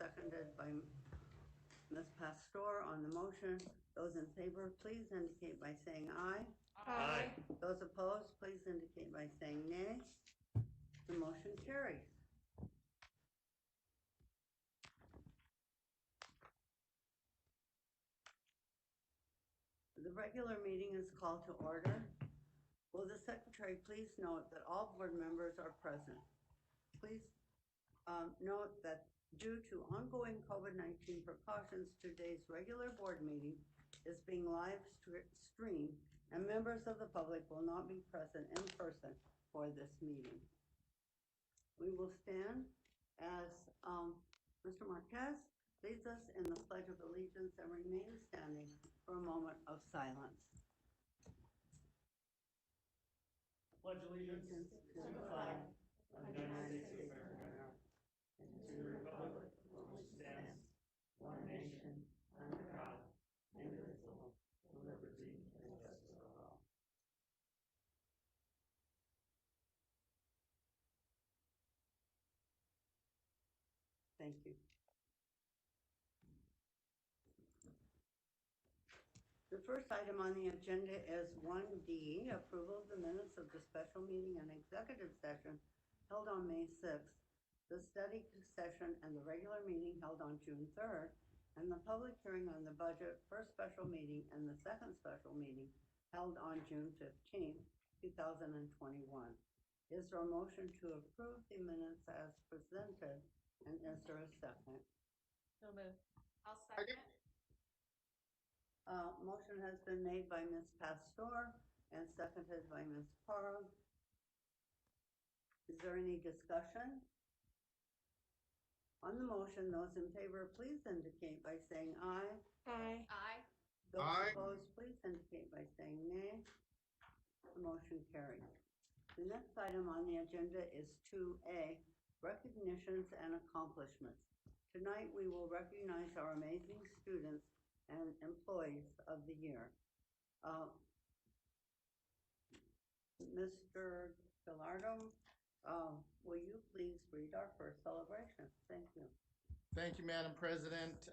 seconded by Ms. Pastor on the motion. Those in favor, please indicate by saying aye. Aye. Those opposed, please indicate by saying nay. The motion carries. The regular meeting is called to order. Will the secretary please note that all board members are present? Please note that due to ongoing COVID-19 precautions, today's regular board meeting is being live streamed, and members of the public will not be present in person for this meeting. We will stand as Mr. Marquez leads us in the Pledge of Allegiance and remain standing for a moment of silence. Pledge allegiance to the flag of the United States of America and to the republic for which it stands, one nation, under God, indivisible, with liberty and justice for all. Thank you. The first item on the agenda is 1D, approval of the minutes of the special meeting and executive session held on May 6th, the study session and the regular meeting held on June 3rd, and the public hearing on the budget, first special meeting and the second special meeting held on June 15th, 2021. Is there a motion to approve the minutes as presented, and is there a second? So moved. I'll second. Motion has been made by Ms. Pastor and seconded by Ms. Parham. Is there any discussion? On the motion, those in favor, please indicate by saying aye. Aye. Aye. Those opposed, please indicate by saying nay. The motion carries. The next item on the agenda is 2A, recognitions and accomplishments. Tonight, we will recognize our amazing students and employees of the year. Mr. Gallardo, will you please read our first celebration? Thank you. Thank you, Madam President.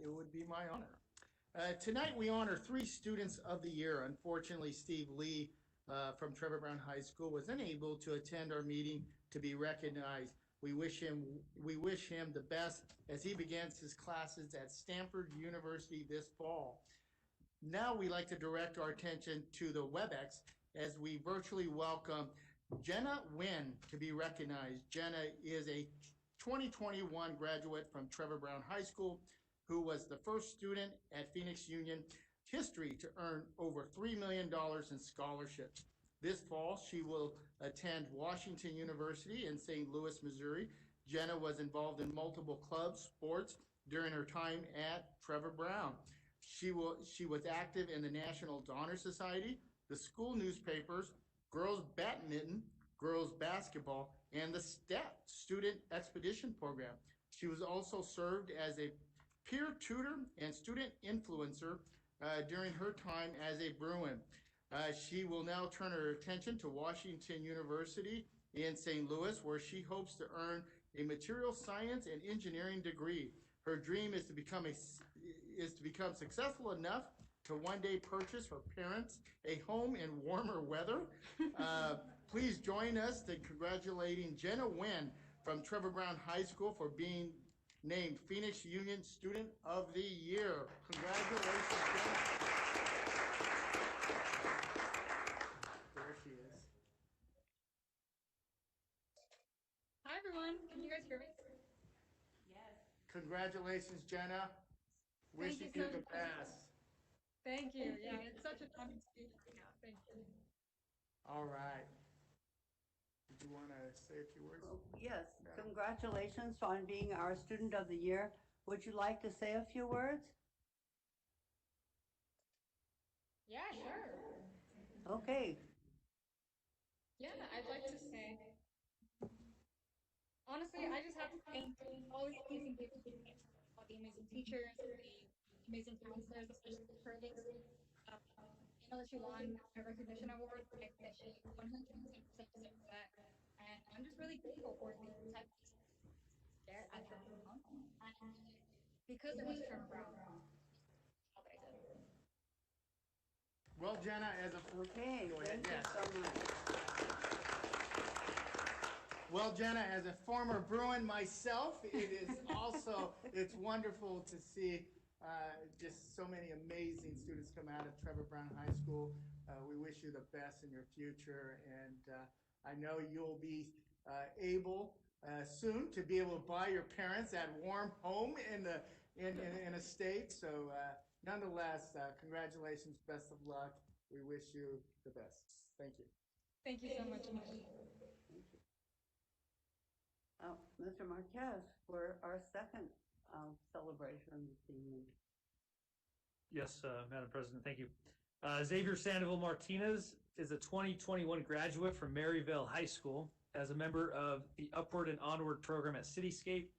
It would be my honor. Tonight we honor 3 students of the year. Unfortunately, Steve Lee from Trevor Brown High School was unable to attend our meeting to be recognized. We wish him the best as he begins his classes at Stanford University this fall. Now we like to direct our attention to the WebEx as we virtually welcome Jenna Nguyen to be recognized. Jenna is a 2021 graduate from Trevor Brown High School who was the first student at Phoenix Union history to earn over $3 million in scholarships. This fall, she will attend Washington University in St. Louis, Missouri. Jenna was involved in multiple clubs, sports during her time at Trevor Brown. She was active in the National Honor Society, the school newspapers, girls badminton, girls basketball, and the STEP, Student Expedition Program. She was also served as a peer tutor and student influencer during her time as a Bruin. She will now turn her attention to Washington University in St. Louis, where she hopes to earn a material science and engineering degree. Her dream is to become successful enough to one day purchase her parents a home in warmer weather. Please join us in congratulating Jenna Nguyen from Trevor Brown High School for being named Phoenix Union Student of the Year. Congratulations, Jenna. There she is. Hi everyone, can you guys hear me? Yes. Congratulations, Jenna. Wishing you the best. Thank you. Yeah, it's such an honor to be here. Thank you. All right. Did you want to say a few words? Yes, congratulations on being our student of the year. Would you like to say a few words? Yeah, sure. Okay. Yeah, I'd like to say, honestly, I just have to thank all the amazing people, all the amazing teachers, the amazing counselors, especially for this. You know that you won a recognition award. I think that she 110% deserves that. And I'm just really grateful for the type of care at her home. And because it was Trevor Brown. All that I did. Well, Jenna, as a Okay, Go ahead, thank you yes. so much. Well, Jenna, as a former Bruin myself, it is also, it's wonderful to see just so many amazing students come out of Trevor Brown High School. We wish you the best in your future, and I know you'll be able soon to be able to buy your parents that warm home in a state. So nonetheless, congratulations, best of luck. We wish you the best. Thank you. Thank you so much. Mr. Marquez, for our second celebration this evening. Yes, Madam President, thank you. Xavier Sandoval Martinez is a 2021 graduate from Maryville High School. As a member of the Upward and Onward program at Cityscape,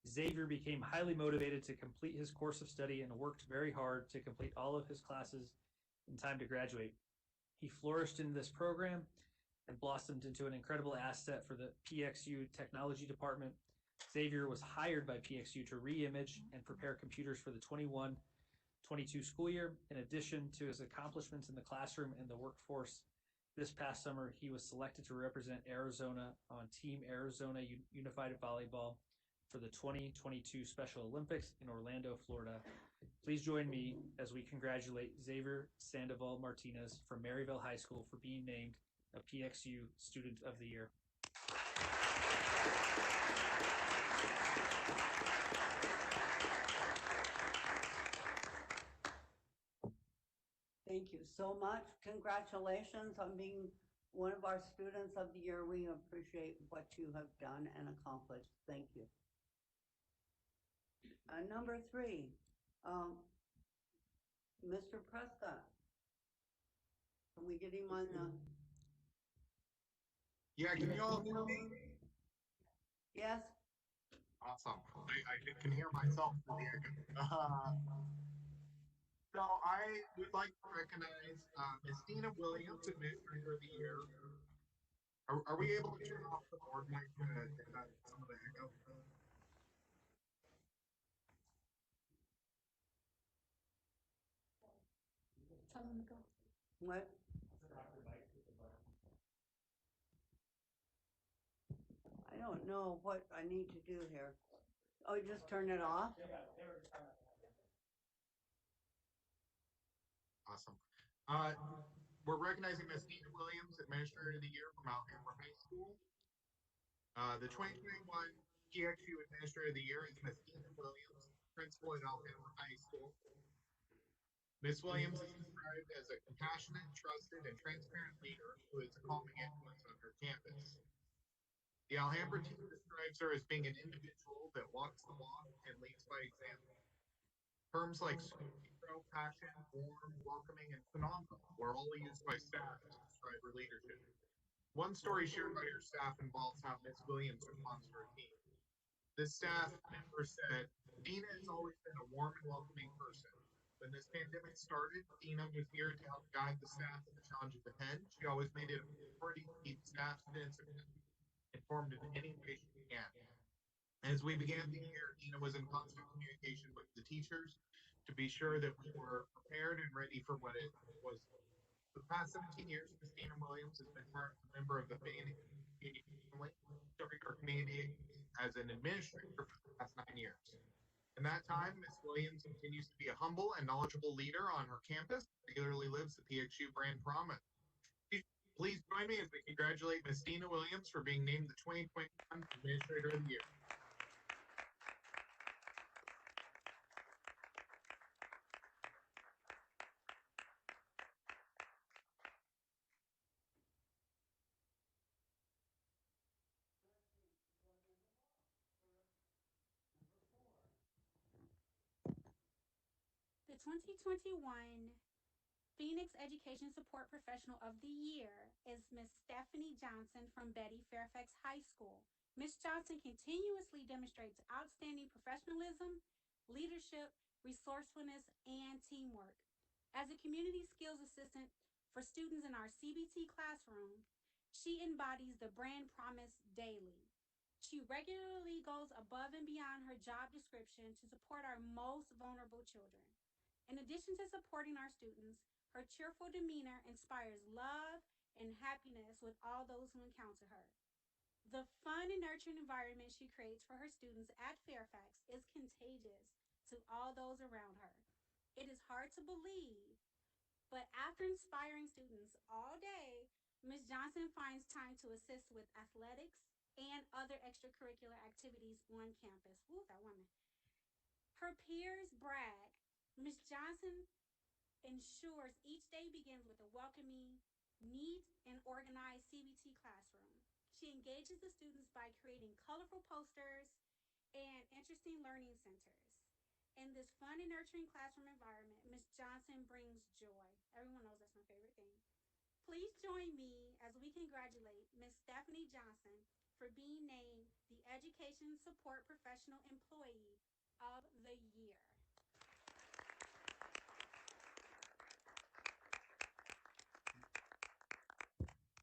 Xavier became highly motivated to complete his course of study and worked very hard to complete all of his classes in time to graduate. He flourished in this program and blossomed into an incredible asset for the PXU technology department. Xavier was hired by PXU to re-image and prepare computers for the 21-22 school year. In addition to his accomplishments in the classroom and the workforce, this past summer he was selected to represent Arizona on Team Arizona Unified Volleyball for the 2022 Special Olympics in Orlando, Florida. Please join me as we congratulate Xavier Sandoval Martinez from Maryville High School for being named a PXU Student of the Year. Thank you so much. Congratulations on being one of our students of the year. We appreciate what you have done and accomplished. Thank you. Number 3, Mr. Prescott. Can we get him on the? Yeah, can you all hear me? Yes? Awesome. I can hear myself through the echo. So I would like to recognize Ms. Dina Williams, Administrator of the Year. Are we able to turn off the board mic to cut some of the echo? Tell him to go. What? I don't know what I need to do here. Oh, you just turn it off? Awesome. We're recognizing Ms. Dina Williams, Administrator of the Year from Alhambra High School. The 2021 PXU Administrator of the Year is Ms. Dina Williams, Principal at Alhambra High School. Ms. Williams is described as a compassionate, trusted, and transparent leader who is a calming influence on her campus. The Alhambra team describes her as being an individual that walks the walk and leads by example. Terms like superhero, passion, warm, welcoming, and phenomenal were all used by staff to describe her leadership. One story shared by her staff involves how Ms. Williams responds to her team. This staff member said, Dina has always been a warm and welcoming person. When this pandemic started, Dina was here to help guide the staff in the challenges ahead. She always made it a priority to keep staff students informed in any way she can. As we began the year, Dina was in constant communication with the teachers to be sure that we were prepared and ready for what it was. For the past 17 years, Ms. Dina Williams has been a member of the family, serving our community as an administrator for the past 9 years. In that time, Ms. Williams continues to be a humble and knowledgeable leader on her campus, regularly lives the PXU brand promise. Please join me as we congratulate Ms. Dina Williams for being named the 2021 Administrator of the Year. The 2021 Phoenix Education Support Professional of the Year is Ms. Stephanie Johnson from Betty Fairfax High School. Ms. Johnson continuously demonstrates outstanding professionalism, leadership, resourcefulness, and teamwork. As a community skills assistant for students in our CBT classroom, she embodies the brand promise daily. She regularly goes above and beyond her job description to support our most vulnerable children. In addition to supporting our students, her cheerful demeanor inspires love and happiness with all those who encounter her. The fun and nurturing environment she creates for her students at Fairfax is contagious to all those around her. It is hard to believe, but after inspiring students all day, Ms. Johnson finds time to assist with athletics and other extracurricular activities on campus. Woo, that woman. Her peers brag. Ms. Johnson ensures each day begins with a welcoming, neat, and organized CBT classroom. She engages the students by creating colorful posters and interesting learning centers. In this fun and nurturing classroom environment, Ms. Johnson brings joy. Everyone knows that's my favorite thing. Please join me as we congratulate Ms. Stephanie Johnson for being named the Education Support Professional Employee of the Year.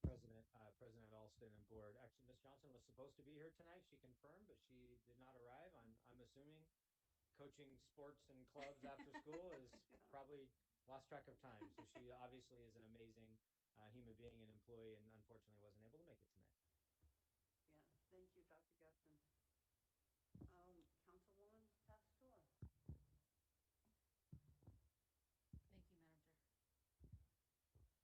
President Alston and board. Actually, Miss Johnson was supposed to be here tonight. She confirmed, but she did not arrive. I'm assuming coaching sports and clubs after school is probably lost track of time. So she obviously is an amazing human being and employee, and unfortunately wasn't able to make it tonight. Yeah, thank you, Dr. Guston. Councilwoman Pastor. Thank you, Madam Chair.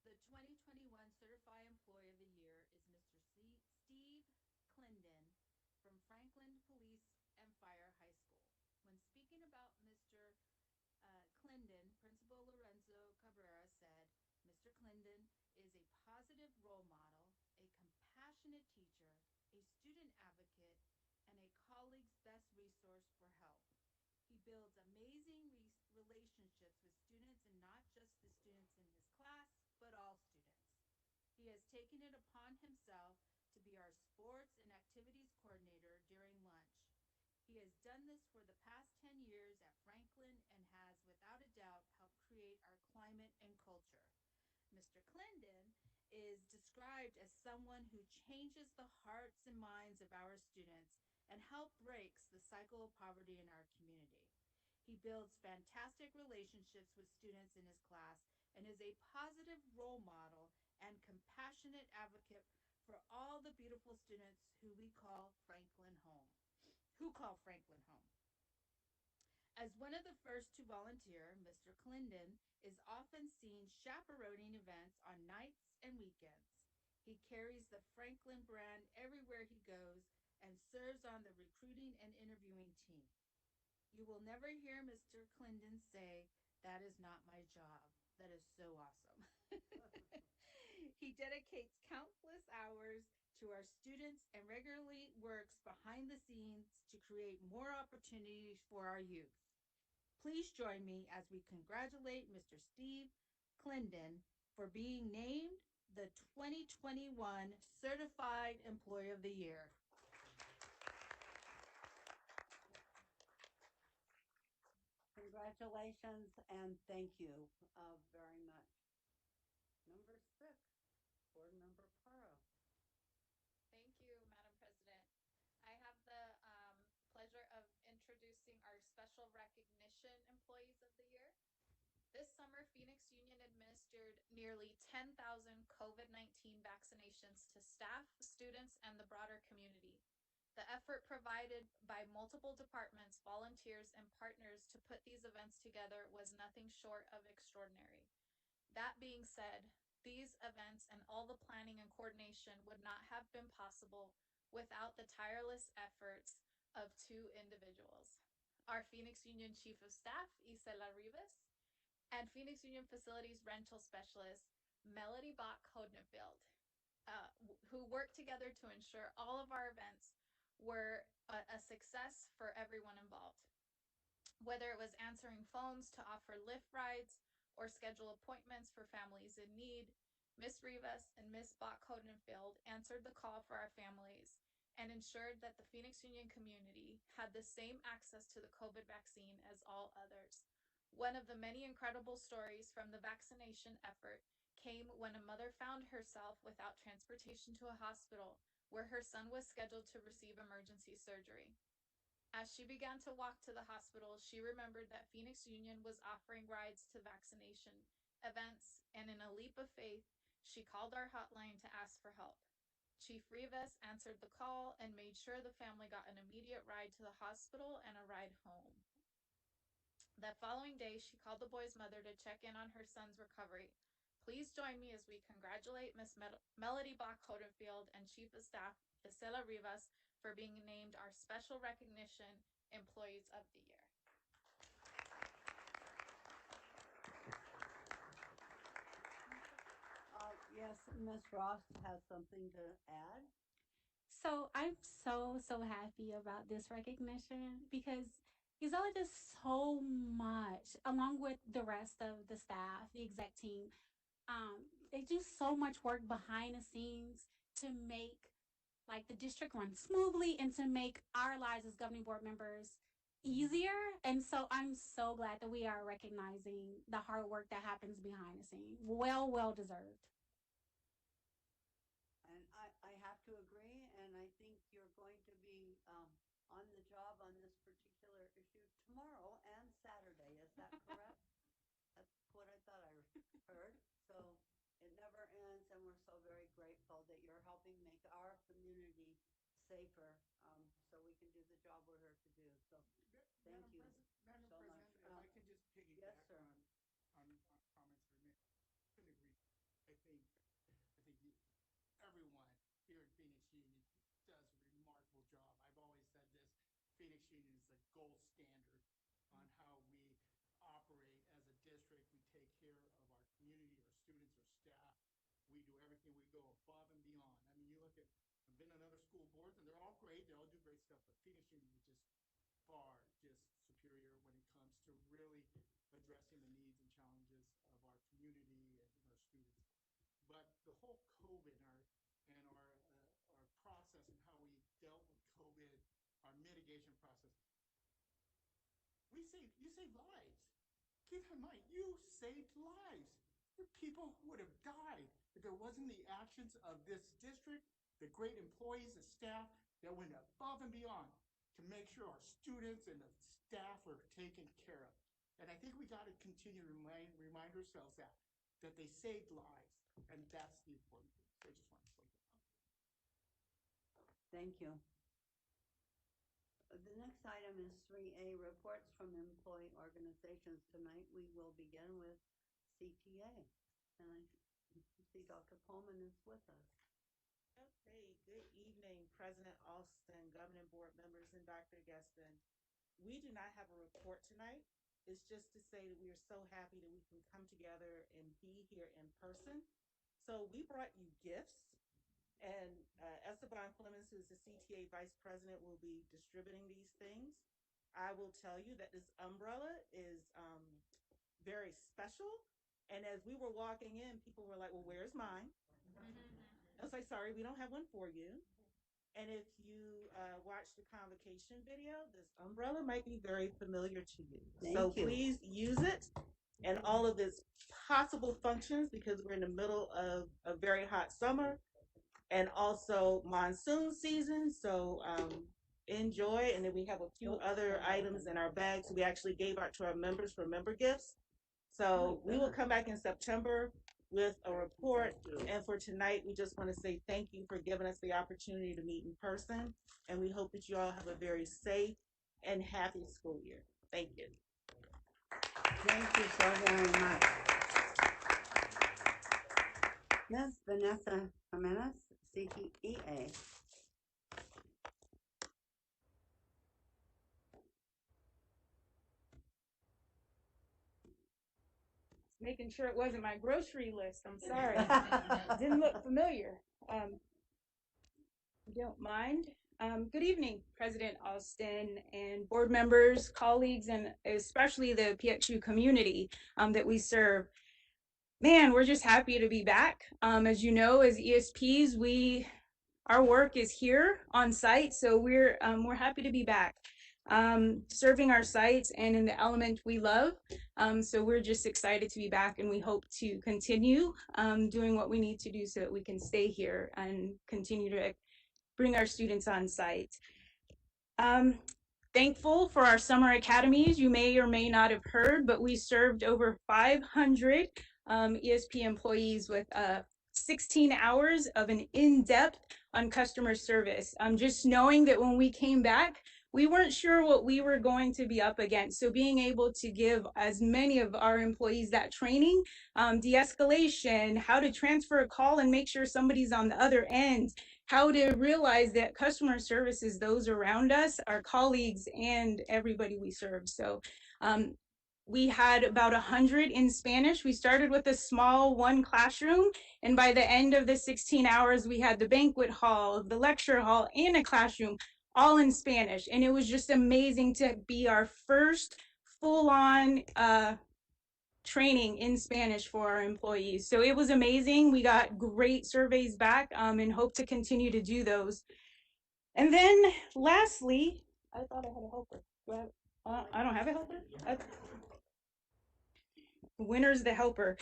The 2021 Certified Employee of the Year is Mr. Steve Clendon from Franklin Police and Fire High School. When speaking about Mr. Clendon, Principal Lorenzo Cabrera said, Mr. Clendon is a positive role model, a compassionate teacher, a student advocate, and a colleague's best resource for help. He builds amazing relationships with students, and not just the students in his class, but all students. He has taken it upon himself to be our sports and activities coordinator during lunch. He has done this for the past 10 years at Franklin and has, without a doubt, helped create our climate and culture. Mr. Clendon is described as someone who changes the hearts and minds of our students and help breaks the cycle of poverty in our community. He builds fantastic relationships with students in his class and is a positive role model and compassionate advocate for all the beautiful students who call Franklin home. As one of the first to volunteer, Mr. Clendon is often seen chaperoning events on nights and weekends. He carries the Franklin brand everywhere he goes and serves on the recruiting and interviewing team. You will never hear Mr. Clendon say, "That is not my job." That is so awesome. He dedicates countless hours to our students and regularly works behind the scenes to create more opportunities for our youth. Please join me as we congratulate Mr. Steve Clendon for being named the 2021 Certified Employee of the Year. Congratulations and thank you very much. Number 6, Board Member Parra. Thank you, Madam President. I have the pleasure of introducing our special recognition employees of the year. This summer, Phoenix Union administered nearly 10,000 COVID-19 vaccinations to staff, students, and the broader community. The effort provided by multiple departments, volunteers, and partners to put these events together was nothing short of extraordinary. That being said, these events and all the planning and coordination would not have been possible without the tireless efforts of two individuals. Our Phoenix Union Chief of Staff, Isela Rivas, and Phoenix Union Facilities Rental Specialist, Melody Bach Hodnefeld, who worked together to ensure all of our events were a success for everyone involved. Whether it was answering phones to offer Lyft rides or schedule appointments for families in need, Ms. Rivas and Ms. Bach Hodenfield answered the call for our families and ensured that the Phoenix Union community had the same access to the COVID vaccine as all others. One of the many incredible stories from the vaccination effort came when a mother found herself without transportation to a hospital where her son was scheduled to receive emergency surgery. As she began to walk to the hospital, she remembered that Phoenix Union was offering rides to vaccination events, and in a leap of faith, she called our hotline to ask for help. Chief Rivas answered the call and made sure the family got an immediate ride to the hospital and a ride home. That following day, she called the boy's mother to check in on her son's recovery. Please join me as we congratulate Miss Melody Bach Hodenfield and Chief of Staff Isela Rivas for being named our Special Recognition Employees of the Year. Yes, Ms. Ross has something to add. So I'm so happy about this recognition because Gisela does so much along with the rest of the staff, the exec team. They do so much work behind the scenes to make like the district run smoothly and to make our lives as governing board members easier. And so I'm so glad that we are recognizing the hard work that happens behind the scenes. Well deserved. And I have to agree, and I think you're going to be on the job on this particular issue tomorrow and Saturday. Is that correct? That's what I thought I heard. So it never ends, and we're so very grateful that you're helping make our community safer, so we can do the job we're here to do. So thank you Madam so much. President, if I could just piggyback Yes, sir. on comments that are made. Couldn't agree. I think everyone here at Phoenix Union does a remarkable job. I've always said this, Phoenix Union is the gold standard on how we operate as a district. We take care of our community, our students, our staff. We do everything. We go above and beyond. I mean, you look at, I've been on other school boards, and they're all great. They all do great stuff, but Phoenix Union is just far just superior when it comes to really addressing the needs and challenges of our community and our students. But the whole COVID and our process and how we dealt with COVID, our mitigation process, you saved lives. Keep in mind, you saved lives. There are people who would have died if it wasn't the actions of this district, the great employees, the staff that went above and beyond to make sure our students and the staff are taken care of. And I think we got to continue to remind ourselves that they saved lives, and that's the important thing. So I just want to point that out. Thank you. The next item is 3A, reports from employee organizations. Tonight we will begin with CTA. And I see Dr. Coleman is with us. Okay, good evening, President Alston, governing board members, and Dr. Gaston. We do not have a report tonight. It's just to say that we are so happy that we can come together and be here in person. So we brought you gifts, and Esteban Clemens, who's the CTA Vice President, will be distributing these things. I will tell you that this umbrella is very special. And as we were walking in, people were like, well, where's mine? I was like, sorry, we don't have one for you. And if you watch the convocation video, this umbrella might be very familiar to you. Thank you. Please use it and all of its possible functions, because we're in the middle of a very hot summer and also monsoon season. So enjoy. And then we have a few other items in our bags we actually gave out to our members for member gifts. So we will come back in September with a report. And for tonight, we just want to say thank you for giving us the opportunity to meet in person. And we hope that you all have a very safe and happy school year. Thank you. Thank you so very much. Ms. Vanessa Jimenez, CTEA. Making sure it wasn't my grocery list. I'm sorry. Didn't look familiar. Don't mind. Good evening, President Alston and board members, colleagues, and especially the PXU community that we serve. Man, we're just happy to be back. As you know, as ESPs, our work is here on site, so we're happy to be back. Serving our sites and in the element we love. So we're just excited to be back, and we hope to continue doing what we need to do so that we can stay here and continue to bring our students on site. Thankful for our summer academies. You may or may not have heard, but we served over 500 ESP employees with 16 hours of an in-depth on customer service. Just knowing that when we came back, we weren't sure what we were going to be up against. So being able to give as many of our employees that training, de-escalation, how to transfer a call and make sure somebody's on the other end, how to realize that customer service is those around us, our colleagues, and everybody we serve. So we had about 100 in Spanish. We started with a small one classroom, and by the end of the 16 hours, we had the banquet hall, the lecture hall, and a classroom, all in Spanish. And it was just amazing to be our first full-on training in Spanish for our employees. So it was amazing. We got great surveys back and hope to continue to do those. And then lastly, I thought I had a helper. I don't have a helper? Winner's the helper.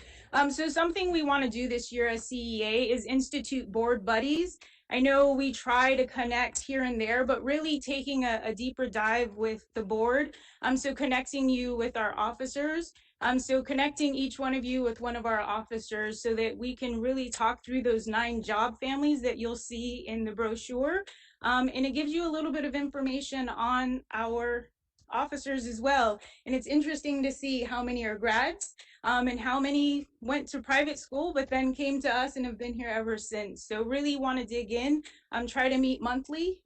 So something we want to do this year as CEA is institute board buddies. I know we try to connect here and there, but really taking a deeper dive with the board. So connecting you with our officers. So connecting each one of you with one of our officers so that we can really talk through those 9 job families that you'll see in the brochure. And it gives you a little bit of information on our officers as well. And it's interesting to see how many are grads and how many went to private school, but then came to us and have been here ever since. So really want to dig in, try to meet monthly,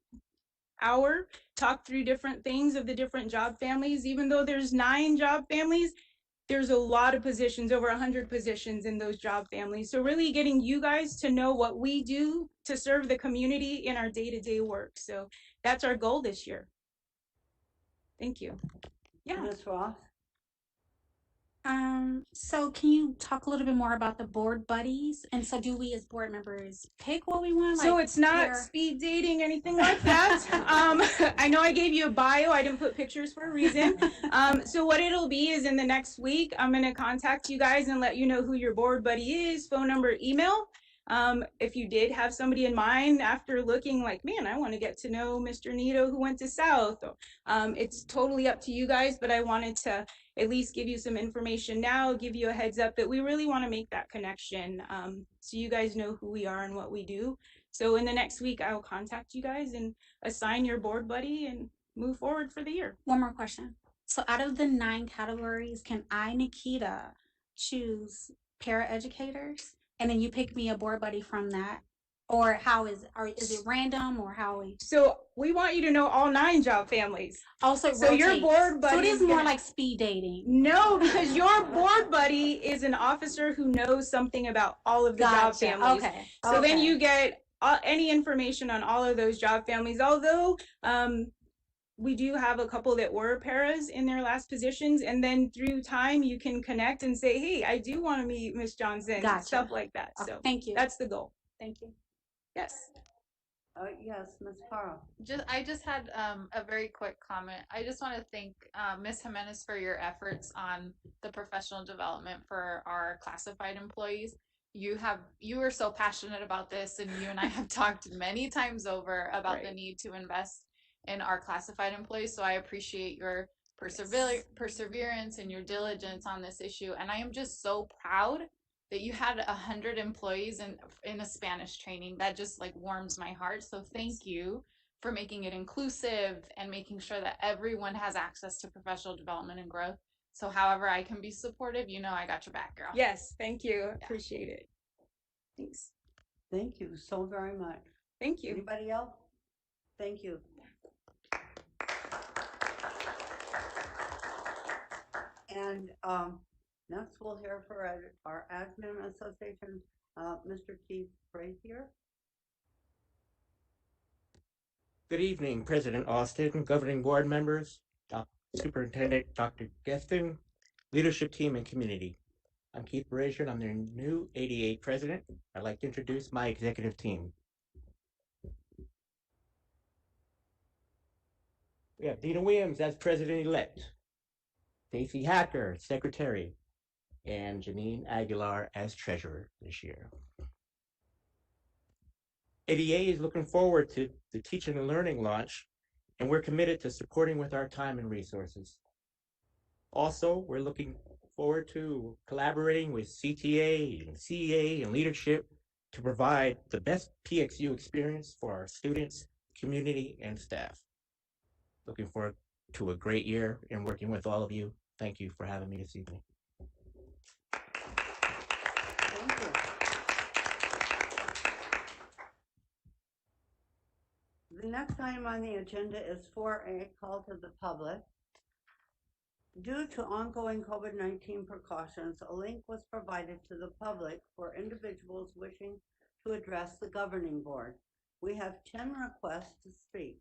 talk through different things of the different job families. Even though there's 9 job families, there's a lot of positions, over 100 positions in those job families. So really getting you guys to know what we do to serve the community in our day-to-day work. So that's our goal this year. Thank you. Yeah. Ms. Ross? So can you talk a little bit more about the board buddies? And so do we as board members pick what we want? So it's not speed dating, anything like that. I know I gave you a bio. I didn't put pictures for a reason. So what it'll be is in the next week, I'm going to contact you guys and let you know who your board buddy is, phone number, email. If you did have somebody in mind after looking like, man, I want to get to know Mr. Nito who went to South. It's totally up to you guys, but I wanted to at least give you some information now, give you a heads up that we really want to make that connection so you guys know who we are and what we do. So in the next week, I will contact you guys and assign your board buddy and move forward for the year. One more question. So out of the 9 categories, can I, Nikita, choose paraeducators? And then you pick me a board buddy from that? Or is it random or how we? So we want you to know all 9 job families. Also, so your board buddy. So it is more like speed dating. No, because your board buddy is an officer who knows something about all of the job families. Okay. So then you get any information on all of those job families. Although we do have a couple that were paras in their last positions, and then through time you can connect and say, hey, I do want to meet Miss Johnson, stuff like that. Okay, so thank you. That's the goal. Thank you. Yes. Yes, Ms. Parra. I just had a very quick comment. I just want to thank Ms. Jimenez for your efforts on the professional development for our classified employees. You are so passionate about this, and you and I have talked many times over about the need to invest in our classified employees. So I appreciate your perseverance and your diligence on this issue. And I am just so proud that you had 100 employees in a Spanish training. That just like warms my heart. So thank you for making it inclusive and making sure that everyone has access to professional development and growth. So however I can be supportive, you know I got your back, girl. Yes, thank you. Yeah. Appreciate it. Thanks. Thank you so very much. Thank you. Anybody else? Thank you. And next we'll hear for our Admin Association, Mr. Keith Frazier. Good evening, President Austin, governing board members, Superintendent Dr. Geston, leadership team, and community. I'm Keith Frazier, and I'm their new 88 president. I'd like to introduce my executive team. We have Dina Williams as president-elect, Stacey Hacker, secretary, and Janine Aguilar as treasurer this year. ADA is looking forward to the teaching and learning launch, and we're committed to supporting with our time and resources. Also, we're looking forward to collaborating with CTA and CEA and leadership to provide the best PXU experience for our students, community, and staff. Looking forward to a great year and working with all of you. Thank you for having me this evening. Thank you. The next item on the agenda is 4A, call to the public. Due to ongoing COVID-19 precautions, a link was provided to the public for individuals wishing to address the governing board. We have 10 requests to speak.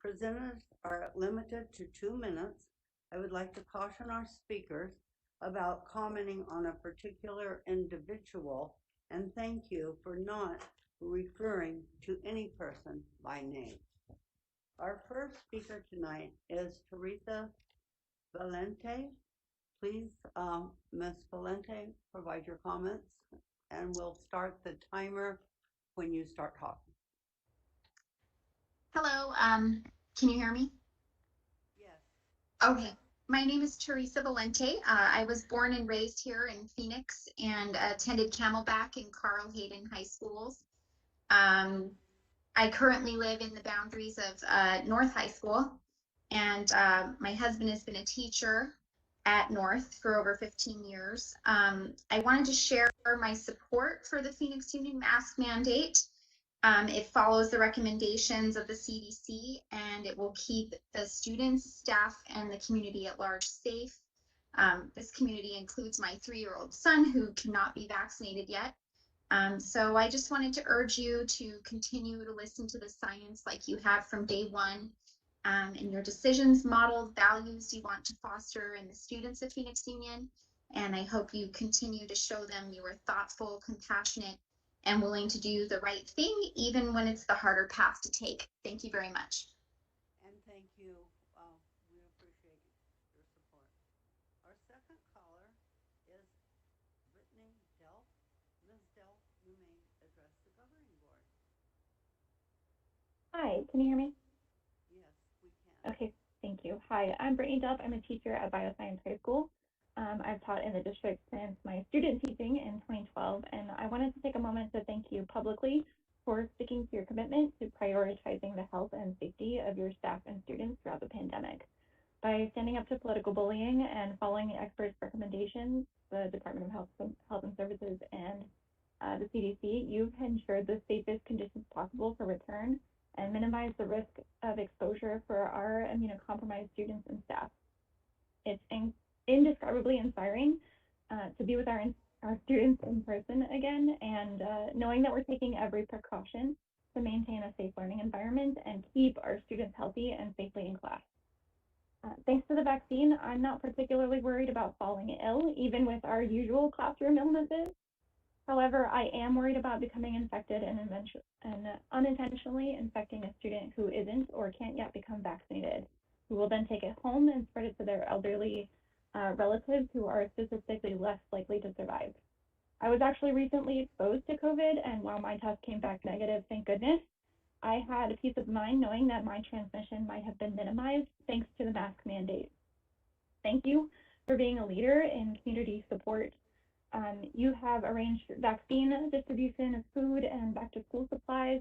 Presenters are limited to 2 minutes. I would like to caution our speakers about commenting on a particular individual, and thank you for not referring to any person by name. Our first speaker tonight is Teresa Valente. Please, Ms. Valente, provide your comments, and we'll start the timer when you start talking. Hello, can you hear me? Yes. Okay, my name is Teresa Valente. I was born and raised here in Phoenix and attended Camelback and Carl Hayden High Schools. I currently live in the boundaries of North High School, and my husband has been a teacher at North for over 15 years. I wanted to share my support for the Phoenix Union mask mandate. It follows the recommendations of the CDC, and it will keep the students, staff, and the community at large safe. This community includes my 3-year-old son who cannot be vaccinated yet. So I just wanted to urge you to continue to listen to the science like you have from day one, and your decisions model values you want to foster in the students of Phoenix Union. And I hope you continue to show them you are thoughtful, compassionate, and willing to do the right thing, even when it's the harder path to take. Thank you very much. And thank you. We appreciate your support. Our second caller is Brittany Delp. Ms. Delp, you may address the governing board. Hi, can you hear me? Yes, we can. Okay, thank you. Hi, I'm Brittany Delp. I'm a teacher at Bioscience High School. I've taught in the district since my student teaching in 2012, and I wanted to take a moment to thank you publicly for sticking to your commitment to prioritizing the health and safety of your staff and students throughout the pandemic. By standing up to political bullying and following the experts' recommendations, the Department of Health and Services and the CDC, you've ensured the safest conditions possible for return and minimized the risk of exposure for our immunocompromised students and staff. It's indescribably inspiring to be with our students in person again, and knowing that we're taking every precaution to maintain a safe learning environment and keep our students healthy and safely in class. Thanks to the vaccine, I'm not particularly worried about falling ill, even with our usual classroom illnesses. However, I am worried about becoming infected and unintentionally infecting a student who isn't or can't yet become vaccinated, who will then take it home and spread it to their elderly relatives who are statistically less likely to survive. I was actually recently exposed to COVID, and while my test came back negative, thank goodness, I had a peace of mind knowing that my transmission might have been minimized thanks to the mask mandate. Thank you for being a leader in community support. You have arranged vaccine distribution of food and back to school supplies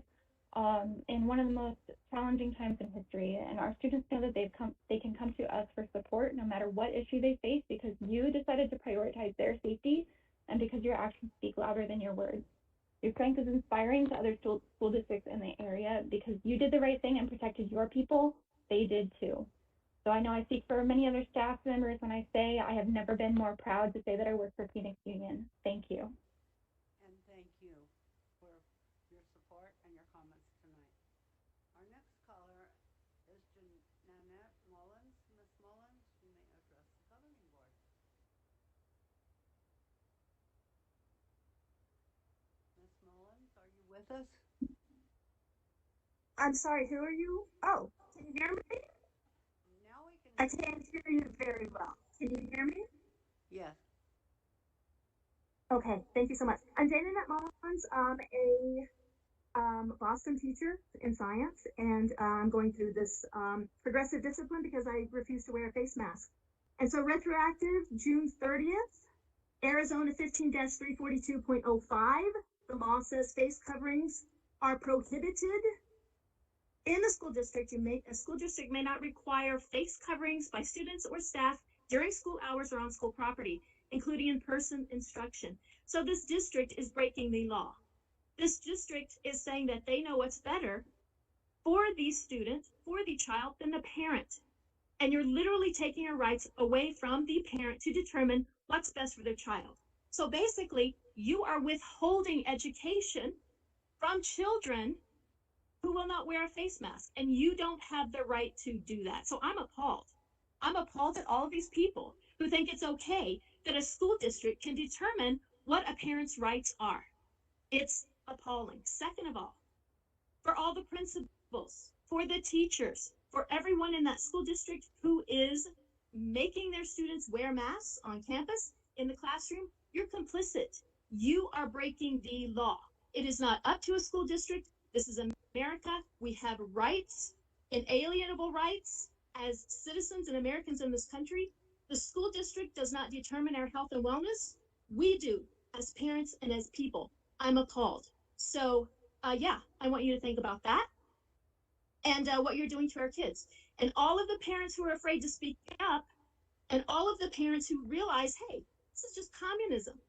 in one of the most challenging times in history, and our students know that they can come to us for support no matter what issue they face, because you decided to prioritize their safety and because your actions speak louder than your words. Your strength is inspiring to other school districts in the area because you did the right thing and protected your people. They did too. So I know I speak for many other staff members when I say I have never been more proud to say that I work for Phoenix Union. Thank you. And thank you for your support and your comments tonight. Our next caller is Nanette Mullins. Ms. Mullins, you may address the governing board. Ms. Mullins, are you with us? I'm sorry, who are you? Oh, can you hear me? Now we can. I can't hear you very well. Can you hear me? Yes. Okay, thank you so much. I'm Dana Mullins, a Boston teacher in science, and I'm going through this progressive discipline because I refuse to wear a face mask. And so retroactive June 30th, Arizona 15-342.05, the law says face coverings are prohibited. In the school district, a school district may not require face coverings by students or staff during school hours or on school property, including in-person instruction. So this district is breaking the law. This district is saying that they know what's better for the student, for the child, than the parent. And you're literally taking your rights away from the parent to determine what's best for their child. So basically, you are withholding education from children who will not wear a face mask, and you don't have the right to do that. So I'm appalled. I'm appalled at all of these people who think it's okay that a school district can determine what a parent's rights are. It's appalling. Second of all, for all the principals, for the teachers, for everyone in that school district who is making their students wear masks on campus, in the classroom, you're complicit. You are breaking the law. It is not up to a school district. This is America. We have rights, inalienable rights as citizens and Americans in this country. The school district does not determine our health and wellness. We do as parents and as people. I'm appalled. So yeah, I want you to think about that and what you're doing to our kids. And all of the parents who are afraid to speak up, and all of the parents who realize, hey, this is just communism.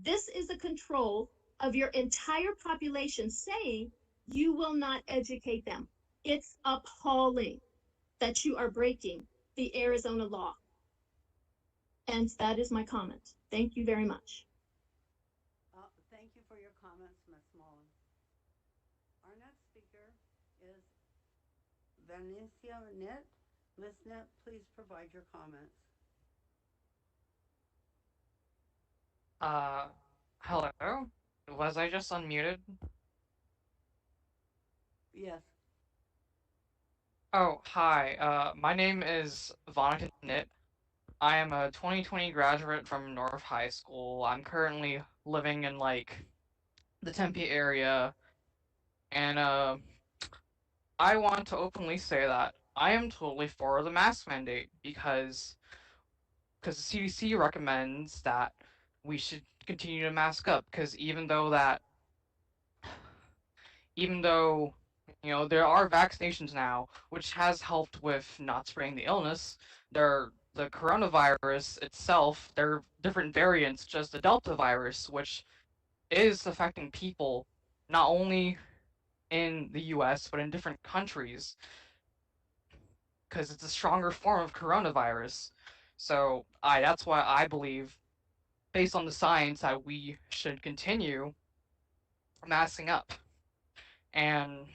This is a control of your entire population saying you will not educate them. It's appalling that you are breaking the Arizona law. And that is my comment. Thank you very much. Thank you for your comments, Ms. Mullen. Our next speaker is Vanessa Nitt. Ms. Nitt, please provide your comments. Hello? Was I just unmuted? Yes. Oh, hi. My name is Vanessa Nitt. I am a 2020 graduate from North High School. I'm currently living in, like, the Tempe area, and, I want to openly say that I am totally for the mask mandate because the CDC recommends that we should continue to mask up, because even though there are vaccinations now, which has helped with not spreading the illness. The coronavirus itself, there are different variants, just the Delta virus, which is affecting people not only in the US but in different countries because it's a stronger form of coronavirus. So that's why I believe, based on the science, that we should continue masking up. And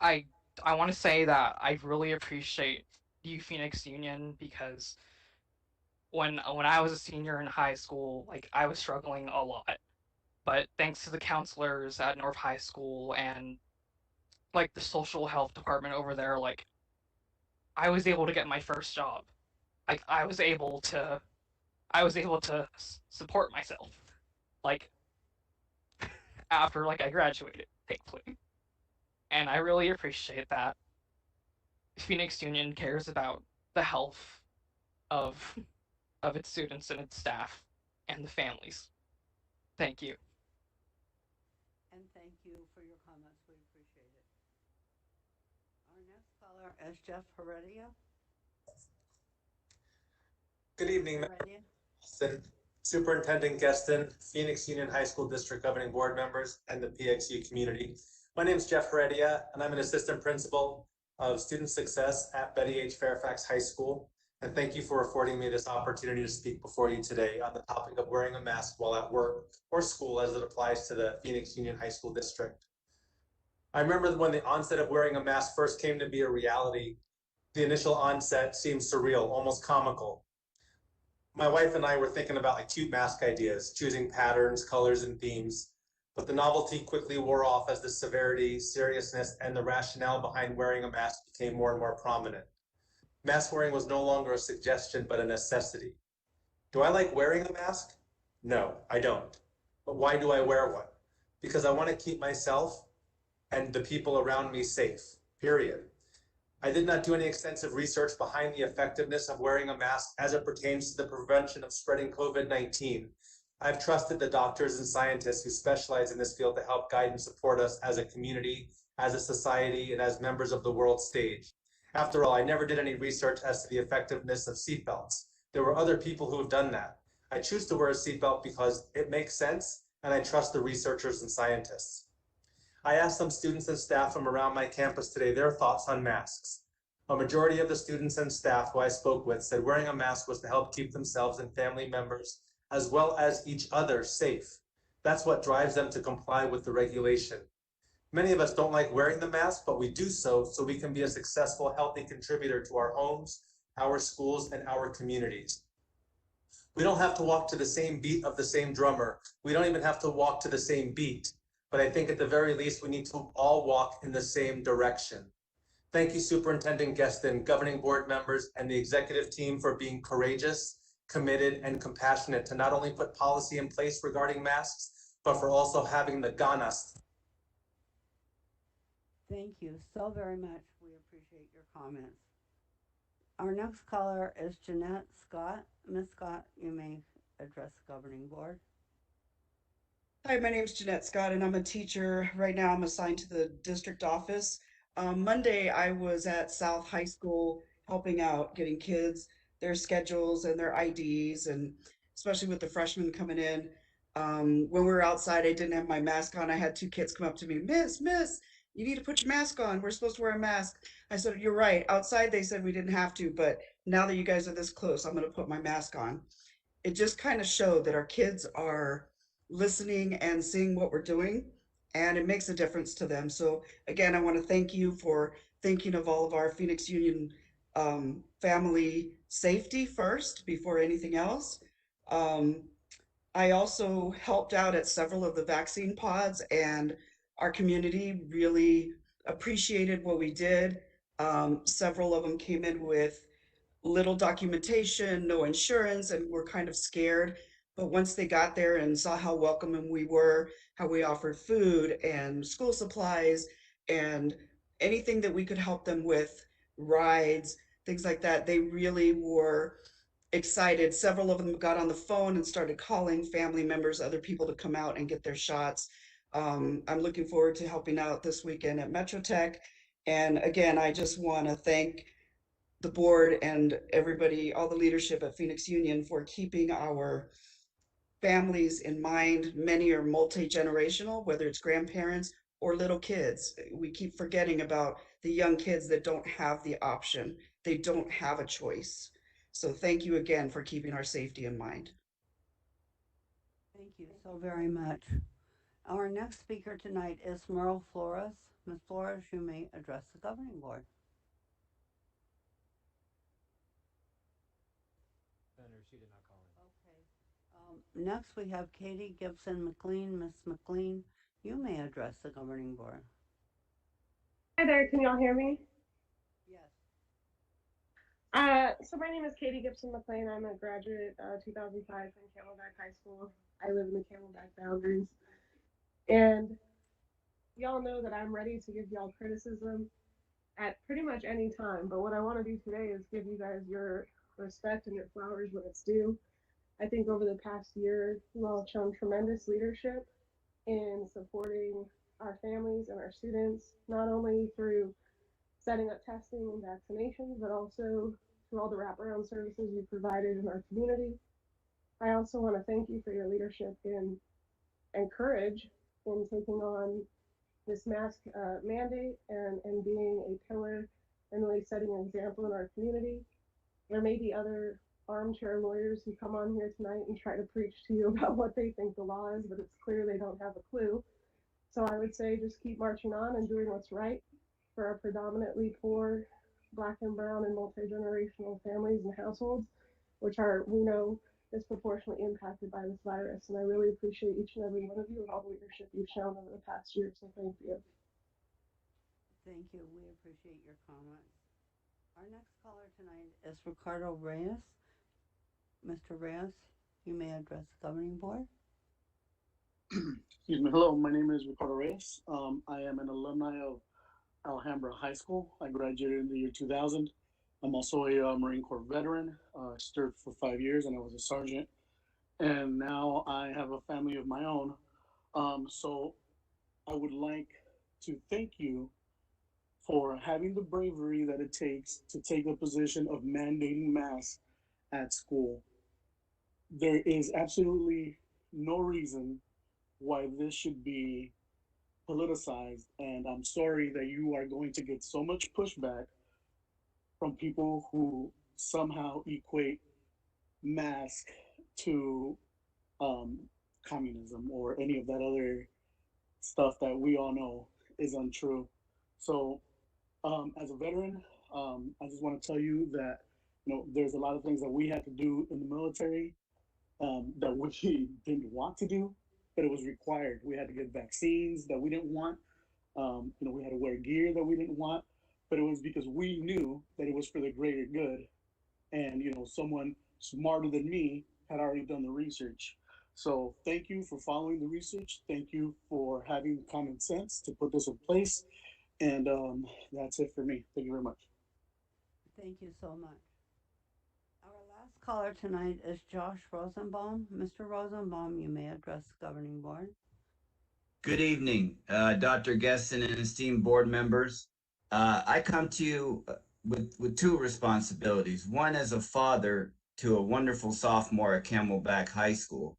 I I want to say that I really appreciate the Phoenix Union because when I was a senior in high school, like I was struggling a lot. But thanks to the counselors at North High School and like the social health department over there, like I was able to get my first job. Like I was able to support myself. Like after like I graduated, thankfully. And I really appreciate that Phoenix Union cares about the health of of its students and its staff and the families. Thank you. And thank you for your comments. We appreciate it. Our next caller is Jeff Heredia. Good evening, Heredia. Superintendent Geston, Phoenix Union High School District Governing Board members, and the PXU community. My name is Jeff Heredia, and I'm an assistant principal of student success at Betty H. Fairfax High School. And thank you for affording me this opportunity to speak before you today on the topic of wearing a mask while at work or school as it applies to the Phoenix Union High School District. I remember when the onset of wearing a mask first came to be a reality. The initial onset seemed surreal, almost comical. My wife and I were thinking about like cute mask ideas, choosing patterns, colors, and themes. But the novelty quickly wore off as the severity, seriousness, and the rationale behind wearing a mask became more and more prominent. Mask wearing was no longer a suggestion, but a necessity. Do I like wearing a mask? No, I don't. But why do I wear one? Because I want to keep myself and the people around me safe, period. I did not do any extensive research behind the effectiveness of wearing a mask as it pertains to the prevention of spreading COVID-19. I've trusted the doctors and scientists who specialize in this field to help guide and support us as a community, as a society, and as members of the world stage. After all, I never did any research as to the effectiveness of seatbelts. There were other people who have done that. I choose to wear a seatbelt because it makes sense, and I trust the researchers and scientists. I asked some students and staff from around my campus today their thoughts on masks. A majority of the students and staff who I spoke with said wearing a mask was to help keep themselves and family members, as well as each other, safe. That's what drives them to comply with the regulation. Many of us don't like wearing the mask, but we do so we can be a successful, healthy contributor to our homes, our schools, and our communities. We don't have to walk to the same beat of the same drummer. We don't even have to walk to the same beat. But I think at the very least, we need to all walk in the same direction. Thank you, Superintendent Guestin, governing board members, and the executive team for being courageous, committed, and compassionate to not only put policy in place regarding masks, but for also having the ganas. Thank you so very much. We appreciate your comments. Our next caller is Jeanette Scott. Ms. Scott, you may address the governing board. Hi, my name is Jeanette Scott, and I'm a teacher. Right now, I'm assigned to the district office. Monday, I was at South High School helping out, getting kids their schedules and their IDs, and especially with the freshmen coming in. When we were outside, I didn't have my mask on. I had two kids come up to me, Miss, you need to put your mask on. We're supposed to wear a mask. I said, you're right. Outside, they said we didn't have to, but now that you guys are this close, I'm going to put my mask on. It just kind of showed that our kids are listening and seeing what we're doing, and it makes a difference to them. So again, I want to thank you for thinking of all of our Phoenix Union family safety first before anything else. I also helped out at several of the vaccine pods, and our community really appreciated what we did. Several of them came in with little documentation, no insurance, and were kind of scared. But once they got there and saw how welcoming we were, how we offered food and school supplies and anything that we could help them with, rides, things like that, they really were excited. Several of them got on the phone and started calling family members, other people to come out and get their shots. I'm looking forward to helping out this weekend at Metro Tech. And again, I just want to thank the board and everybody, all the leadership at Phoenix Union for keeping our families in mind. Many are multi-generational, whether it's grandparents or little kids. We keep forgetting about the young kids that don't have the option. They don't have a choice. So thank you again for keeping our safety in mind. Thank you so very much. Our next speaker tonight is Merle Flores. Ms. Flores, you may address the governing board. She did not call in. Okay. Next, we have Katie Gibson McLean. Ms. McLean, you may address the governing board. Hi there, can y'all hear me? Yes. So my name is Katie Gibson McLean. I'm a graduate 2005 from Camelback High School. I live in the Camelback boundaries. And y'all know that I'm ready to give y'all criticism at pretty much any time. But what I want to do today is give you guys your respect and your flowers when it's due. I think over the past year, you all have shown tremendous leadership in supporting our families and our students, not only through setting up testing and vaccinations, but also through all the wraparound services you provided in our community. I also want to thank you for your leadership and courage in taking on this mask mandate and being a pillar and really setting an example in our community. There may be other armchair lawyers who come on here tonight and try to preach to you about what they think the law is, but it's clear they don't have a clue. So I would say just keep marching on and doing what's right for our predominantly poor Black and brown and multi-generational families and households, which are, we know, disproportionately impacted by this virus. And I really appreciate each and every one of you and all the leadership you've shown over the past year. So thank you. Thank you. We appreciate your comments. Our next caller tonight is Ricardo Reyes. Mr. Reyes, you may address the governing board. Excuse me. Hello, my name is Ricardo Reyes. I am an alumni of Alhambra High School. I graduated in the year 2000. I'm also a Marine Corps veteran. I served for 5 years and I was a sergeant. And now I have a family of my own. So I would like to thank you for having the bravery that it takes to take a position of mandating masks at school. There is absolutely no reason why this should be politicized, and I'm sorry that you are going to get so much pushback from people who somehow equate mask to um, communism or any of that other stuff that we all know is untrue. So, as a veteran, I just want to tell you that there's a lot of things that we had to do in the military that we didn't want to do, but it was required. We had to get vaccines that we didn't want. We had to wear gear that we didn't want, but it was because we knew that it was for the greater good. And someone smarter than me had already done the research. So thank you for following the research. Thank you for having common sense to put this in place. And that's it for me. Thank you very much. Thank you so much. Our last caller tonight is Josh Rosenbaum. Mr. Rosenbaum, you may address the governing board. Good evening, Dr. Gesson and esteemed board members. I come to you with two responsibilities. One as a father to a wonderful sophomore at Camelback High School,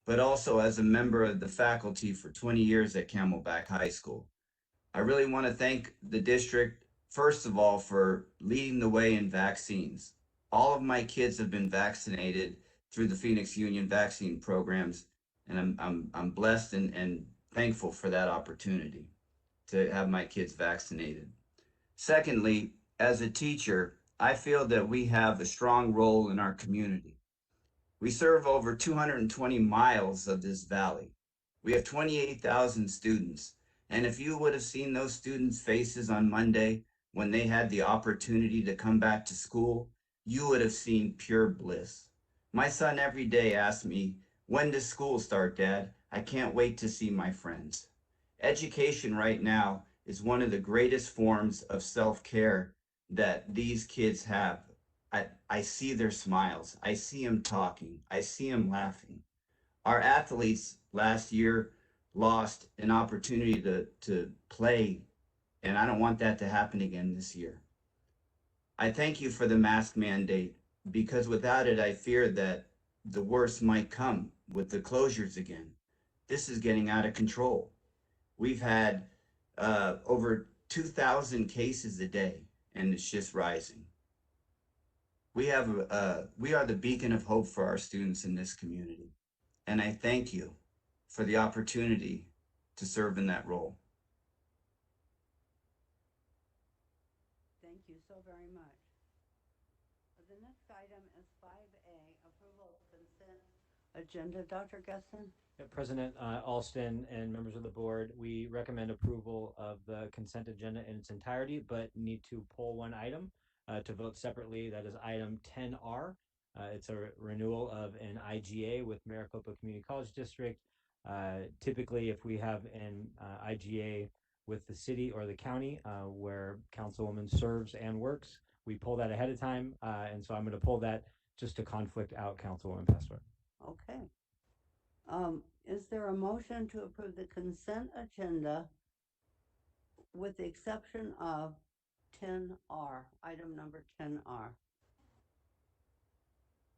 but also as a member of the faculty for 20 years at Camelback High School. I really want to thank the district, first of all, for leading the way in vaccines. All of my kids have been vaccinated through the Phoenix Union vaccine programs, and I'm blessed and thankful for that opportunity to have my kids vaccinated. Secondly, as a teacher, I feel that we have a strong role in our community. We serve over 220 miles of this valley. We have 28,000 students. And if you would have seen those students' faces on Monday when they had the opportunity to come back to school, you would have seen pure bliss. My son every day asks me, "When does school start, Dad? I can't wait to see my friends." Education right now is one of the greatest forms of self-care that these kids have. I see their smiles. I see them talking. I see them laughing. Our athletes last year lost an opportunity to play, and I don't want that to happen again this year. I thank you for the mask mandate because without it, I fear that the worst might come with the closures again. This is getting out of control. We've had over 2,000 cases a day, and it's just rising. We are the beacon of hope for our students in this community, and I thank you for the opportunity to serve in that role. Thank you so very much. The next item is 5A, approval of consent agenda. Dr. Gesson? President Alston and members of the board, we recommend approval of the consent agenda in its entirety, but need to pull one item to vote separately. That is item 10R. It's a renewal of an IGA with Maricopa Community College District. Typically, if we have an IGA with the city or the county where Councilwoman serves and works, we pull that ahead of time. And so I'm going to pull that just to conflict out Councilwoman Pastor. Okay. Is there a motion to approve the consent agenda with the exception of 10R, item number 10R?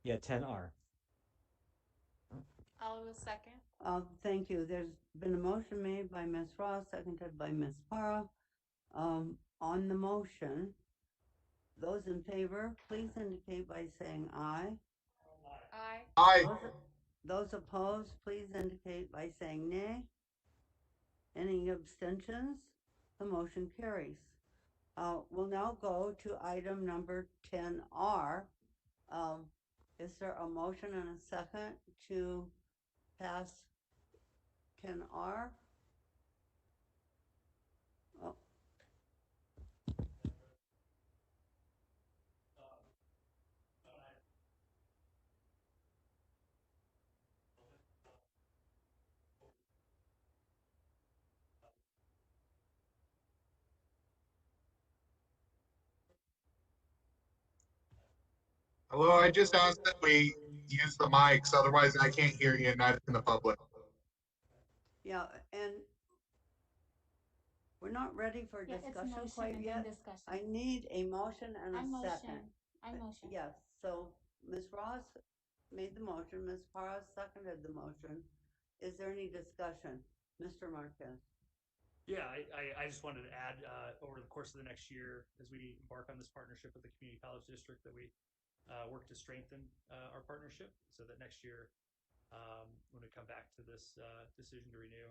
Yeah, 10R. I'll second. Thank you. There's been a motion made by Ms. Ross, seconded by Ms. Parra. On the motion, those in favor, please indicate by saying aye. Aye. Aye. Those opposed, please indicate by saying nay. Any abstentions? The motion carries. We'll now go to item number 10R. Is there a motion and a second to pass 10R? Oh. Hello, I just asked that we use the mics, otherwise I can't hear you and neither can the public. Yeah, and we're not ready for Yeah, it's discussion motion quite and yet. then discussion. I need a motion and a I second. motion. I motion. Yes, so Ms. Ross made the motion, Ms. Parra seconded the motion. Is there any discussion? Mr. Marquez? Yeah, I just wanted to add, over the course of the next year, as we embark on this partnership with the community college district, that we work to strengthen our partnership so that next year, when we come back to this decision to renew,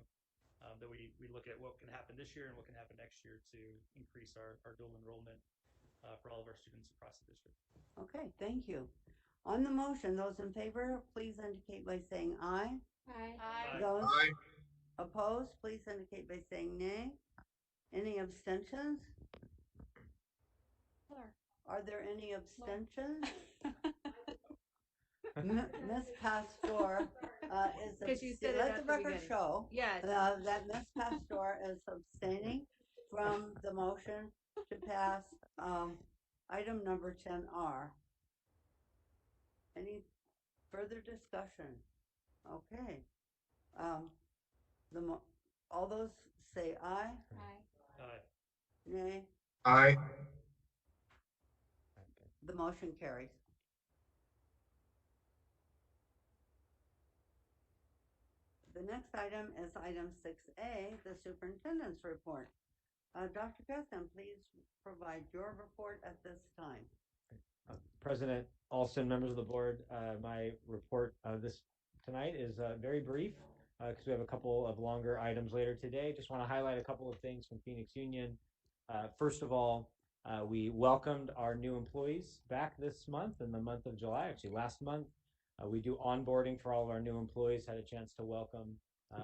that we look at what can happen this year and what can happen next year to increase our dual enrollment for all of our students across the district. Okay, thank you. On the motion, those in favor, please indicate by saying aye. Aye. Aye. Those Aye. opposed, please indicate by saying nay. Any abstentions? Sure. Are there any abstentions? Ms. Pastor is, 'Cause you said it let at the the record beginning. show Yes. that Ms. Pastor is abstaining from the motion to pass item number 10R. Any further discussion? Okay. All those say aye. Aye. Aye. Nay. Aye. The motion carries. The next item is item 6A, the superintendent's report. Dr. Gustin, please provide your report at this time. President Alston, members of the board, my report this tonight is very brief because we have a couple of longer items later today. Just want to highlight a couple of things from Phoenix Union. First of all, we welcomed our new employees back this month, in the month of July, actually last month. We do onboarding for all of our new employees, had a chance to welcome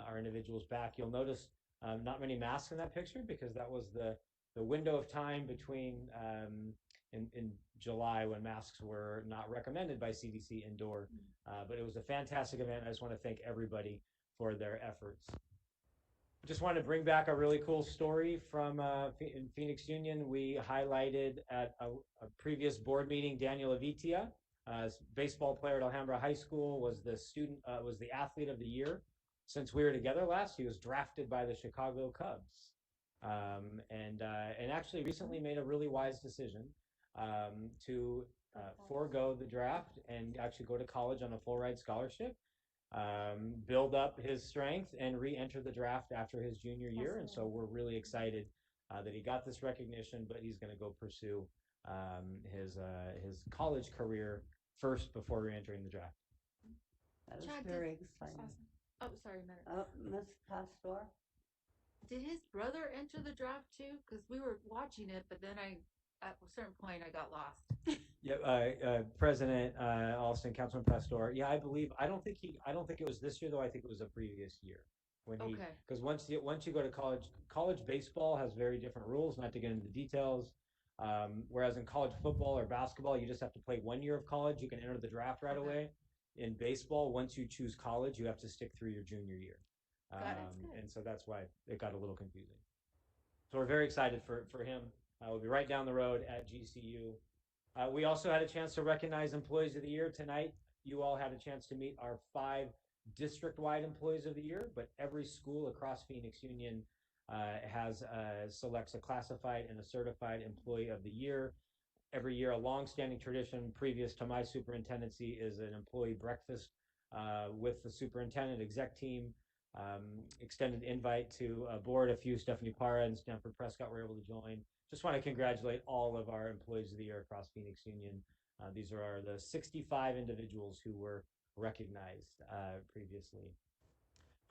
our individuals back. You'll notice not many masks in that picture because that was the window of time between in July when masks were not recommended by CDC indoor. But it was a fantastic event. I just want to thank everybody for their efforts. Just want to bring back a really cool story from in Phoenix Union. We highlighted at a previous board meeting Daniel Avitia, baseball player at Alhambra High School, was the athlete of the year. Since we were together last, he was drafted by the Chicago Cubs, and actually recently made a really wise decision to forego the draft and actually go to college on a full ride scholarship. Build up his strength and re-enter the draft after his junior year. And so we're really excited that he got this recognition, but he's going to go pursue his college career first before re-entering the draft. That is Chad, very exciting. Awesome. Oh, sorry, Madam. Ms. Pastor? Did his brother enter the draft too? Because we were watching it, but then at a certain point, I got lost. Yeah, President Alston, Councilman Pastor. Yeah, I don't think it was this year though. I think it was a previous year when he. Okay. Because once you go to college baseball has very different rules. Not to get into the details. Whereas in college football or basketball, you just have to play 1 year of college. You can enter the draft right away. In baseball, once you choose college, you have to stick through your junior year. And so that's why it got a little confusing. So we're very excited for him. We'll be right down the road at GCU. We also had a chance to recognize Employees of the Year tonight. You all had a chance to meet our 5 district-wide Employees of the Year, but every school across Phoenix Union selects a classified and a certified Employee of the Year. Every year, a long-standing tradition previous to my superintendency is an employee breakfast with the superintendent, exec team. Extended invite to board. A few, Stephanie Parra and Stanford Prescott, were able to join. Just want to congratulate all of our Employees of the Year across Phoenix Union. These are the 65 individuals who were recognized previously.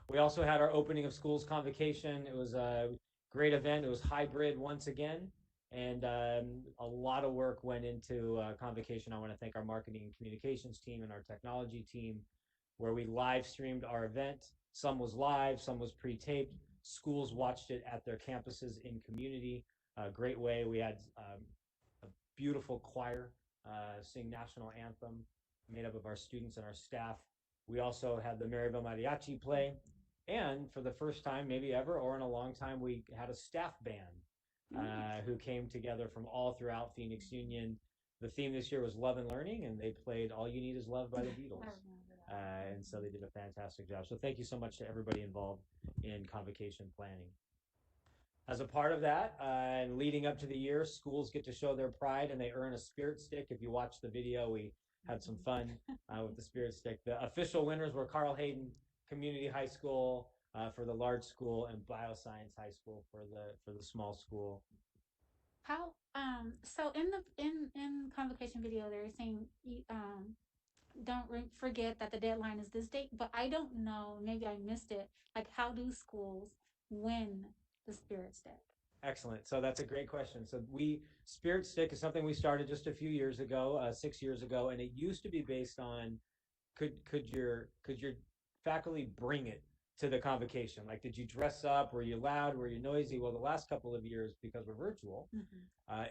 We also had our opening of schools convocation. It was a great event. It was hybrid once again. And a lot of work went into convocation. I want to thank our marketing and communications team and our technology team, where we live streamed our event. Some was live, some was pre-taped. Schools watched it at their campuses in community. Great way. We had a beautiful choir sing national anthem made up of our students and our staff. We also had the Maryville Mariachi play. And for the first time, maybe ever, or in a long time, we had a staff band who came together from all throughout Phoenix Union The theme this year was love and learning, and they played "All You Need Is Love" by the Beatles. And so they did a fantastic job. So thank you so much to everybody involved in convocation planning. As a part of that, and leading up to the year, schools get to show their pride and they earn a spirit stick. If you watch the video, we had some fun with the spirit stick. The official winners were Carl Hayden Community High School for the large school and Bioscience High School for the small school. How so in the convocation video they're saying don't forget that the deadline is this date, but I don't know, maybe I missed it. Like, how do schools win the Spirit Stick? Excellent. So that's a great question. So Spirit Stick is something we started just a few years ago, 6 years ago, and it used to be based on could your faculty bring it to the convocation? Like, did you dress up? Were you loud? Were you noisy? Well, the last couple of years, because we're virtual,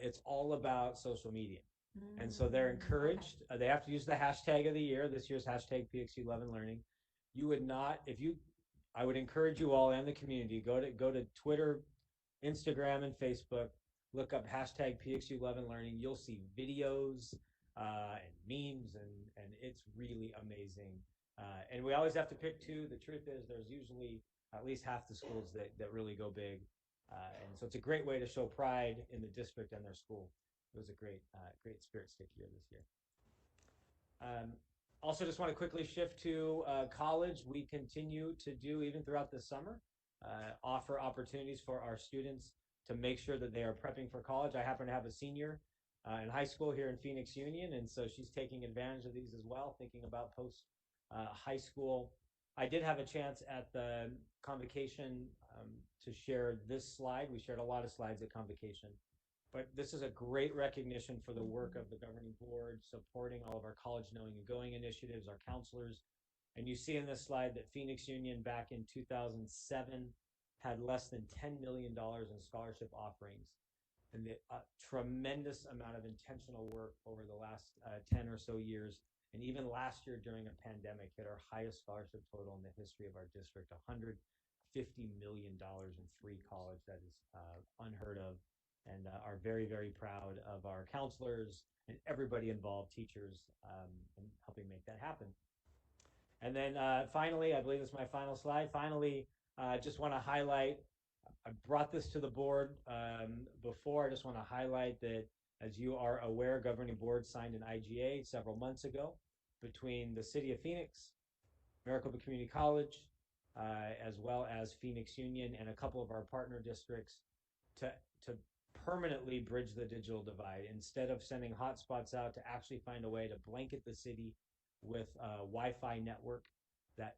it's all about social media. And so they're encouraged. They have to use the hashtag of the year. This year's hashtag PXU Love and Learning. You would not, I would encourage you all and the community, go to Twitter, Instagram, and Facebook, look up hashtag PXU Love and Learning. You'll see videos and memes, and it's really amazing. And we always have to pick two. The truth is there's usually at least half the schools that really go big. And so it's a great way to show pride in the district and their school. It was a great Spirit Stick year this year. Also, just want to quickly shift to college. We continue to do, even throughout the summer, offer opportunities for our students to make sure that they are prepping for college. I happen to have a senior in high school here in Phoenix Union, and so she's taking advantage of these as well, thinking about post high school. I did have a chance at the convocation to share this slide. We shared a lot of slides at convocation. But this is a great recognition for the work of the governing board, supporting all of our college knowing and going initiatives, our counselors. And you see in this slide that Phoenix Union back in 2007 had less than $10 million in scholarship offerings. And the tremendous amount of intentional work over the last 10 or so years. And even last year during a pandemic hit our highest scholarship total in the history of our district, $150 million in free college. That is unheard of. And are very, very proud of our counselors and everybody involved, teachers, in helping make that happen. And then finally, I believe this is my final slide. Finally, just want to highlight, I brought this to the board before. I just want to highlight that, as you are aware, governing board signed an IGA several months ago between the city of Phoenix, Maricopa Community College, as well as Phoenix Union and a couple of our partner districts to permanently bridge the digital divide. Instead of sending hotspots out, to actually find a way to blanket the city with a Wi-Fi network that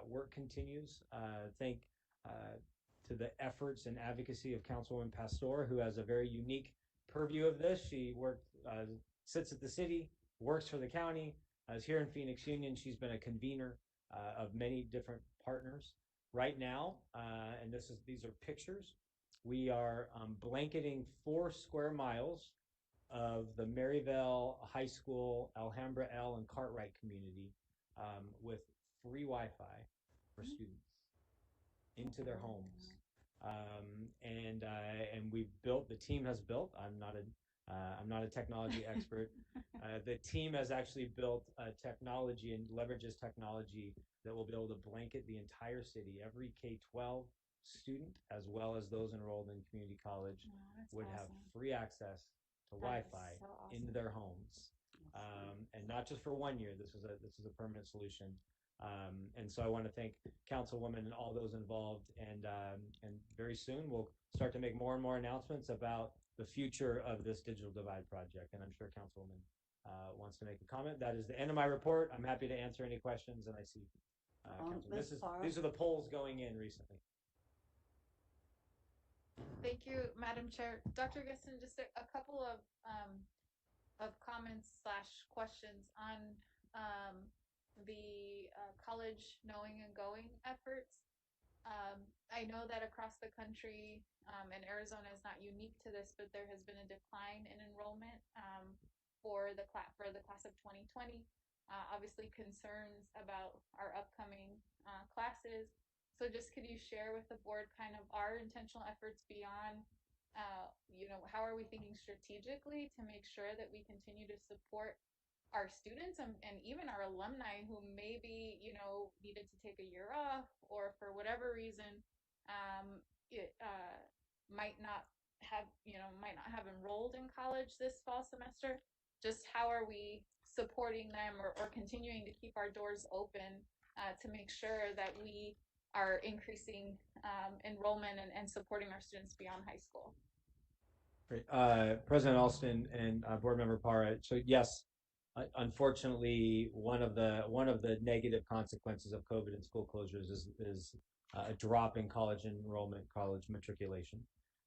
work continues. Thank to the efforts and advocacy of Councilwoman Pastor, who has a very unique purview of this. She sits at the city, works for the county, is here in Phoenix Union. She's been a convener of many different partners. Right now, and these are pictures, we are blanketing 4 square miles of the Maryvale High School, Alhambra L, and Cartwright community with free Wi-Fi for students into their homes. And the team has built, I'm not a technology expert. The team has actually built technology and leverages technology that will be able to blanket the entire city. Every K-12 student, as well as those enrolled in community college, would have free access to Wi-Fi into their homes. And not just for 1 year. This is a permanent solution. And so I want to thank Councilwoman and all those involved. And very soon we'll start to make more and more announcements about the future of this digital divide project. And I'm sure Councilwoman wants to make a comment. That is the end of my report. I'm happy to answer any questions. And I see these are the polls going in recently. Thank you, Madam Chair. Dr. Gesson, just a couple of comments / questions on the college knowing and going efforts. I know that across the country, and Arizona is not unique to this, but there has been a decline in enrollment for the class of 2020. Obviously, concerns about our upcoming classes. So just could you share with the board kind of our intentional efforts beyond how are we thinking strategically to make sure that we continue to support our students and even our alumni who maybe needed to take a year off or for whatever reason it might not have enrolled in college this fall semester. Just how are we supporting them or continuing to keep our doors open to make sure that we are increasing enrollment and supporting our students beyond high school. Great. President Alston and Board Member Parra. So yes, unfortunately, one of the negative consequences of COVID and school closures is a drop in college enrollment, college matriculation.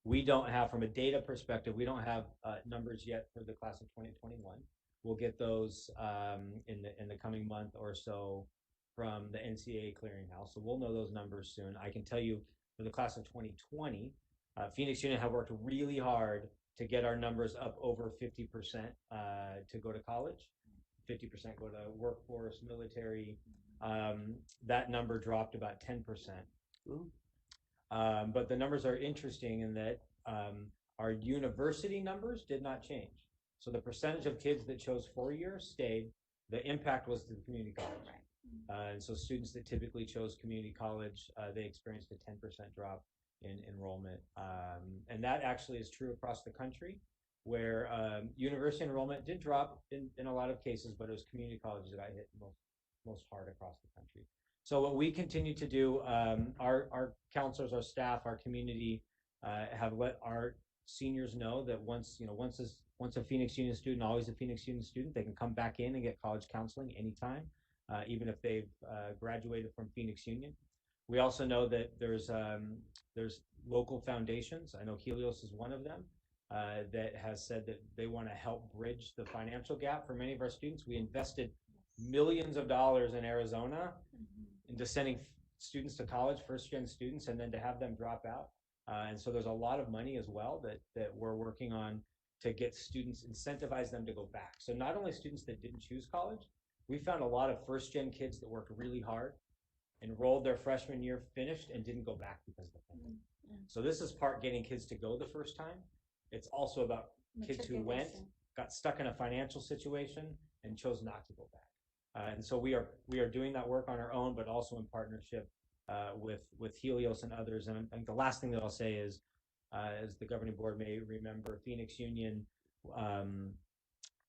We don't have, from a data perspective, we don't have numbers yet for the class of 2021. We'll get those in the coming month or so from the NCAA clearinghouse. So we'll know those numbers soon. I can tell you for the class of 2020, Phoenix Union have worked really hard to get our numbers up over 50% to go to college, 50% go to workforce, military. That number dropped about 10%. But the numbers are interesting in that our university numbers did not change. So the percentage of kids that chose 4 years stayed. The impact was to the community college. And so students that typically chose community college, they experienced a 10% drop in enrollment. And that actually is true across the country, where university enrollment did drop in a lot of cases, but it was community colleges that got hit most hard across the country. So what we continue to do, our counselors, our staff, our community have let our seniors know that once a Phoenix Union student, always a Phoenix Union student, they can come back in and get college counseling anytime, even if they've graduated from Phoenix Union. We also know that there's local foundations. I know Helios is one of them that has said that they want to help bridge the financial gap for many of our students. We invested millions of dollars in Arizona into sending students to college, first-gen students, and then to have them drop out. And so there's a lot of money as well that we're working on to get students, incentivize them to go back. So not only students that didn't choose college, we found a lot of first-gen kids that worked really hard, enrolled their freshman year, finished, and didn't go back because of the pandemic. So this is part getting kids to go the first time. It's also about kids who went, got stuck in a financial situation, and chose not to go back. And so we are doing that work on our own, but also in partnership with Helios and others. And I think the last thing that I'll say is, as the governing board may remember, Phoenix Union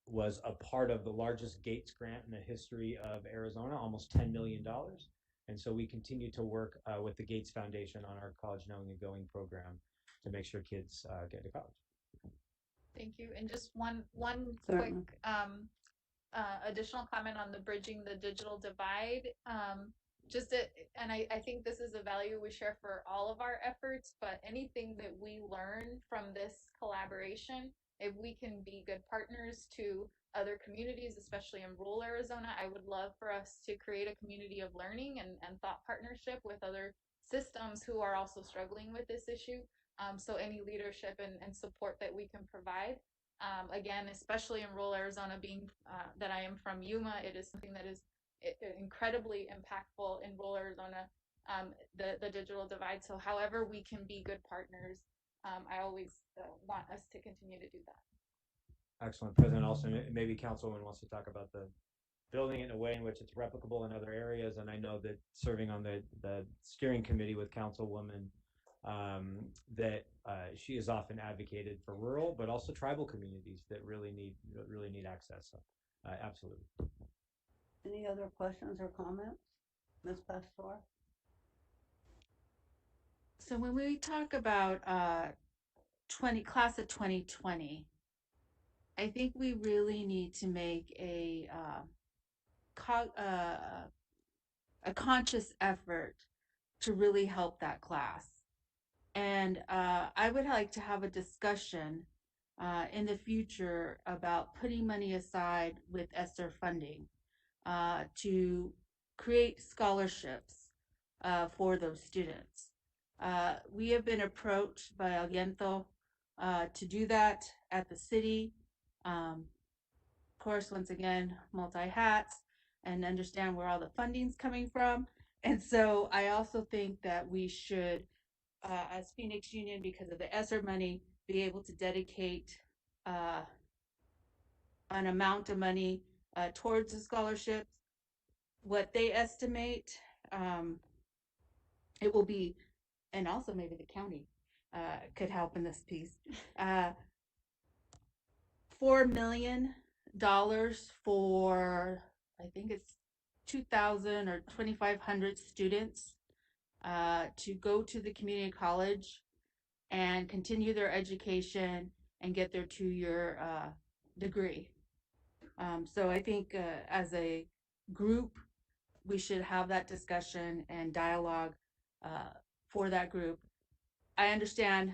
was a part of the largest Gates grant in the history of Arizona, almost $10 million. And so we continue to work with the Gates Foundation on our College Knowing and Going program to make sure kids get to college. Thank you. And just one Certainly. quick additional comment on the bridging the digital divide. And I think this is a value we share for all of our efforts, but anything that we learn from this collaboration, if we can be good partners to other communities, especially in rural Arizona, I would love for us to create a community of learning and thought partnership with other systems who are also struggling with this issue. So any leadership and support that we can provide. Again, especially in rural Arizona, being that I am from Yuma, it is something that is incredibly impactful in rural Arizona, the digital divide. So however we can be good partners, I always want us to continue to do that. Excellent. President Alston, maybe Councilwoman wants to talk about the building it in a way in which it's replicable in other areas. And I know that serving on the steering committee with Councilwoman, that she has often advocated for rural, but also tribal communities that really need access. So, absolutely. Any other questions or comments, Ms. Pastor? So when we talk about class of 2020, I think we really need to make a conscious effort to really help that class. And I would like to have a discussion in the future about putting money aside with ESSER funding to create scholarships for those students. We have been approached by Aliento to do that at the city. Of course, once again, multi-hats and understand where all the funding's coming from. And so I also think that we should, as Phoenix Union, because of the ESSER money, be able to dedicate an amount of money towards the scholarships. What they estimate it will be, and also maybe the county could help in this piece. $4 million for, I think it's 2,000 or 2,500 students to go to the community college and continue their education and get their 2-year degree. So I think as a group, we should have that discussion and dialogue for that group. I understand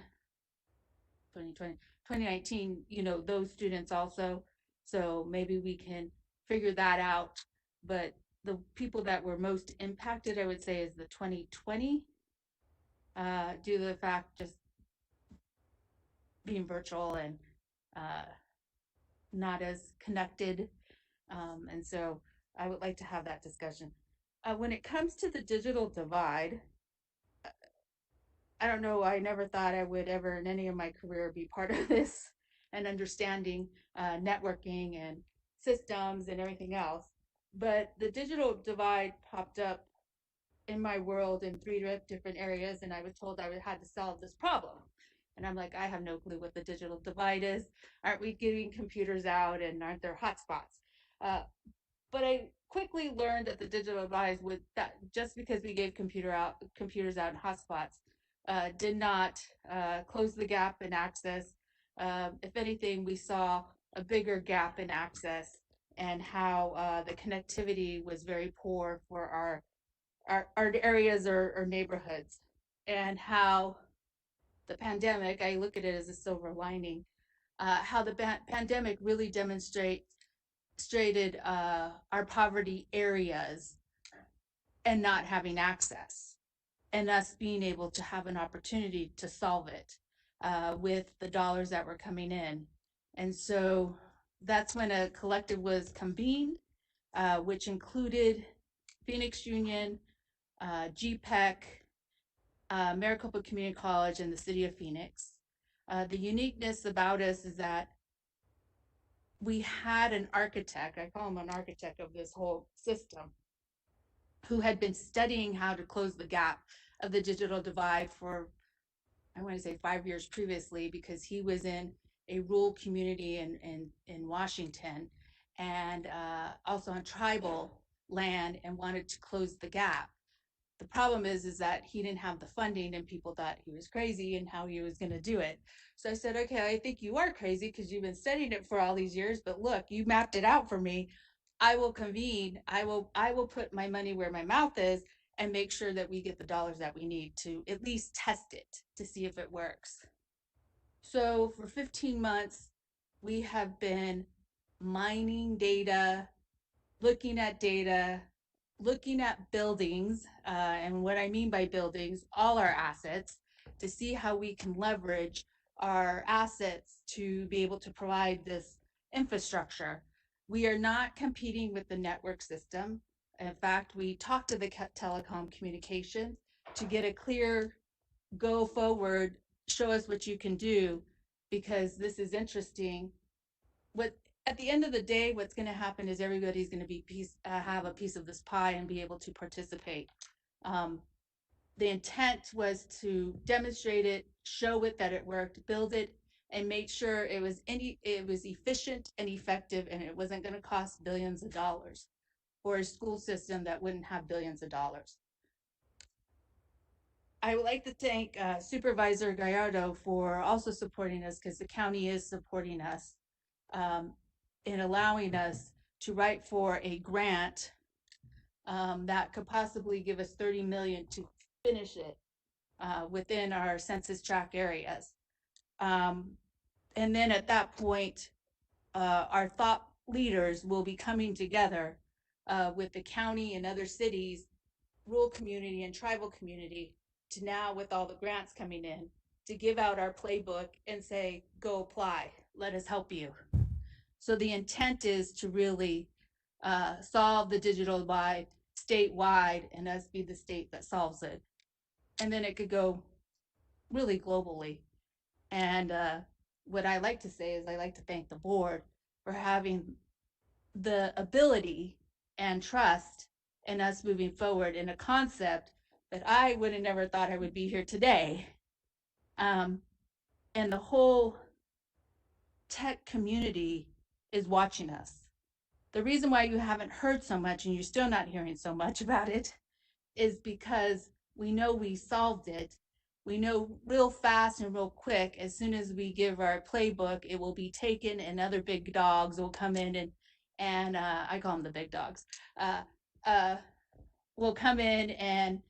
2020, 2019, those students also. So maybe we can figure that out. But the people that were most impacted, I would say, is the 2020, due to the fact just being virtual and not as connected. And so I would like to have that discussion. When it comes to the digital divide, I don't know, I never thought I would ever in any of my career be part of this and understanding networking and systems and everything else. But the digital divide popped up in my world in 3 different areas, and I was told I had to solve this problem. And I'm like, I have no clue what the digital divide is. Aren't we giving computers out, and aren't there hotspots? But I quickly learned that the digital divide would, that just because we gave computers out and hotspots did not close the gap in access. If anything, we saw a bigger gap in access and how the connectivity was very poor for our areas or neighborhoods, and how the pandemic, I look at it as a silver lining, how the pandemic really demonstrated our poverty areas and not having access, and us being able to have an opportunity to solve it with the dollars that were coming in. And so that's when a collective was convened, which included Phoenix Union, GPEC, Maricopa Community College, and the city of Phoenix. The uniqueness about us is that we had an architect, I call him an architect of this whole system, who had been studying how to close the gap of the digital divide for, I want to say 5 years previously, because he was in a rural community in Washington, and also on tribal land, and wanted to close the gap. The problem is that he didn't have the funding, and people thought he was crazy and how he was going to do it. So I said, okay, I think you are crazy because you've been studying it for all these years, but look, you mapped it out for me. I will convene. I will put my money where my mouth is and make sure that we get the dollars that we need to at least test it to see if it works. So for 15 months, we have been mining data, looking at buildings, and what I mean by buildings, all our assets, to see how we can leverage our assets to be able to provide this infrastructure. We are not competing with the network system. In fact, we talked to the telecom communications to get a clear go forward, show us what you can do, because this is interesting. What at the end of the day, what's going to happen is everybody's going to be have a piece of this pie and be able to participate. The intent was to demonstrate it, show it that it worked, build it, and make sure it was efficient and effective, and it wasn't going to cost billions of dollars for a school system that wouldn't have billions of dollars. I would like to thank Supervisor Gallardo for also supporting us, because the county is supporting us in allowing us to write for a grant that could possibly give us $30 million to finish it within our census tract areas. And then at that point, our thought leaders will be coming together with the county and other cities, rural community and tribal community, to now, with all the grants coming in, to give out our playbook and say, go apply, let us help you. So the intent is to really solve the digital divide statewide, and us be the state that solves it. And then it could go really globally. And what I like to say is I like to thank the board for having the ability and trust in us moving forward in a concept that I would have never thought I would be here today. And the whole tech community is watching us. The reason why you haven't heard so much and you're still not hearing so much about it is because we know we solved it. We know real fast and real quick, as soon as we give our playbook, it will be taken and other big dogs will come in and I call them the big dogs, uh, uh, will come in and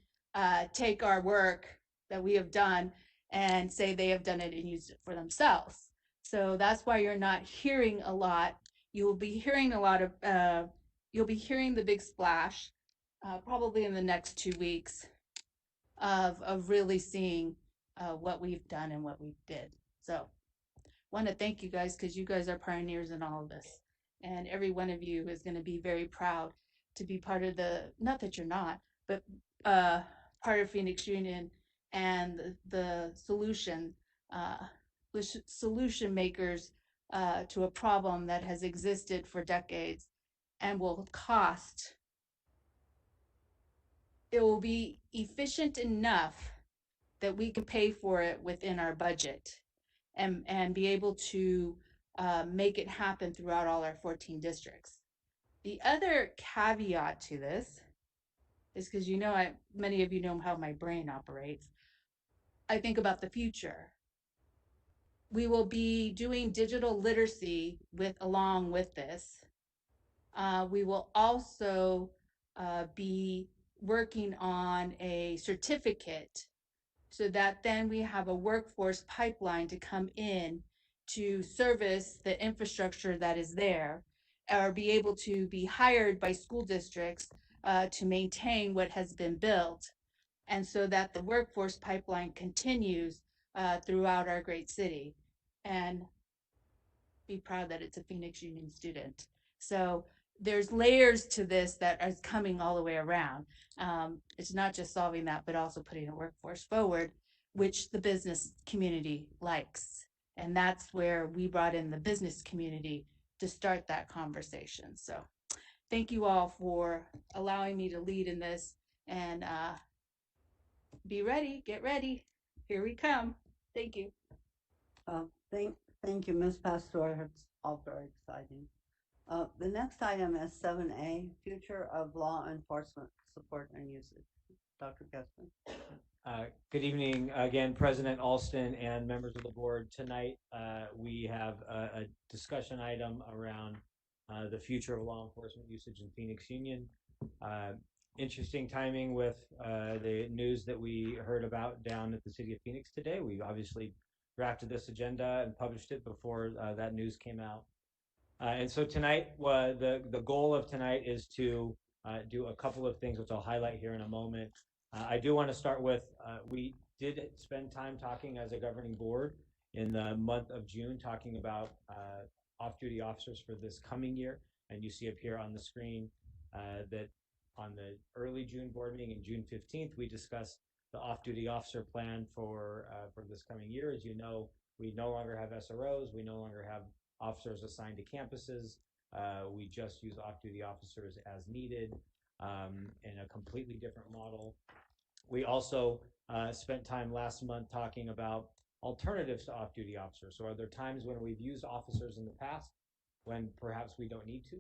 take our work that we have done and say they have done it and use it for themselves. So that's why you're not hearing a lot. You will be hearing a lot of, you'll be hearing the big splash probably in the next 2 weeks of really seeing what we've done and what we did. So want to thank you guys because you guys are pioneers in all of this. And every one of you is going to be very proud to be part of the, not that you're not, but part of Phoenix Union and the solution, solution makers to a problem that has existed for decades and will cost, it will be efficient enough that we can pay for it within our budget and be able to make it happen throughout all our 14 districts. The other caveat to this is because you know, many of you know how my brain operates. I think about the future. We will be doing digital literacy along with this. We will also be working on a certificate so that then we have a workforce pipeline to come in to service the infrastructure that is there or be able to be hired by school districts to maintain what has been built, and so that the workforce pipeline continues throughout our great city. And be proud that it's a Phoenix Union student. So there's layers to this that is coming all the way around. It's not just solving that, but also putting a workforce forward, which the business community likes. And that's where we brought in the business community to start that conversation. So thank you all for allowing me to lead in this, and be ready, get ready. Here we come. Thank you. Thank you, Ms. Pastor. It's all very exciting. The next item is 7A, Future of Law Enforcement Support and Usage. Dr. Geston. Good evening again, President Alston and members of the board. Tonight we have a discussion item around the future of law enforcement usage in Phoenix Union. Interesting timing with the news that we heard about down at the city of Phoenix today. We obviously drafted this agenda and published it before that news came out. And so tonight, the goal of tonight is to do a couple of things, which I'll highlight here in a moment. I do want to start with, we did spend time talking as a governing board in the month of June, talking about off-duty officers for this coming year. And you see up here on the screen that on the early June board meeting in June 15th, we discussed the off-duty officer plan for this coming year. As you know, we no longer have SROs. We no longer have officers assigned to campuses. We just use off-duty officers as needed in a completely different model. We also spent time last month talking about alternatives to off-duty officers. So are there times when we've used officers in the past when perhaps we don't need to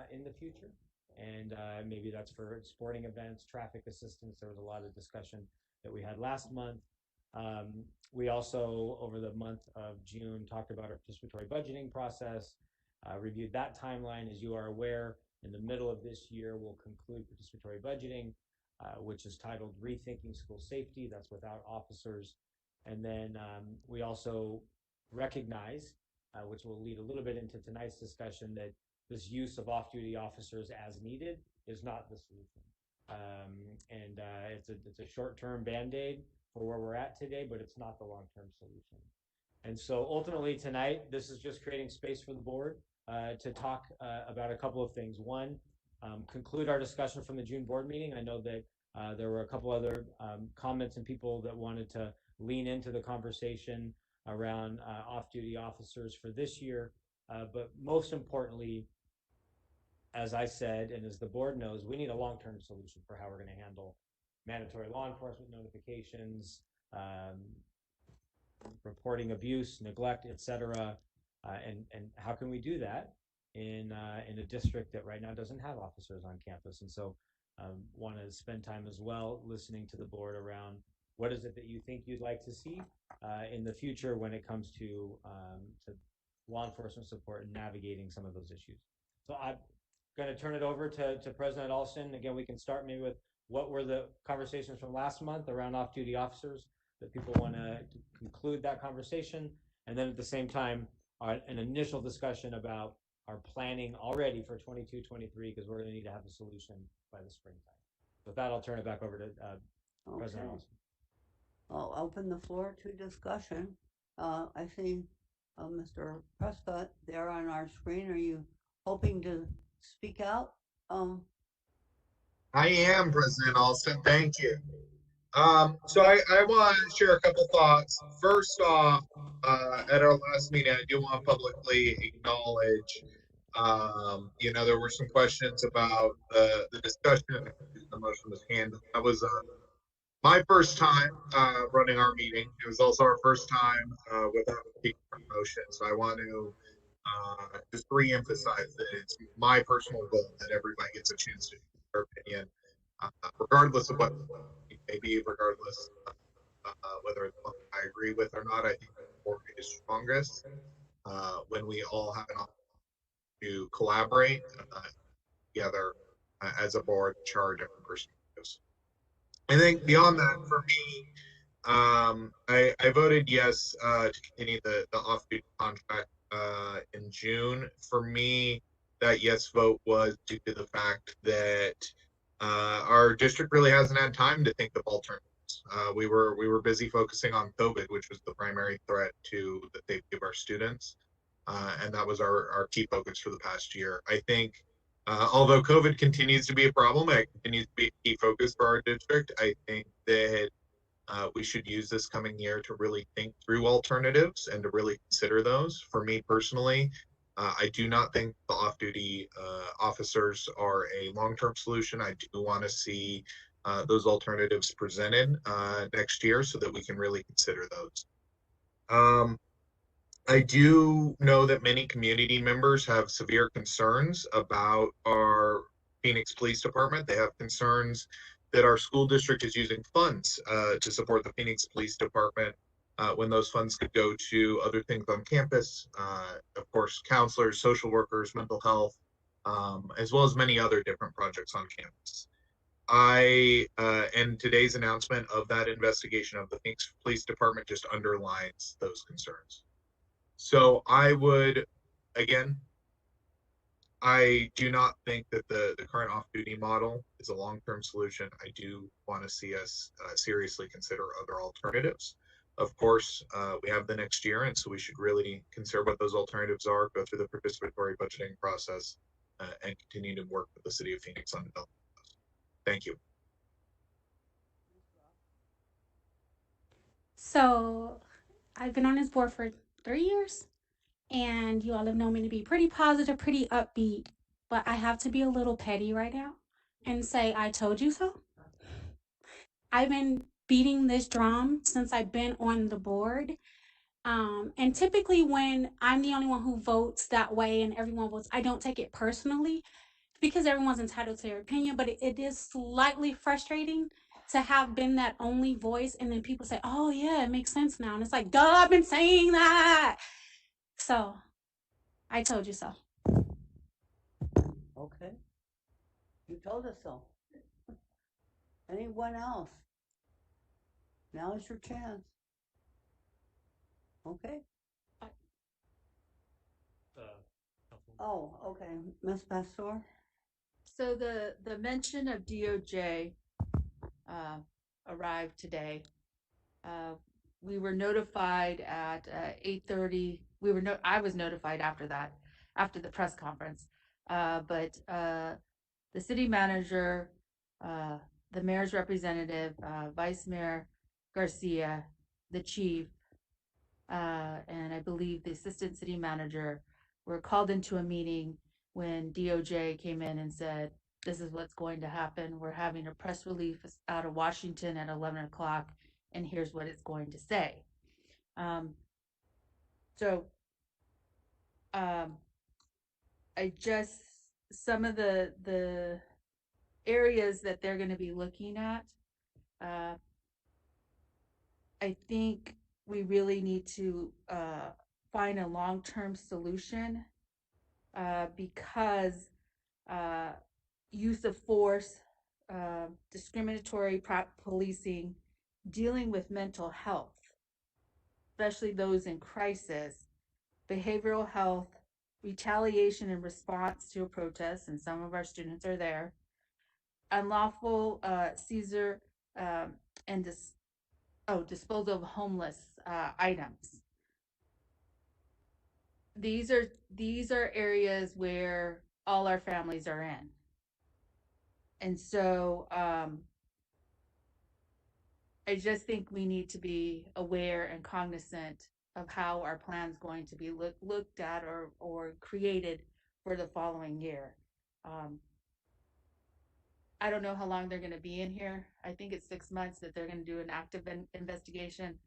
in the future? And maybe that's for sporting events, traffic assistance. There was a lot of discussion that we had last month. We also, over the month of June, talked about our participatory budgeting process, reviewed that timeline. As you are aware, in the middle of this year, we'll conclude participatory budgeting, which is titled Rethinking School Safety. That's without officers. And then we also recognize, which will lead a little bit into tonight's discussion, that this use of off-duty officers as needed is not the solution. It's a short-term Band-Aid for where we're at today, but it's not the long-term solution. And so ultimately tonight, this is just creating space for the board to talk about a couple of things. One, conclude our discussion from the June board meeting. I know that there were a couple other comments and people that wanted to lean into the conversation around off-duty officers for this year. But most importantly, as I said, and as the board knows, we need a long-term solution for how we're going to handle mandatory law enforcement notifications, reporting abuse, neglect, etc. And how can we do that in a district that right now doesn't have officers on campus? And so want to spend time as well listening to the board around what is it that you think you'd like to see in the future when it comes to law enforcement support and navigating some of those issues. So I'm going to turn it over to President Alston. Again, we can start maybe with what were the conversations from last month around off-duty officers that people want to conclude that conversation. And then at the same time, an initial discussion about our planning already for 22-23, because we're going to need to have a solution by the springtime. With that, I'll turn it back over to President Alston. I'll open the floor to discussion. I see Mr. Prescott there on our screen. Are you hoping to speak out? I am, President Alston. Thank you. So I want to share a couple thoughts. First off, at our last meeting, I do want to publicly acknowledge, there were some questions about the discussion. The motion was handled. That was my first time running our meeting. It was also our first time without a motion. So I want to just re-emphasize that it's my personal goal that everybody gets a chance to share their opinion, regardless of what it may be, regardless whether it's one I agree with or not. I think the board is strongest when we all have an opportunity to collaborate together as a board, charge different perspectives. I think beyond that, for me, I voted yes to continue the off-duty contract in June. For me, that yes vote was due to the fact that our district really hasn't had time to think of alternatives. We were busy focusing on COVID, which was the primary threat to the safety of our students, and that was our key focus for the past year. I think although COVID continues to be a problem, it continues to be a key focus for our district. I think that we should use this coming year to really think through alternatives and to really consider those. For me personally, I do not think the off-duty officers are a long-term solution. I do want to see those alternatives presented next year so that we can really consider those. I do know that many community members have severe concerns about our Phoenix Police Department. They have concerns that our school district is using funds to support the Phoenix Police Department when those funds could go to other things on campus. Of course, counselors, social workers, mental health, as well as many other different projects on campus. And today's announcement of that investigation of the Phoenix Police Department just underlines those concerns. So I would, again, I do not think that the current off-duty model is a long-term solution. I do want to see us seriously consider other alternatives. Of course, we have the next year, and so we should really consider what those alternatives are, go through the participatory budgeting process, and continue to work with the city of Phoenix on developing those. Thank you. So I've been on this board for 3 years, and you all have known me to be pretty positive, pretty upbeat, but I have to be a little petty right now and say, I told you so. I've been beating this drum since I've been on the board. And typically when I'm the only one who votes that way and everyone votes, I don't take it personally because everyone's entitled to their opinion, but it is slightly frustrating to have been that only voice and then people say, oh yeah, it makes sense now. And it's like, duh, I've been saying that. So I told you so. Okay. You told us so. Anyone else? Now is your chance. Okay. Oh, okay. Ms. Pastor? So the mention of DOJ arrived today. We were notified at 8:30. I was notified after that, after the press conference. But the city manager, the mayor's representative, Vice Mayor Garcia, the chief, and I believe the assistant city manager were called into a meeting when DOJ came in and said, this is what's going to happen. We're having a press release out of Washington at 11 o'clock, and here's what it's going to say. So I just, some of the areas that they're going to be looking at, I think we really need to find a long-term solution because use of force, discriminatory policing, dealing with mental health, especially those in crisis, behavioral health, retaliation in response to a protest, and some of our students are there, unlawful seizure and disposal of homeless items. These are areas where all our families are in. And so I just think we need to be aware and cognizant of how our plan's going to be looked at or created for the following year. I don't know how long they're going to be in here. I think it's 6 months that they're going to do an active investigation.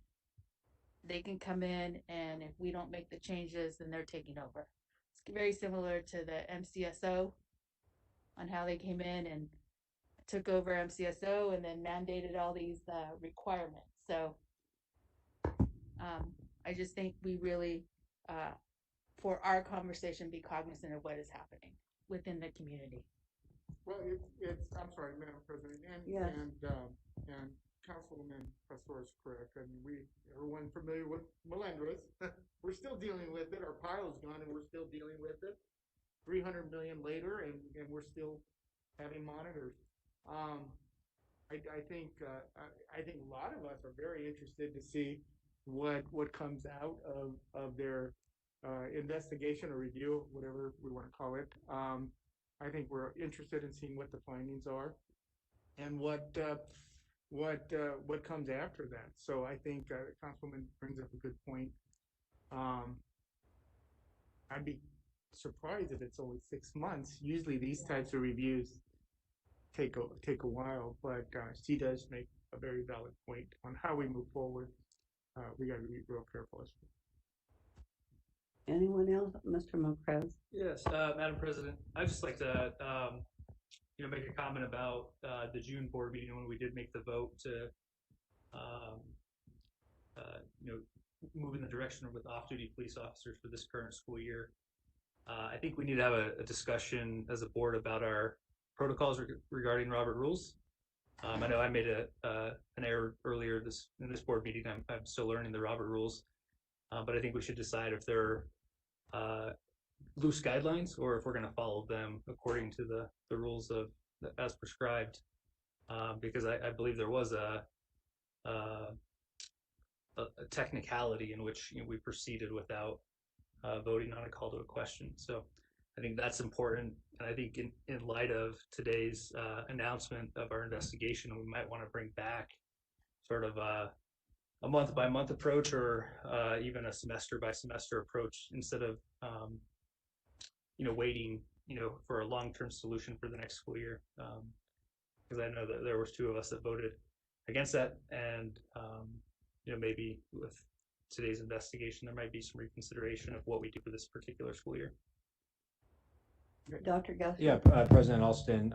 They can come in, and if we don't make the changes, then they're taking over. It's very similar to the MCSO on how they came in and took over MCSO and then mandated all these requirements. So I just think we really, for our conversation, be cognizant of what is happening within the community. Well, I'm sorry, Madam President, Yes. and Councilwoman Pastor is correct. I mean, everyone familiar with Melendres. We're still dealing with it. Our pilot's gone and we're still dealing with it. 300 million later, and we're still having monitors. I think a lot of us are very interested to see what comes out of their investigation or review, whatever we want to call it. I think we're interested in seeing what the findings are and what comes after that. So I think Councilwoman brings up a good point. I'd be surprised if it's only 6 months. Usually these types of reviews take a while, but she does make a very valid point on how we move forward. We got to be real careful. Anyone else? Mr. Mocrez? Yes, Madam President, I'd just like to make a comment about the June board meeting when we did make the vote to move in the direction with off-duty police officers for this current school year. I think we need to have a discussion as a board about our protocols regarding Robert rules. I know I made an error earlier in this board meeting. I'm still learning the Robert rules, but I think we should decide if they're loose guidelines or if we're going to follow them according to the rules as prescribed. Because I believe there was a technicality in which we proceeded without voting on a call to a question. So I think that's important. And I think in light of today's announcement of our investigation, we might want to bring back sort of a month by month approach or even a semester by semester approach instead of waiting for a long-term solution for the next school year. Because I know that there was 2 of us that voted against that, and maybe with today's investigation, there might be some reconsideration of what we do for this particular school year. Dr. Gessler? Yeah, President Alston,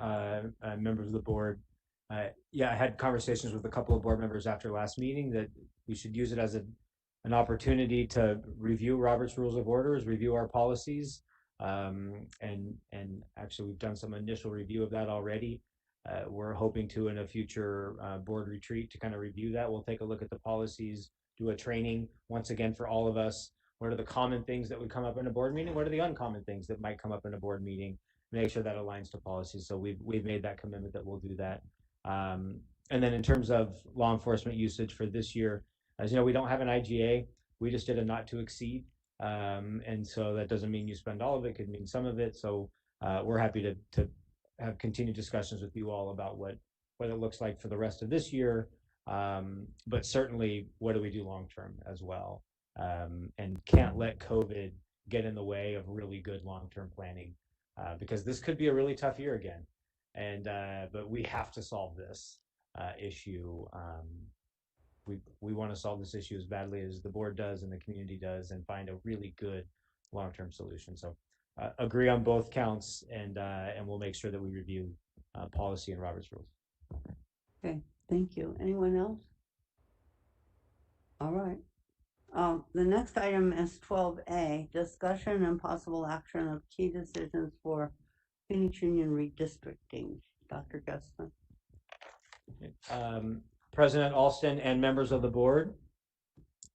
members of the board. I had conversations with a couple of board members after last meeting that we should use it as an opportunity to review Robert's Rules of Orders, review our policies, and actually we've done some initial review of that already. We're hoping to, in a future board retreat, to kind of review that. We'll take a look at the policies, do a training once again for all of us. What are the common things that would come up in a board meeting? What are the uncommon things that might come up in a board meeting? Make sure that aligns to policies. So we've made that commitment that we'll do that. And then in terms of law enforcement usage for this year, as you know, we don't have an IGA. We just did a not to exceed. And so that doesn't mean you spend all of it, could mean some of it. So we're happy to have continued discussions with you all about what it looks like for the rest of this year. But certainly, what do we do long term as well? and can't let COVID get in the way of really good long-term planning, because this could be a really tough year again. And but we have to solve this issue. We want to solve this issue as badly as the board does and the community does, and find a really good long-term solution. So agree on both counts, and we'll make sure that we review policy and Robert's rules. Okay, thank you. Anyone else? All right. The next item is 12A, discussion and possible action of key decisions for Phoenix Union redistricting. Dr. Gustin. President Alston and members of the board,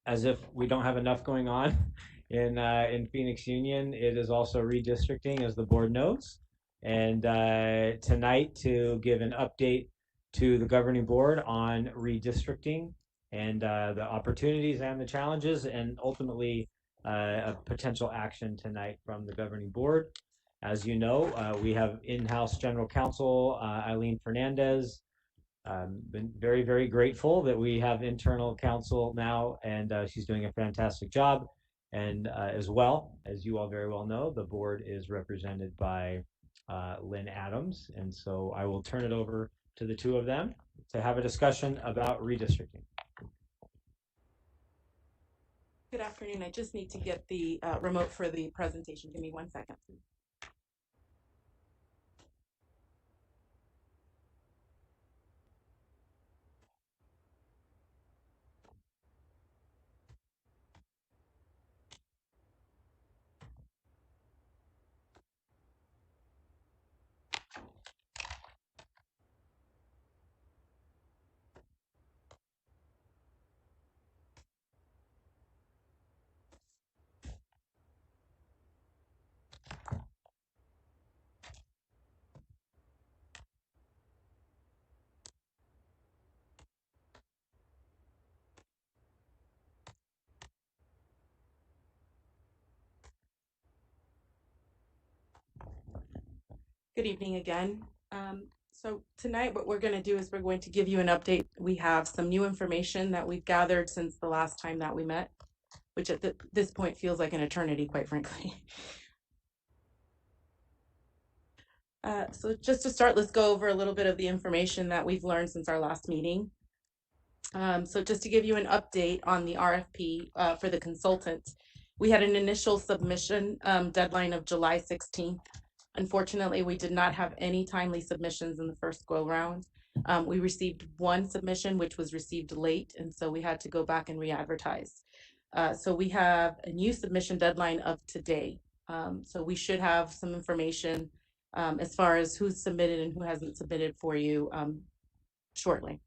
as if we don't have enough going on in Phoenix Union, it is also redistricting, as the board knows. And tonight, to give an update to the governing board on redistricting and the opportunities and the challenges, and ultimately a potential action tonight from the governing board. As you know, we have in-house general counsel Eileen Fernandez. Been very, very grateful that we have internal counsel now, and she's doing a fantastic job. And as well, as you all very well know, the board is represented by Lynn Adams. And so I will turn it over to the two of them to have a discussion about redistricting. Good afternoon. I just need to get the remote for the presentation. Give me 1 second, please. Good evening again. So tonight what we're going to do is we're going to give you an update. We have some new information that we've gathered since the last time that we met, which at this point feels like an eternity, quite frankly. So just to start, let's go over a little bit of the information that we've learned since our last meeting. So just to give you an update on the RFP for the consultant, we had an initial submission deadline of July 16th. Unfortunately, we did not have any timely submissions in the first go round. We received one submission, which was received late, and so we had to go back and re-advertise. So we have a new submission deadline of today. So we should have some information as far as who's submitted and who hasn't submitted for you shortly.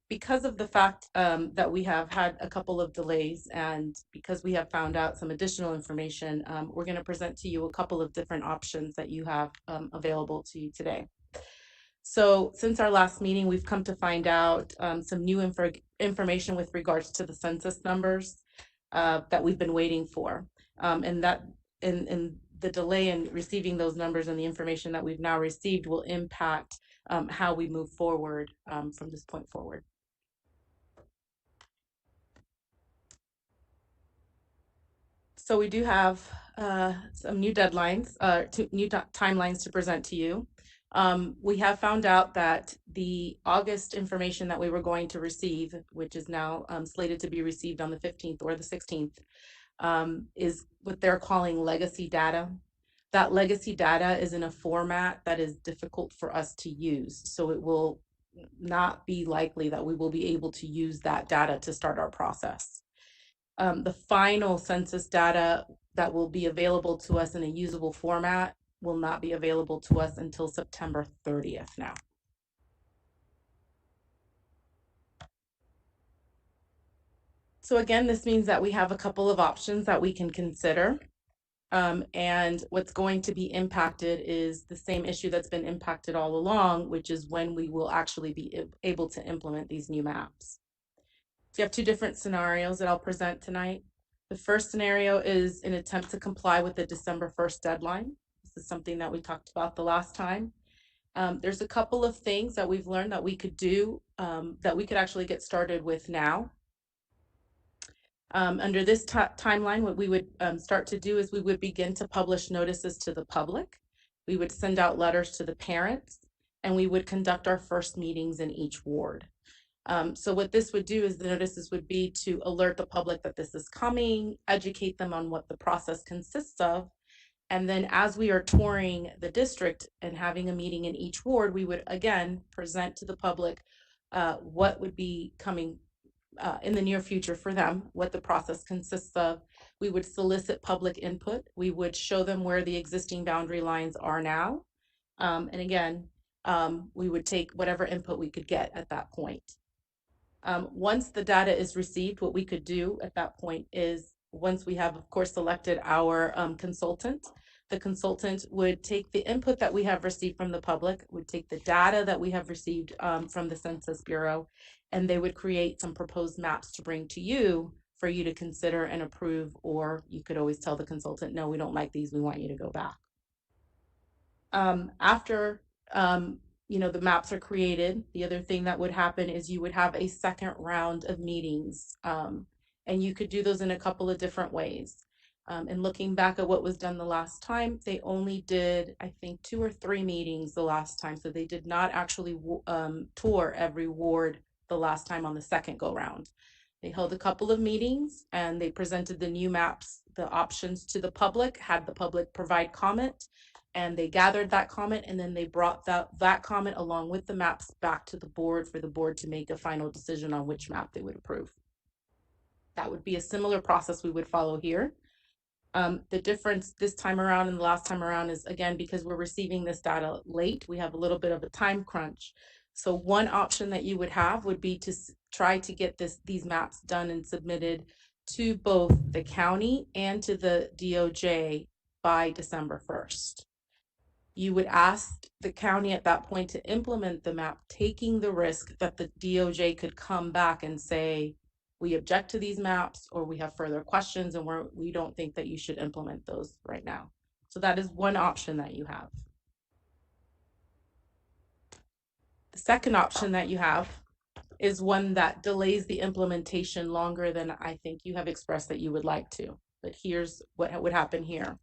Because of the fact that we have had a couple of delays, and because we have found out some additional information, we're going to present to you a couple of different options that you have available to you today. So since our last meeting, we've come to find out some new information with regards to the census numbers that we've been waiting for. And that in the delay in receiving those numbers and the information that we've now received will impact how we move forward from this point forward. So we do have some new deadlines, new timelines to present to you. We have found out that the August information that we were going to receive, which is now slated to be received on the 15th or the 16th, is what they're calling legacy data. That legacy data is in a format that is difficult for us to use. So it will not be likely that we will be able to use that data to start our process. The final census data that will be available to us in a usable format will not be available to us until September 30th now. So again, this means that we have a couple of options that we can consider. And what's going to be impacted is the same issue that's been impacted all along, which is when we will actually be able to implement these new maps. So you have two different scenarios that I'll present tonight. The first scenario is an attempt to comply with the December 1st deadline. This is something that we talked about the last time. There's a couple of things that we've learned that we could do, that we could actually get started with now. Under this timeline, what we would start to do is we would begin to publish notices to the public. We would send out letters to the parents, and we would conduct our first meetings in each ward. So what this would do is the notices would be to alert the public that this is coming, educate them on what the process consists of, and then as we are touring the district and having a meeting in each ward, we would again present to the public what would be coming in the near future for them, what the process consists of. We would solicit public input. We would show them where the existing boundary lines are now. And again, we would take whatever input we could get at that point. Once the data is received, what we could do at that point is, once we have, of course, selected our consultant, the consultant would take the input that we have received from the public, would take the data that we have received from the Census Bureau, and they would create some proposed maps to bring to you for you to consider and approve, or you could always tell the consultant, no, we don't like these, we want you to go back. After the maps are created, the other thing that would happen is you would have a second round of meetings, and you could do those in a couple of different ways. And looking back at what was done the last time, they only did, I think, 2 or 3 meetings the last time, so they did not actually tour every ward the last time on the second go round. They held a couple of meetings and they presented the new maps, the options to the public, had the public provide comment, and they gathered that comment, and then they brought that comment along with the maps back to the board for the board to make a final decision on which map they would approve. That would be a similar process we would follow here. The difference this time around and the last time around is, again, because we're receiving this data late, we have a little bit of a time crunch. So one option that you would have would be to try to get these maps done and submitted to both the county and to the DOJ by December 1st. You would ask the county at that point to implement the map, taking the risk that the DOJ could come back and say, we object to these maps, or we have further questions and we don't think that you should implement those right now. So that is one option that you have. The second option that you have is one that delays the implementation longer than I think you have expressed that you would like to. But here's what would happen here.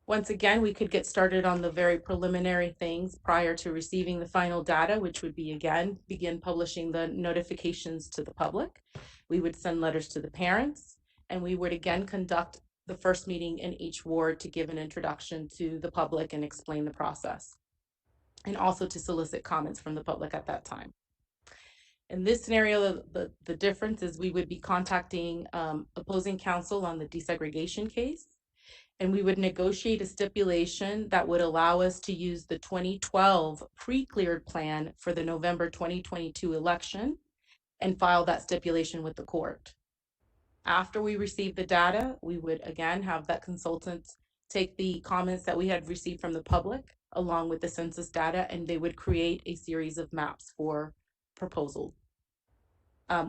Once again, we could get started on the very preliminary things prior to receiving the final data, which would be, again, begin publishing the notifications to the public. We would send letters to the parents, and we would again conduct the first meeting in each ward to give an introduction to the public and explain the process, and also to solicit comments from the public at that time. In this scenario, the difference is we would be contacting opposing counsel on the desegregation case, and we would negotiate a stipulation that would allow us to use the 2012 pre-cleared plan for the November 2022 election and file that stipulation with the court. After we receive the data, we would again have that consultant take the comments that we had received from the public along with the census data, and they would create a series of maps for proposal.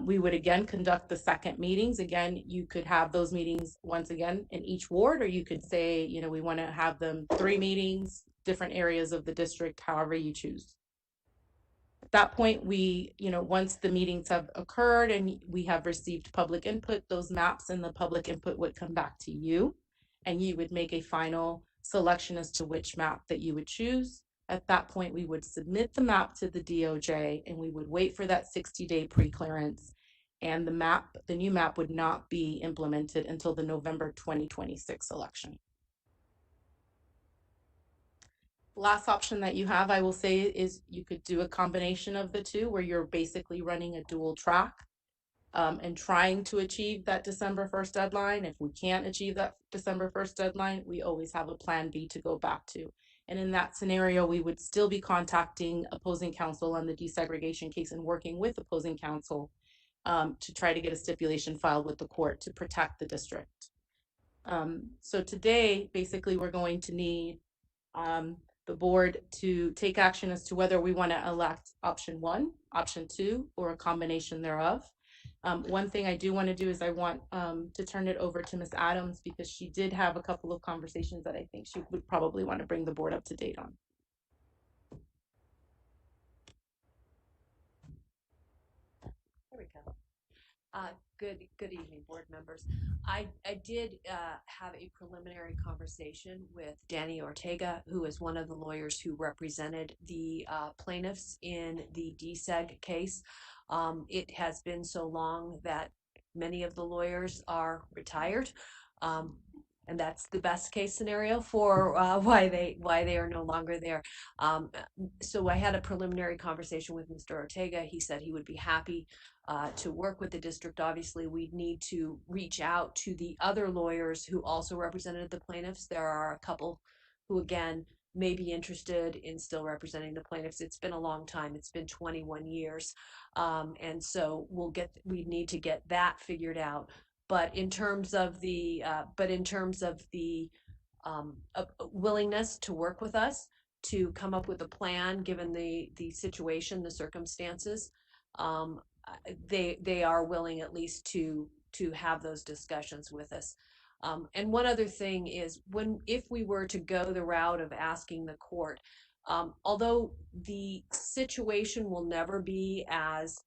We would again conduct the second meetings. Again, you could have those meetings once again in each ward, or you could say, we want to have them 3 meetings, different areas of the district, however you choose. At that point, we, once the meetings have occurred and we have received public input, those maps and the public input would come back to you, and you would make a final selection as to which map that you would choose. At that point, we would submit the map to the DOJ, and we would wait for that 60-day pre-clearance, and the new map would not be implemented until the November 2026 election. Last option that you have, I will say, is you could do a combination of the two, where you're basically running a dual track and trying to achieve that December 1st deadline. If we can't achieve that December 1st deadline, we always have a plan B to go back to. And in that scenario, we would still be contacting opposing counsel on the desegregation case and working with opposing counsel to try to get a stipulation filed with the court to protect the district. So today, basically, we're going to need the board to take action as to whether we want to elect option 1, option 2, or a combination thereof. One thing I do want to do is I want to turn it over to Ms. Adams, because she did have a couple of conversations that I think she would probably want to bring the board up to date on. There we go. Good evening, board members. I did have a preliminary conversation with Danny Ortega, who is one of the lawyers who represented the plaintiffs in the DSEG case. It has been so long that many of the lawyers are retired. And that's the best case scenario for why they are no longer there. So I had a preliminary conversation with Mr. Ortega. He said he would be happy to work with the district. Obviously, we need to reach out to the other lawyers who also represented the plaintiffs. There are a couple who, again, may be interested in still representing the plaintiffs. It's been a long time. It's been 21 years. And so we need to get that figured out. But in terms of the willingness to work with us to come up with a plan, given the situation, the circumstances, they are willing at least to have those discussions with us. And one other thing is, if we were to go the route of asking the court, although the situation will never be as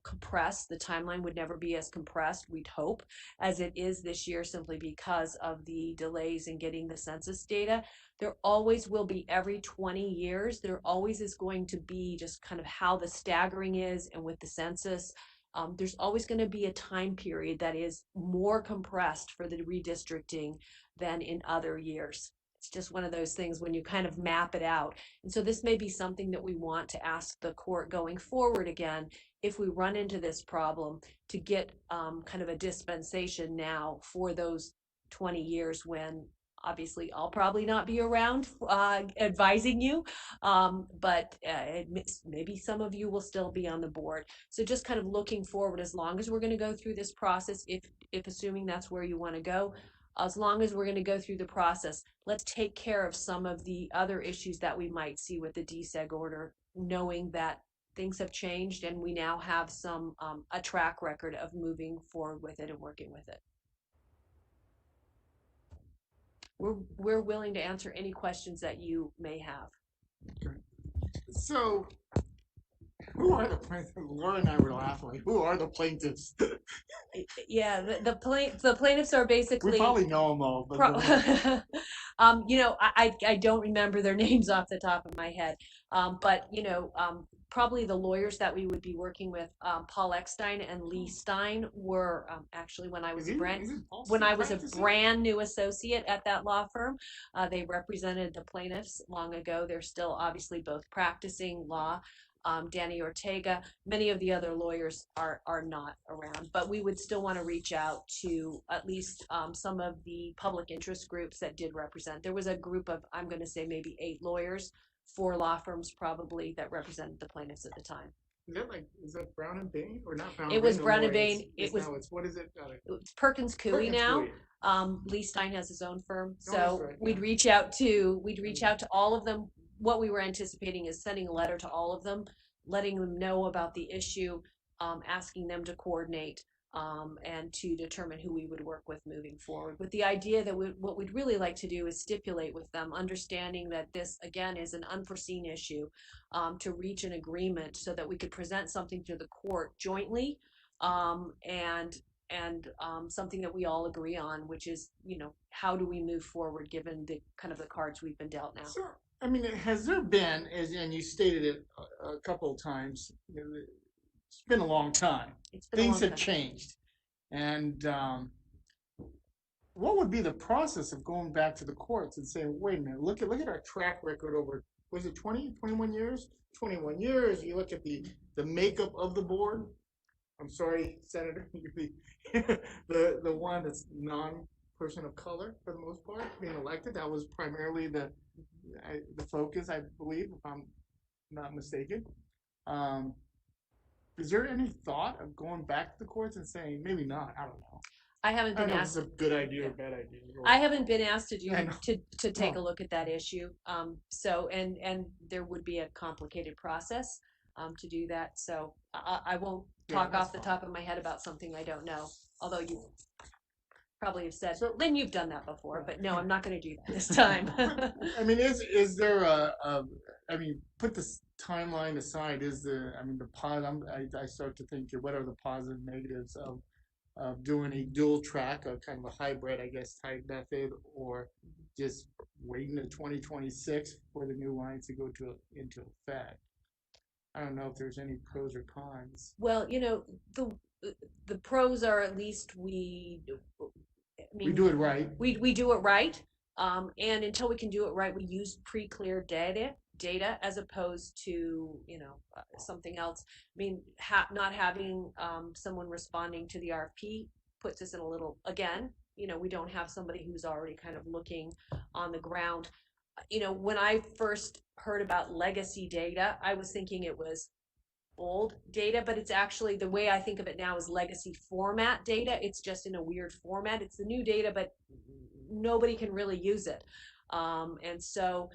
compressed, the timeline would never be as compressed, we'd hope, as it is this year, simply because of the delays in getting the census data. There always will be, every 20 years, there always is going to be just kind of how the staggering is, and with the census, there's always going to be a time period that is more compressed for the redistricting than in other years. It's just one of those things when you kind of map it out. And so this may be something that we want to ask the court going forward again, if we run into this problem, to get kind of a dispensation now for those 20 years when obviously I'll probably not be around advising you, but maybe some of you will still be on the board. So just kind of looking forward, as long as we're going to go through this process, if assuming that's where you want to go, as long as we're going to go through the process, let's take care of some of the other issues that we might see with the DSEG order, knowing that things have changed and we now have a track record of moving forward with it and working with it. We're willing to answer any questions that you may have. Okay. So, who are the plaintiffs? Laura and I were laughing. Who are the plaintiffs? Yeah, the plaintiffs are basically. We probably know them all, but I don't remember their names off the top of my head. But probably the lawyers that we would be working with, Paul Eckstein and Lee Stein, were actually when I was a brand new associate at that law firm. They represented the plaintiffs long ago. They're still obviously both practicing law. Danny Ortega, many of the other lawyers are not around, but we would still want to reach out to at least some of the public interest groups that did represent. There was a group of, I'm going to say maybe 8 lawyers, 4 law firms probably, that represented the plaintiffs at the time. Is that Brown and Bain or not Brown? It was Brown and Bain. What is it? It's Perkins Coie now. Lee Stein has his own firm, so we'd reach out to all of them. What we were anticipating is sending a letter to all of them, letting them know about the issue, asking them to coordinate, and to determine who we would work with moving forward, with the idea that what we'd really like to do is stipulate with them, understanding that this again is an unforeseen issue, to reach an agreement so that we could present something to the court jointly, and something that we all agree on, which is, how do we move forward given the kind of the cards we've been dealt now. Sure. I mean, has there been, and you stated it a couple of times, it's been a long time. Things have changed. And what would be the process of going back to the courts and saying, wait a minute, look at our track record over, was it 21 years? 21 years. You look at the makeup of the board. I'm sorry, Senator, the one that's non-person of color for the most part being elected. That was primarily the focus, I believe, if I'm not mistaken. Is there any thought of going back to the courts and saying, maybe not, I don't know. I haven't been asked. If it's a good idea or bad idea. I haven't been asked to take a look at that issue. So there would be a complicated process to do that. So I won't talk off the top of my head about something I don't know. Although you probably have said, Lynn, you've done that before, but no, I'm not going to do that this time. I mean, is there I mean, put this timeline aside, the pause, I start to think, what are the positive negatives of of doing a dual track, a kind of a hybrid, I guess, type method, or just waiting to 2026 for the new lines to go into effect. I don't know if there's any pros or cons. Well, the pros are at least We do it right. We do it right. And until we can do it right, we use pre-cleared data as opposed to, something else. I mean, not having someone responding to the RFP puts us in a little, again, we don't have somebody who's already kind of looking on the ground. When I first heard about legacy data, I was thinking it was old data, but it's actually, the way I think of it now, is legacy format data. It's just in a weird format. It's the new data, but nobody can really use it. And so,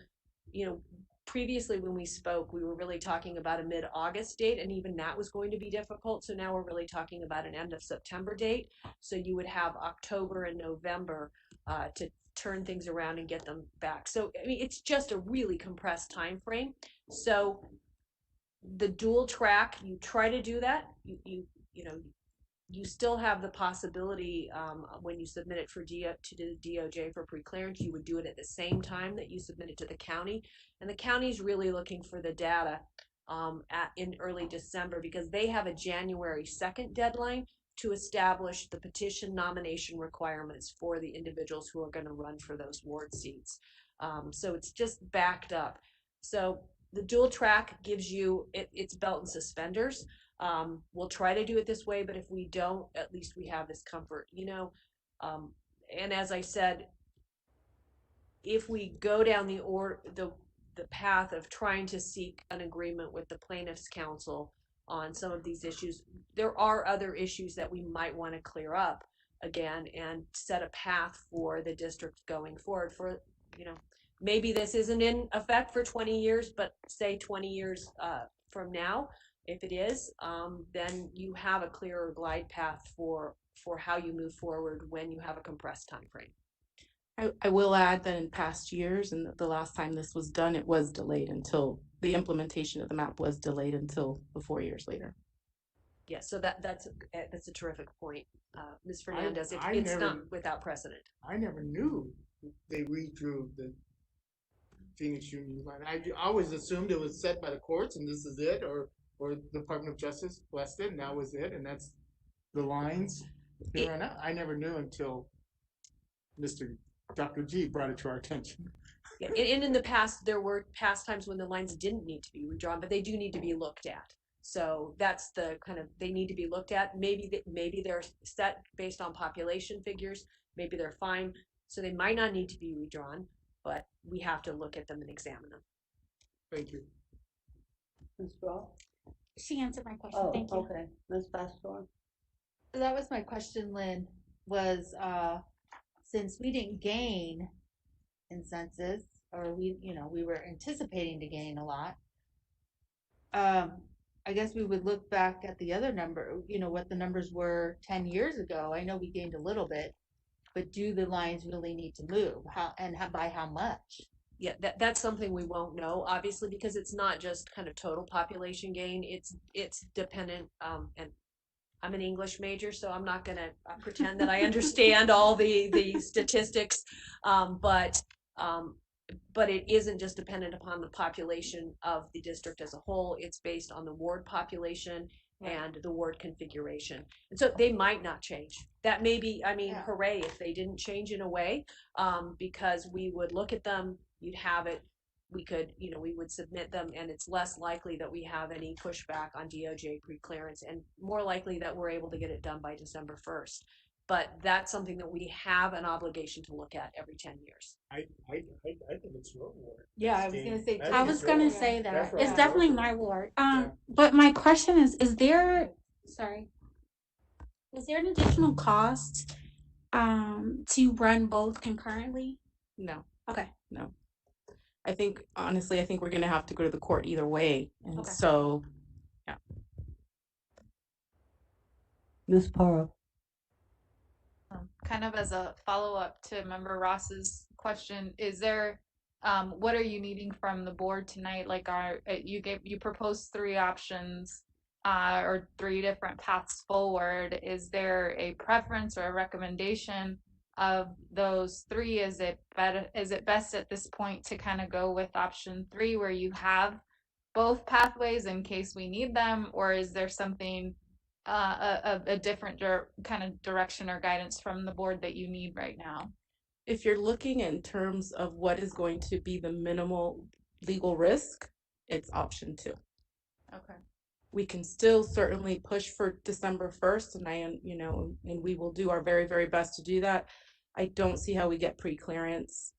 previously when we spoke, we were really talking about a mid-August date, and even that was going to be difficult. So now we're really talking about an end of September date. So you would have October and November to turn things around and get them back. So, I mean, it's just a really compressed time frame. So the dual track, you try to do that. You still have the possibility, when you submit it to the DOJ for pre-clearance, you would do it at the same time that you submit it to the county. And the county's really looking for the data in early December, because they have a January 2nd deadline to establish the petition nomination requirements for the individuals who are going to run for those ward seats. So it's just backed up. So the dual track gives you, it's belt and suspenders. We'll try to do it this way, but if we don't, at least we have this comfort, and as I said, if we go down the path of trying to seek an agreement with the plaintiffs' counsel on some of these issues, there are other issues that we might want to clear up again and set a path for the district going forward. For maybe this isn't in effect for 20 years, but say 20 years from now, if it is, then you have a clearer glide path for how you move forward when you have a compressed time frame. I will add that in past years, and the last time this was done, it was delayed until the implementation of the map was delayed until the 4 years later. Yeah, so that's a terrific point, Ms. Fernandez. It's not without precedent. I never knew they redrew the Phoenix Union line. I always assumed it was set by the courts and this is it, or Department of Justice blessed it and that was it, and that's the lines. I never knew until Dr. G brought it to our attention. Yeah, and in the past, there were past times when the lines didn't need to be redrawn, but they do need to be looked at. So that's the kind of, they need to be looked at. Maybe they're set based on population figures. Maybe they're fine. So they might not need to be redrawn, but we have to look at them and examine them. Thank you. Ms. Straw? She answered my question. Oh, Thank you. okay. Ms. Pastor? That was my question, Lynn, was since we didn't gain in census, or we were anticipating to gain a lot, I guess we would look back at the other number, what the numbers were 10 years ago. I know we gained a little bit, but do the lines really need to move? By how much? Yeah, that's something we won't know, obviously, because it's not just kind of total population gain. It's dependent, and I'm an English major, so I'm not going to pretend that I understand all the statistics, but it isn't just dependent upon the population of the district as a whole. It's based on the ward population and the ward configuration. And so they might not change. That may be, hooray if they didn't change in a way, because we would look at them, you'd have it, we could, we would submit them, and it's less likely that we have any pushback on DOJ pre-clearance, and more likely that we're able to get it done by December 1st. But that's something that we have an obligation to look at every 10 years. I think it's your ward. Yeah, I was gonna say. I was gonna say that it's definitely my ward. Yeah. But my question is there an additional cost to run both concurrently? No. Okay. No. Honestly, I think we're gonna have to go to the court either way. And Okay. so, yeah. Ms. Parra? Kind of as a follow-up to Member Ross's question, is there, what are you needing from the board tonight? Like, you proposed 3 options. or 3 different paths forward. Is there a preference or a recommendation of those 3? Is it best at this point to kind of go with option 3 where you have both pathways in case we need them, or is there something a different kind of direction or guidance from the board that you need right now? If you're looking in terms of what is going to be the minimal legal risk, it's option 2. Okay. We can still certainly push for December 1st, and and we will do our very, very best to do that. I don't see how we get pre-clearance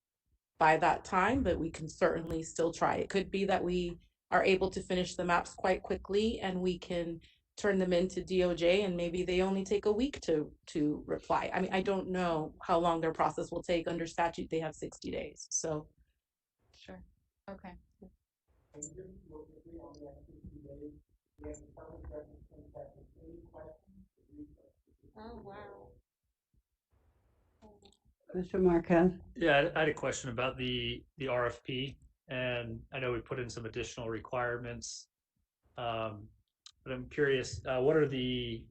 by that time, but we can certainly still try. It could be that we are able to finish the maps quite quickly and we can turn them into DOJ and maybe they only take a week to reply. I mean, I don't know how long their process will take. Under statute, they have 60 days. So sure. Okay. Oh, wow. Mr. Marquez? Yeah, I had a question about the RFP, and I know we put in some additional requirements. But I'm curious, what are the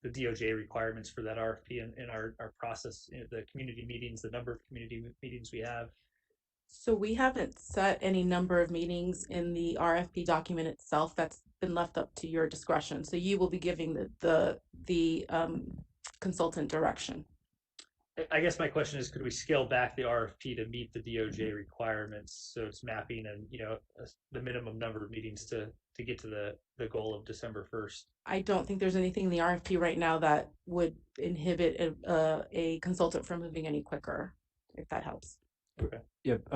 DOJ requirements for that RFP in our process, the community meetings, the number of community meetings we have? So we haven't set any number of meetings in the RFP document itself. That's been left up to your discretion. So you will be giving the consultant direction. I guess my question is, could we scale back the RFP to meet the DOJ requirements? So it's mapping and, the minimum number of meetings to get to the goal of December 1st. I don't think there's anything in the RFP right now that would inhibit a consultant from moving any quicker, if that helps. Okay. Yep.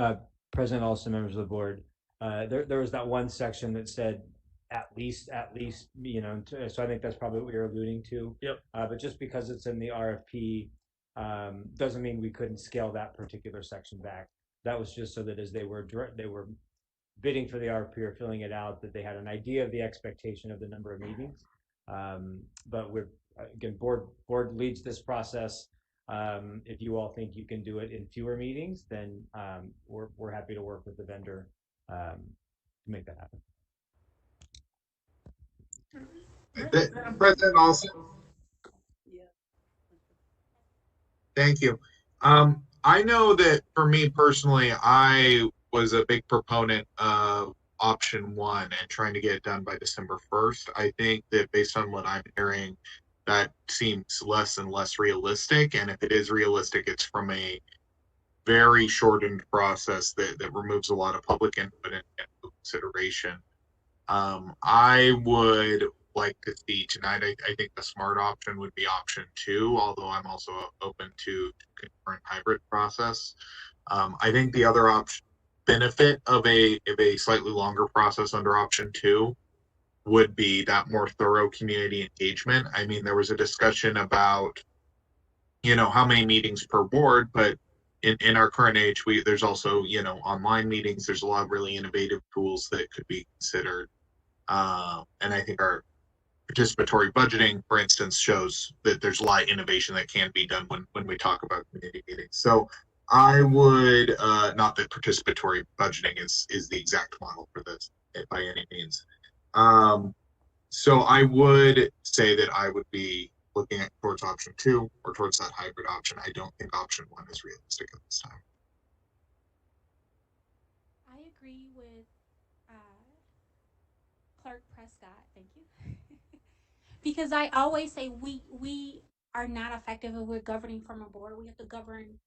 President Alston, members of the board, there was that one section that said at least, so I think that's probably what you're alluding to. Yep. But just because it's in the RFP, doesn't mean we couldn't scale that particular section back. That was just so that as they were bidding for the RFP or filling it out, that they had an idea of the expectation of the number of meetings. But we're again, board leads this process. If you all think you can do it in fewer meetings, then we're happy to work with the vendor to make that happen. President Alston. Thank you. I know that for me personally, I was a big proponent of option 1 and trying to get it done by December 1st. I think that based on what I'm hearing, that seems less and less realistic. And if it is realistic, it's from a very shortened process that removes a lot of public input and consideration. I would like to see tonight, I think the smart option would be option 2, although I'm also open to concurrent hybrid process. I think the other benefit of a slightly longer process under option 2 would be that more thorough community engagement. I mean, there was a discussion about, how many meetings per board, but in our current age, there's also, online meetings. There's a lot of really innovative tools that could be considered. And I think our participatory budgeting, for instance, shows that there's a lot of innovation that can be done when we talk about community meetings. So I would, not that participatory budgeting is the exact model for this by any means. So I would say that I would be looking towards option 2 or towards that hybrid option. I don't think option 1 is realistic at this time. I agree with Clerk Prescott. Thank you. Because I always say we are not effective if we're governing from a board. We have to govern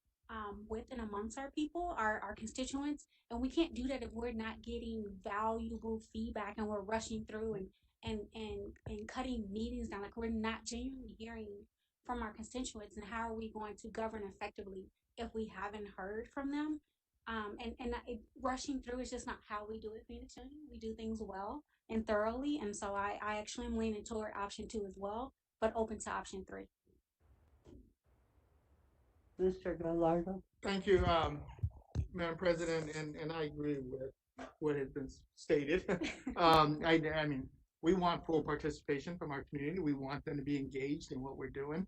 with and amongst our people, our constituents, and we can't do that if we're not getting valuable feedback and we're rushing through and cutting meetings down. Like, we're not genuinely hearing from our constituents, and how are we going to govern effectively if we haven't heard from them? Rushing through is just not how we do it, Phoenix Union. We do things well and thoroughly, and so I actually am leaning toward option 2 as well, but open to option 3. Mr. Gallardo? Thank you, Madam President, and I agree with what has been stated. I mean, we want full participation from our community. We want them to be engaged in what we're doing.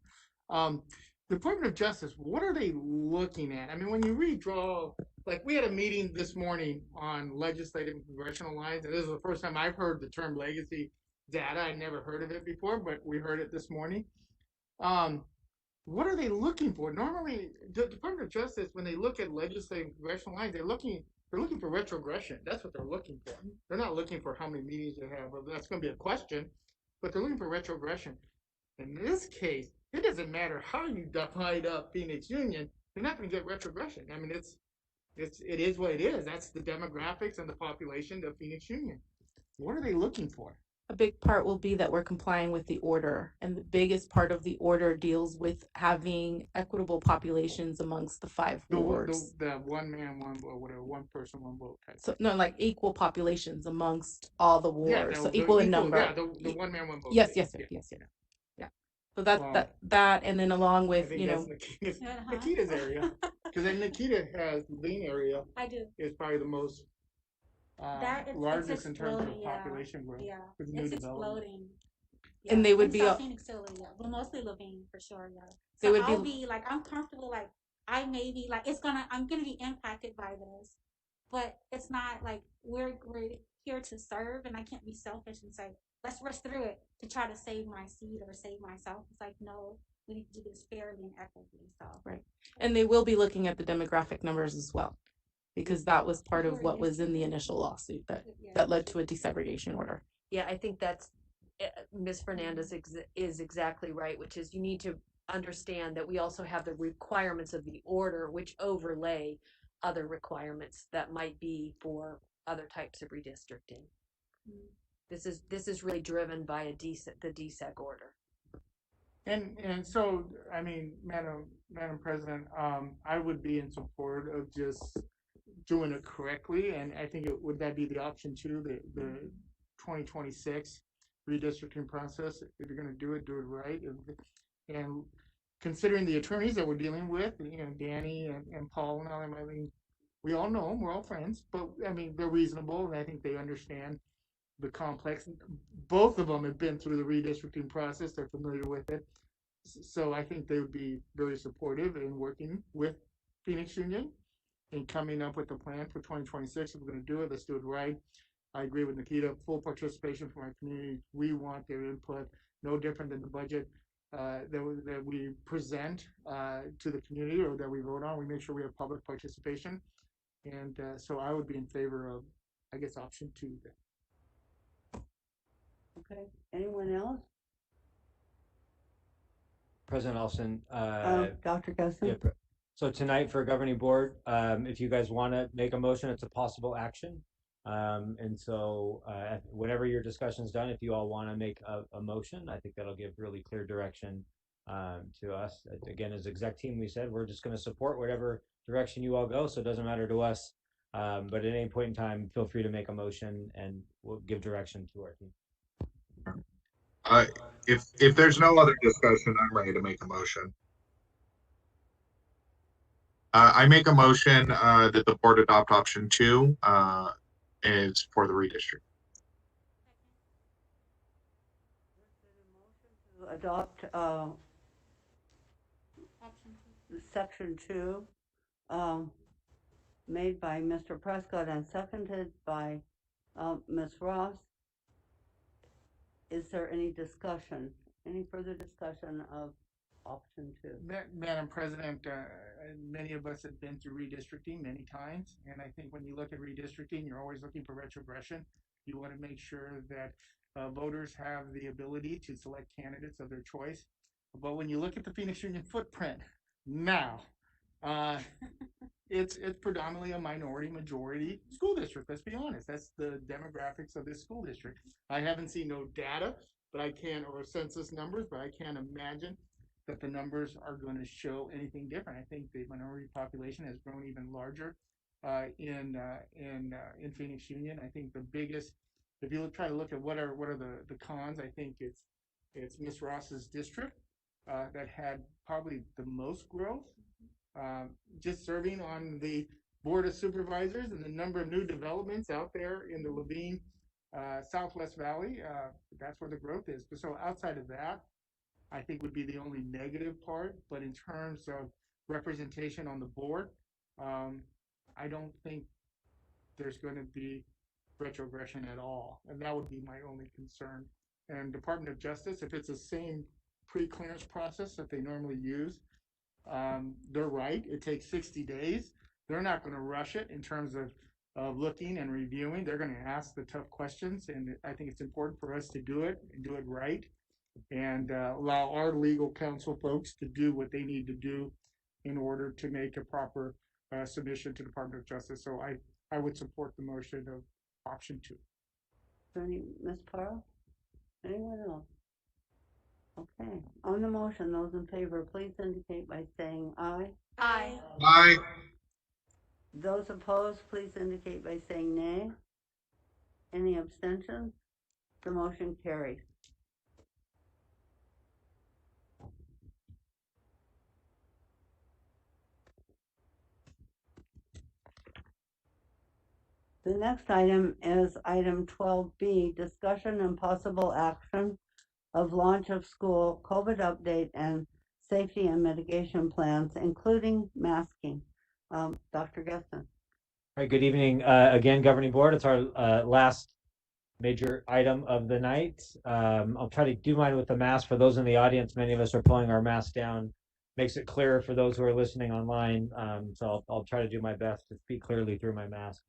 The Department of Justice, what are they looking at? I mean, when you redraw, like, we had a meeting this morning on legislative and congressional lines, and this is the first time I've heard the term legacy data. I never heard of it before, but we heard it this morning. What are they looking for? Normally, the Department of Justice, when they look at legislative congressional lines, they're looking for retrogression. That's what they're looking for. They're not looking for how many meetings you have. That's going to be a question, but they're looking for retrogression. In this case, it doesn't matter how you divide up Phoenix Union. You're not going to get retrogression. I mean, it is what it is. That's the demographics and the population of Phoenix Union. What are they looking for? A big part will be that we're complying with the order, and the biggest part of the order deals with having equitable populations amongst the 5 wards. The one man, one vote, whatever, one person, one vote type. So no, like equal populations amongst all the wards, so equal in number. Yeah, the one man, one vote. Yes. So that, and then along with, you know, Nikita's area, because then Nikita has Lean area. I do. Is probably the most largest in terms of population growth. Yeah, it's exploding. Yeah. And they would be South Phoenix too, yeah, but mostly Levine for sure, yeah. They would I'll be like, I'm comfortable, like I may be like, I'm gonna be impacted by this, but it's not like we're here to serve, and I can't be selfish and say, let's rush through it to try to save my seat or save myself. It's like, no, we need to do this fairly and equitably. So right, and they will be looking at the demographic numbers as well, because that was part of what was in the initial lawsuit that led to a desegregation order. Yeah, I think that's Ms. Fernandez is exactly right, which is you need to understand that we also have the requirements of the order, which overlay other requirements that might be for other types of redistricting. This is really driven by the DSEG order. And so, I mean, Madam President, I would be in support of just doing it correctly, and I think would that be the option too, the 2026 redistricting process? If you're going to do it right, and considering the attorneys that we're dealing with, you know, Danny and Paul and all them, I mean, we all know them, we're all friends, but I mean, they're reasonable, and I think they understand the complex. Both of them have been through the redistricting process; they're familiar with it. So I think they would be very supportive in working with Phoenix Union and coming up with a plan for 2026. If we're going to do it, let's do it right. I agree with Nikita, full participation from our community. We want their input, no different than the budget that we present to the community or that we vote on. We make sure we have public participation. And so I would be in favor of, I guess, option 2 then. Okay, anyone else? President Olson. Dr. Gusson? Yeah, so tonight for governing board, if you guys want to make a motion, it's a possible action. And so whenever your discussion's done, if you all want to make a motion, I think that'll give really clear direction to us. Again, as exec team, we said we're just going to support whatever direction you all go, so it doesn't matter to us. But at any point in time, feel free to make a motion and we'll give direction to our team. If there's no other discussion, I'm ready to make a motion. I make a motion that the board adopt option 2 is for the redistrict. Adopt section 2 made by Mr. Prescott and seconded by Ms. Ross. Is there any discussion, any further discussion of option 2? Madam President, many of us have been through redistricting many times, and I think when you look at redistricting, you're always looking for retrogression. You want to make sure that voters have the ability to select candidates of their choice. But when you look at the Phoenix Union footprint now, it's predominantly a majority school district. Let's be honest. That's the demographics of this school district. I haven't seen no data, but I can, or census numbers, but I can't imagine that the numbers are going to show anything different. I think the minority population has grown even larger in Phoenix Union. I think the biggest, if you try to look at what are the cons, I think it's Ms. Ross's district that had probably the most growth. Just serving on the board of supervisors and the number of new developments out there in the Levine Southwest Valley, that's where the growth is. So outside of that, I think would be the only negative part. But in terms of representation on the board, I don't think there's going to be retrogression at all, and that would be my only concern and Department of Justice, if it's the same pre-clearance process that they normally use, they're right. It takes 60 days. They're not going to rush it in terms of looking and reviewing. They're going to ask the tough questions, and I think it's important for us to do it and do it right, and allow our legal counsel folks to do what they need to do in order to make a proper submission to the Department of Justice. So I would support the motion of option 2. Ms. Parra? Anyone else? Okay, on the motion, those in favor, please indicate by saying aye. Aye. Aye. Those opposed, please indicate by saying nay. Any abstentions? The motion carries. The next item is item 12B, discussion and possible action of launch of school COVID update and safety and mitigation plans, including masking. Dr. Geston. All right, good evening again, Governing Board. It's our last major item of the night. I'll try to do mine with the mask. For those in the audience, many of us are pulling our masks down. Makes it clearer for those who are listening online. So I'll try to do my best to speak clearly through my mask.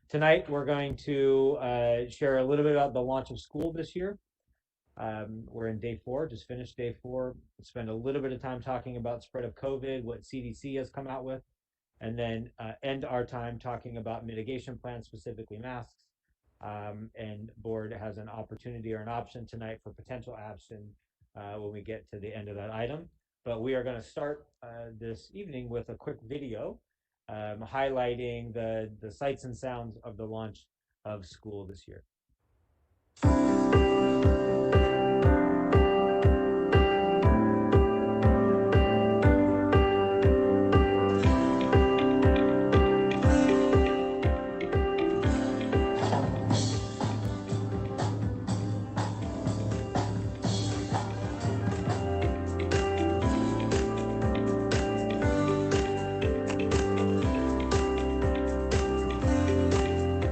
Tonight, we're going to share a little bit about the launch of school this year. We're in day 4, just finished day 4. Spend a little bit of time talking about spread of COVID, what CDC has come out with, and then end our time talking about mitigation plans, specifically masks. And board has an opportunity or an option tonight for potential action when we get to the end of that item. But we are going to start this evening with a quick video highlighting the sights and sounds of the launch of school this year.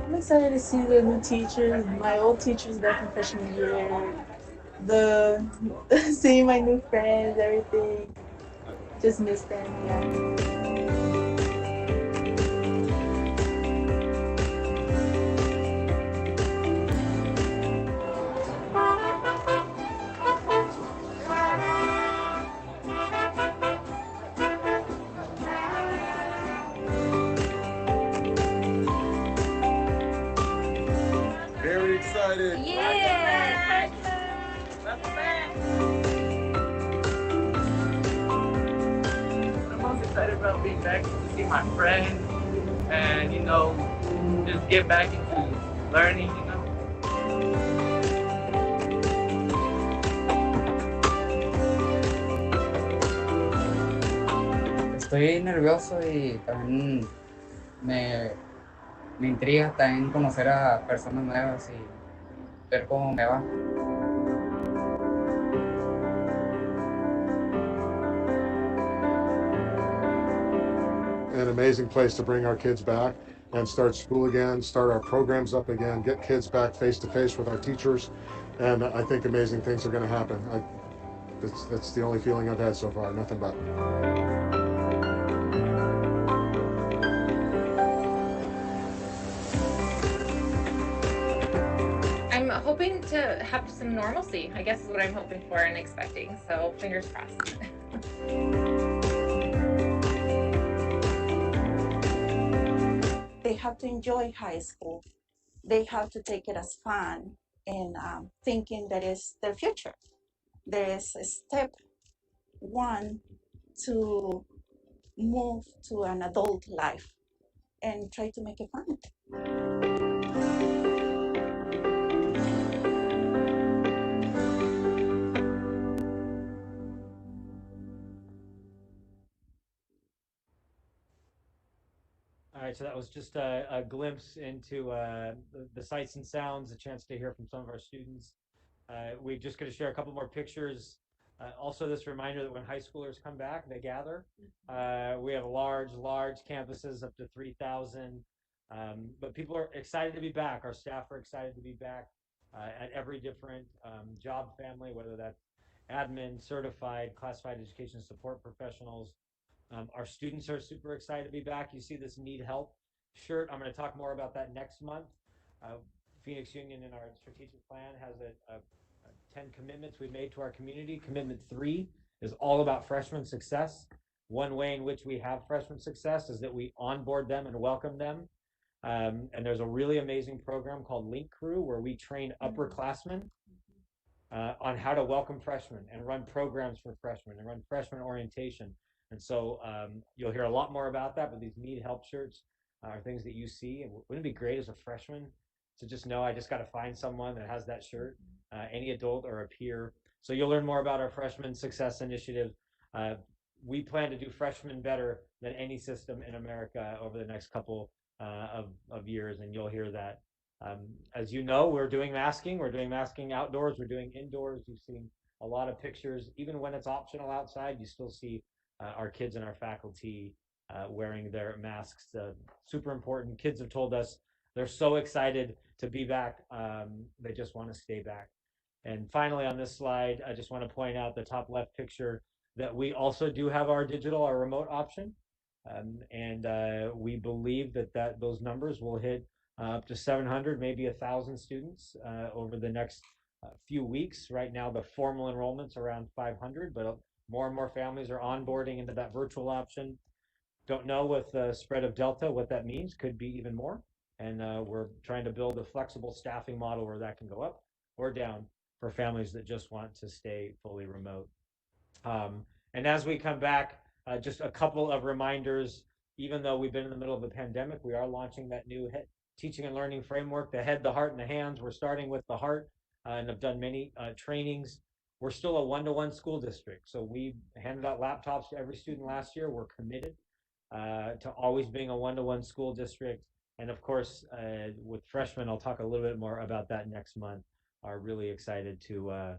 I'm excited to see the new teachers, my old teachers back in freshman year, seeing my new friends, everything. Just miss them, yeah. Very excited. Yeah! I'm most excited about being back to see my friends and, just get back into learning, Estoy nervioso y también me intriga también conocer a personas nuevas y ver cómo me va. An amazing place to bring our kids back and start school again, start our programs up again, get kids back face to face with our teachers, and I think amazing things are going to happen. That's the only feeling I've had so far, nothing but. I'm hoping to have some normalcy, I guess is what I'm hoping for and expecting, so fingers crossed. They have to enjoy high school. They have to take it as fun and thinking that is their future. There is a step 1 to move to an adult life and try to make it fun. All right, so that was just a glimpse into the sights and sounds, a chance to hear from some of our students. We're just going to share a couple more pictures. Also, this reminder that when high schoolers come back, they gather. We have large campuses, up to 3,000. But people are excited to be back. Our staff are excited to be back. at every different job family, whether that's admin, certified, classified education support professionals. Our students are super excited to be back. You see this need help shirt. I'm going to talk more about that next month. Phoenix Union in our strategic plan has a 10 commitments we've made to our community. Commitment 3 is all about freshman success. One way in which we have freshman success is that we onboard them and welcome them. And there's a really amazing program called Link Crew where we train upperclassmen on how to welcome freshmen and run programs for freshmen and run freshman orientation. And so you'll hear a lot more about that, but these need help shirts are things that you see. And wouldn't it be great as a freshman to just know I just got to find someone that has that shirt, any adult or a peer. So you'll learn more about our freshman success initiative. We plan to do freshmen better than any system in America over the next couple of years, and you'll hear that. As you know, we're doing masking. We're doing masking outdoors. We're doing indoors. You've seen a lot of pictures. Even when it's optional outside, you still see our kids and our faculty wearing their masks. Super important. Kids have told us they're so excited to be back. They just want to stay back. And finally, on this slide, I just want to point out the top left picture that we also do have our digital, our remote option. And we believe that those numbers will hit up to 700, maybe 1,000 students over the next few weeks. Right now, the formal enrollment's around 500, but more and more families are onboarding into that virtual option. Don't know with the spread of Delta what that means. Could be even more. And we're trying to build a flexible staffing model where that can go up or down for families that just want to stay fully remote. And as we come back, just a couple of reminders. Even though we've been in the middle of a pandemic, we are launching that new teaching and learning framework, the head, the heart, and the hands. We're starting with the heart and have done many trainings. We're still a one-to-one school district. So we handed out laptops to every student last year. We're committed to always being a one-to-one school district. And of course, with freshmen, I'll talk a little bit more about that next month. Are really excited to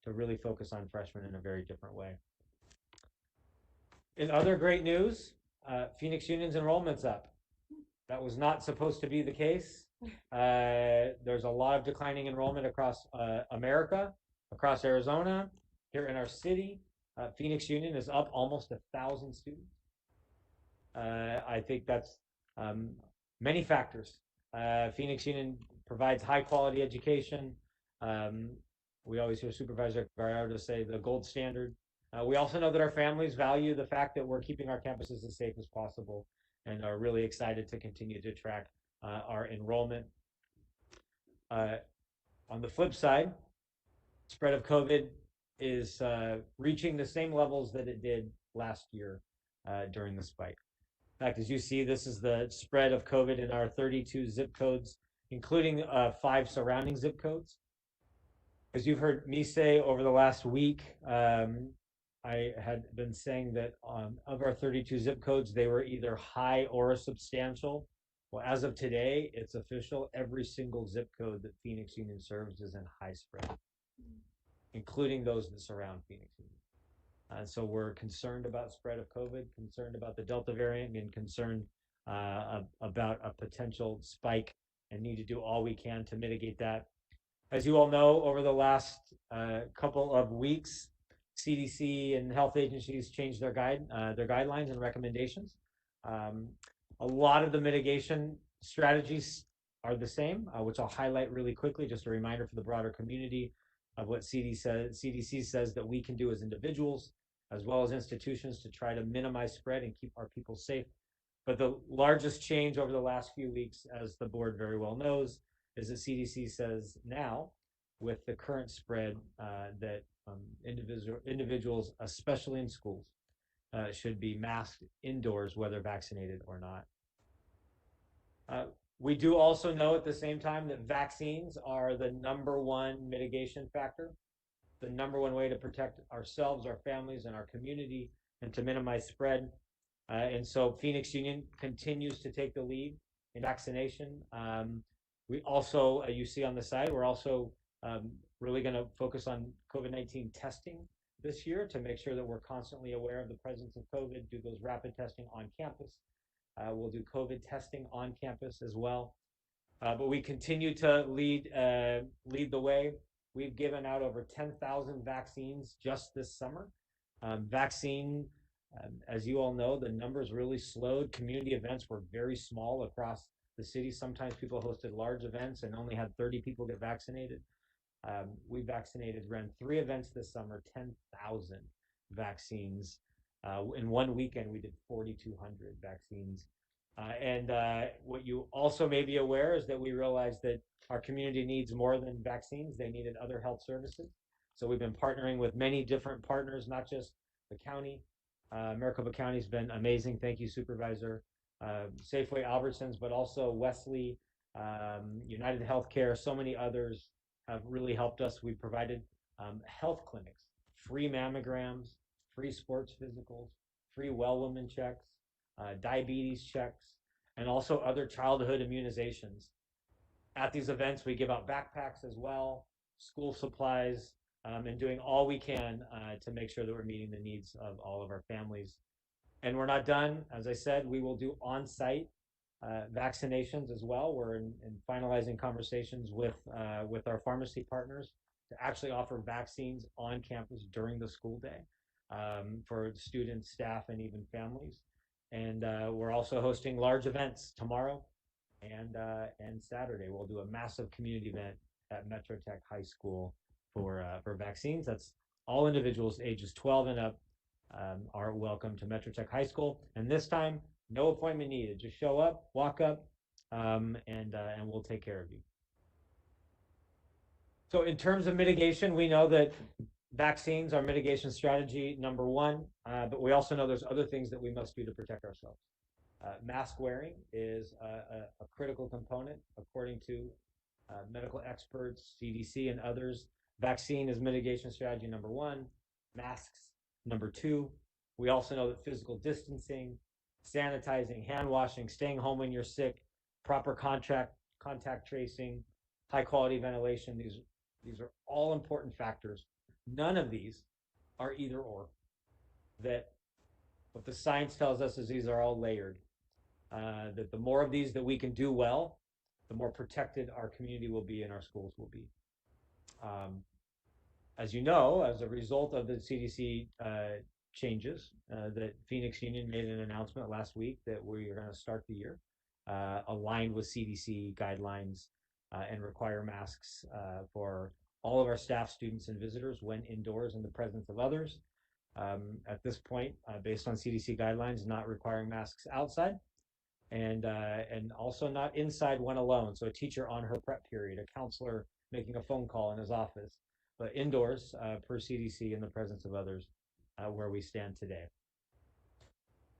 really focus on freshmen in a very different way. In other great news, Phoenix Union's enrollment's up. That was not supposed to be the case. There's a lot of declining enrollment across America, across Arizona, here in our city. Phoenix Union is up almost 1,000 students. I think that's many factors. Phoenix Union provides high quality education. We always hear Supervisor Gallardo say the gold standard. We also know that our families value the fact that we're keeping our campuses as safe as possible and are really excited to continue to track our enrollment. On the flip side, spread of COVID is reaching the same levels that it did last year during the spike. In fact, as you see, this is the spread of COVID in our 32 zip codes, including 5 surrounding zip codes. As you've heard me say over the last week, I had been saying that of our 32 zip codes, they were either high or substantial. Well, as of today, it's official. Every single zip code that Phoenix Union serves is in high spread, including those that surround Phoenix Union. So we're concerned about spread of COVID, concerned about the Delta variant, and concerned about a potential spike, and need to do all we can to mitigate that. As you all know, over the last couple of weeks, CDC and health agencies changed their guidelines and recommendations. A lot of the mitigation strategies are the same, which I'll highlight really quickly. Just a reminder for the broader community of what CDC says that we can do as individuals, as well as institutions, to try to minimize spread and keep our people safe. But the largest change over the last few weeks, as the board very well knows, is that CDC says now, with the current spread, that individuals, especially in schools, should be masked indoors, whether vaccinated or not. We do also know at the same time that vaccines are the #1 mitigation factor, the #1 way to protect ourselves, our families, and our community, and to minimize spread. And so Phoenix Union continues to take the lead in vaccination. We also, you see on the side, we're also really going to focus on COVID-19 testing this year to make sure that we're constantly aware of the presence of COVID, do those rapid testing on campus. We'll do COVID testing on campus as well. But we continue to lead the way. We've given out over 10,000 vaccines just this summer. Vaccine, as you all know, the numbers really slowed. Community events were very small across the city. Sometimes people hosted large events and only had 30 people get vaccinated. We ran 3 events this summer, 10,000 vaccines. In one weekend, we did 4,200 vaccines. And what you also may be aware is that we realized that our community needs more than vaccines. They needed other health services. So we've been partnering with many different partners, not just the county. Maricopa County's been amazing. Thank you, Supervisor. Safeway Albertsons, but also Wesley, United Healthcare, so many others have really helped us. We provided health clinics, free mammograms, free sports physicals, free well woman checks, diabetes checks, and also other childhood immunizations. At these events, we give out backpacks as well, school supplies, and doing all we can to make sure that we're meeting the needs of all of our families. And we're not done. As I said, we will do on-site vaccinations as well. We're in finalizing conversations with our pharmacy partners to actually offer vaccines on campus during the school day for students, staff, and even families. And we're also hosting large events tomorrow and Saturday. We'll do a massive community event at Metro Tech High School for vaccines. That's all individuals ages 12 and up are welcome to Metro Tech High School. And this time, no appointment needed. Just show up, walk up, and we'll take care of you. So in terms of mitigation, we know that vaccines are mitigation strategy number 1, but we also know there's other things that we must do to protect ourselves. Mask wearing is a critical component, according to medical experts, CDC, and others. Vaccine is mitigation strategy number 1, masks number 2. We also know that physical distancing, sanitizing, hand washing, staying home when you're sick, proper contact tracing, high quality ventilation, these are all important factors. None of these are either or. That what the science tells us is these are all layered. That the more of these that we can do well, the more protected our community will be and our schools will be. As you know, as a result of the CDC changes, that Phoenix Union made an announcement last week that we are going to start the year aligned with CDC guidelines and require masks for all of our staff, students, and visitors when indoors in the presence of others. At this point, based on CDC guidelines, not requiring masks outside and also not inside when alone. So a teacher on her prep period, a counselor making a phone call in his office, but indoors per CDC in the presence of others where we stand today.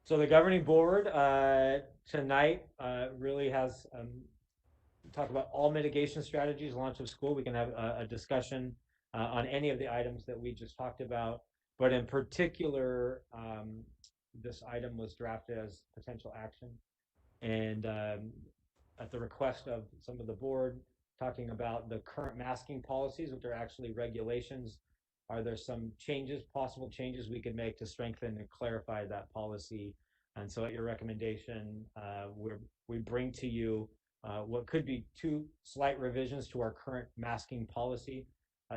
So the governing board tonight really has talked about all mitigation strategies, launch of school. We can have a discussion on any of the items that we just talked about, but in particular, this item was drafted as potential action. And at the request of some of the board, talking about the current masking policies, which are actually regulations. Are there some changes, possible changes we could make to strengthen and clarify that policy? And so at your recommendation, we bring to you what could be 2 slight revisions to our current masking policy.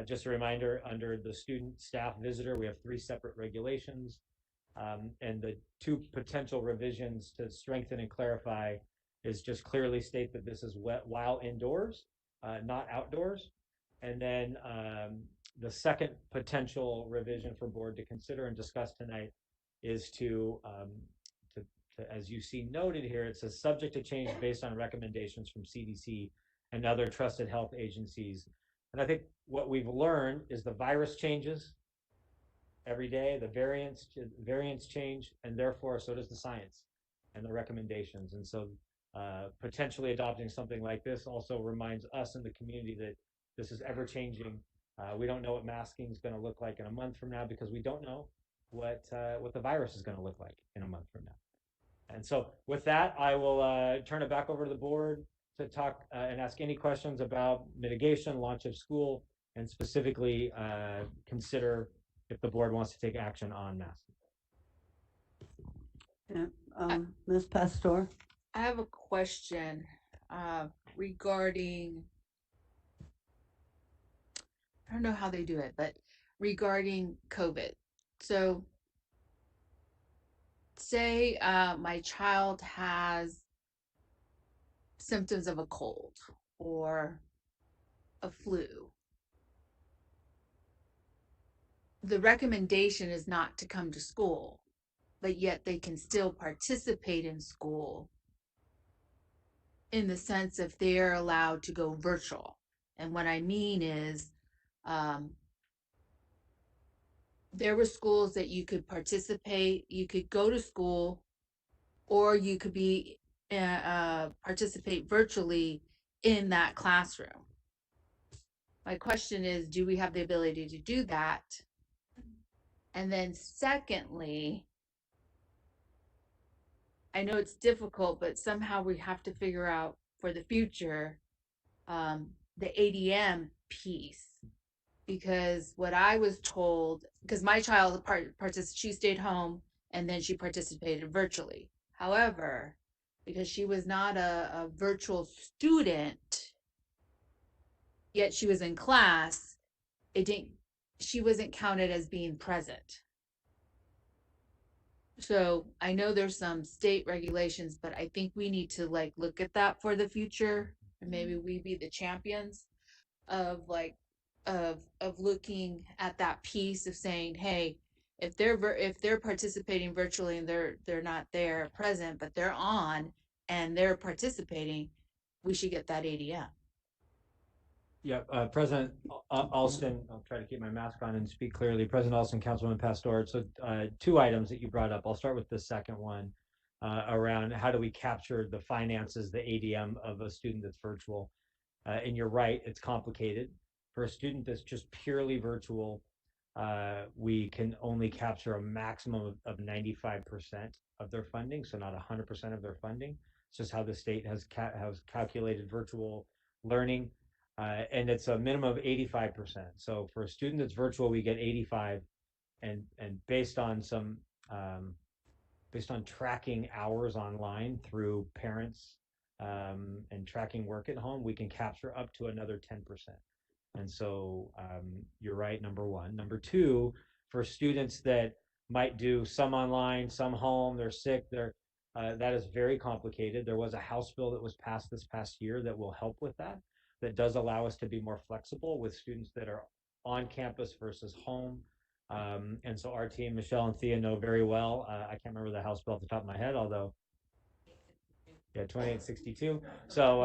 Just a reminder, under the student, staff, visitor, we have 3 separate regulations. And the 2 potential revisions to strengthen and clarify is just clearly state that this is while indoors, not outdoors. And then the second potential revision for board to consider and discuss tonight is to as you see noted here, it says subject to change based on recommendations from CDC and other trusted health agencies. And I think what we've learned is the virus changes every day, the variants change, and therefore so does the science and the recommendations. And so potentially adopting something like this also reminds us in the community that this is ever changing. We don't know what masking is going to look like in a month from now because we don't know what the virus is going to look like in a month from now. And so with that, I will turn it back over to the board to talk and ask any questions about mitigation, launch of school, and specifically consider if the board wants to take action on masking. Yeah, Ms. Pastor. I have a question. regarding, I don't know how they do it, but regarding COVID. So say my child has symptoms of a cold or a flu. The recommendation is not to come to school, but yet they can still participate in school in the sense if they're allowed to go virtual. And what I mean is, there were schools that you could participate, you could go to school, or you could be participate virtually in that classroom. My question is, do we have the ability to do that? And then secondly, I know it's difficult, but somehow we have to figure out for the future the ADM piece. Because what I was told, because my child she stayed home and then she participated virtually. However, because she was not a virtual student, yet she was in class, she wasn't counted as being present. So I know there's some state regulations, but I think we need to like look at that for the future, and maybe we be the champions of like of looking at that piece of saying, hey, if they're participating virtually and they're not there present, but they're on and they're participating, we should get that ADM. Yeah, President Alston, I'll try to keep my mask on and speak clearly. President Alston, Councilwoman Pastor. So two items that you brought up. I'll start with the second one around how do we capture the finances, the ADM of a student that's virtual. And you're right, it's complicated. For a student that's just purely virtual, we can only capture a maximum of 95% of their funding, so not 100% of their funding. It's just how the state has calculated virtual learning. And it's a minimum of 85%. So for a student that's virtual, we get 85, and based on some based on tracking hours online through parents and tracking work at home, we can capture up to another 10%. And so you're right, number one. Number two, for students that might do some online, some home, they're sick, that is very complicated. There was a House bill that was passed this past year that will help with that. That does allow us to be more flexible with students that are on campus versus home. And so our team, Michelle and Thea, know very well. I can't remember the House bill off the top of my head, although, yeah, 2862. So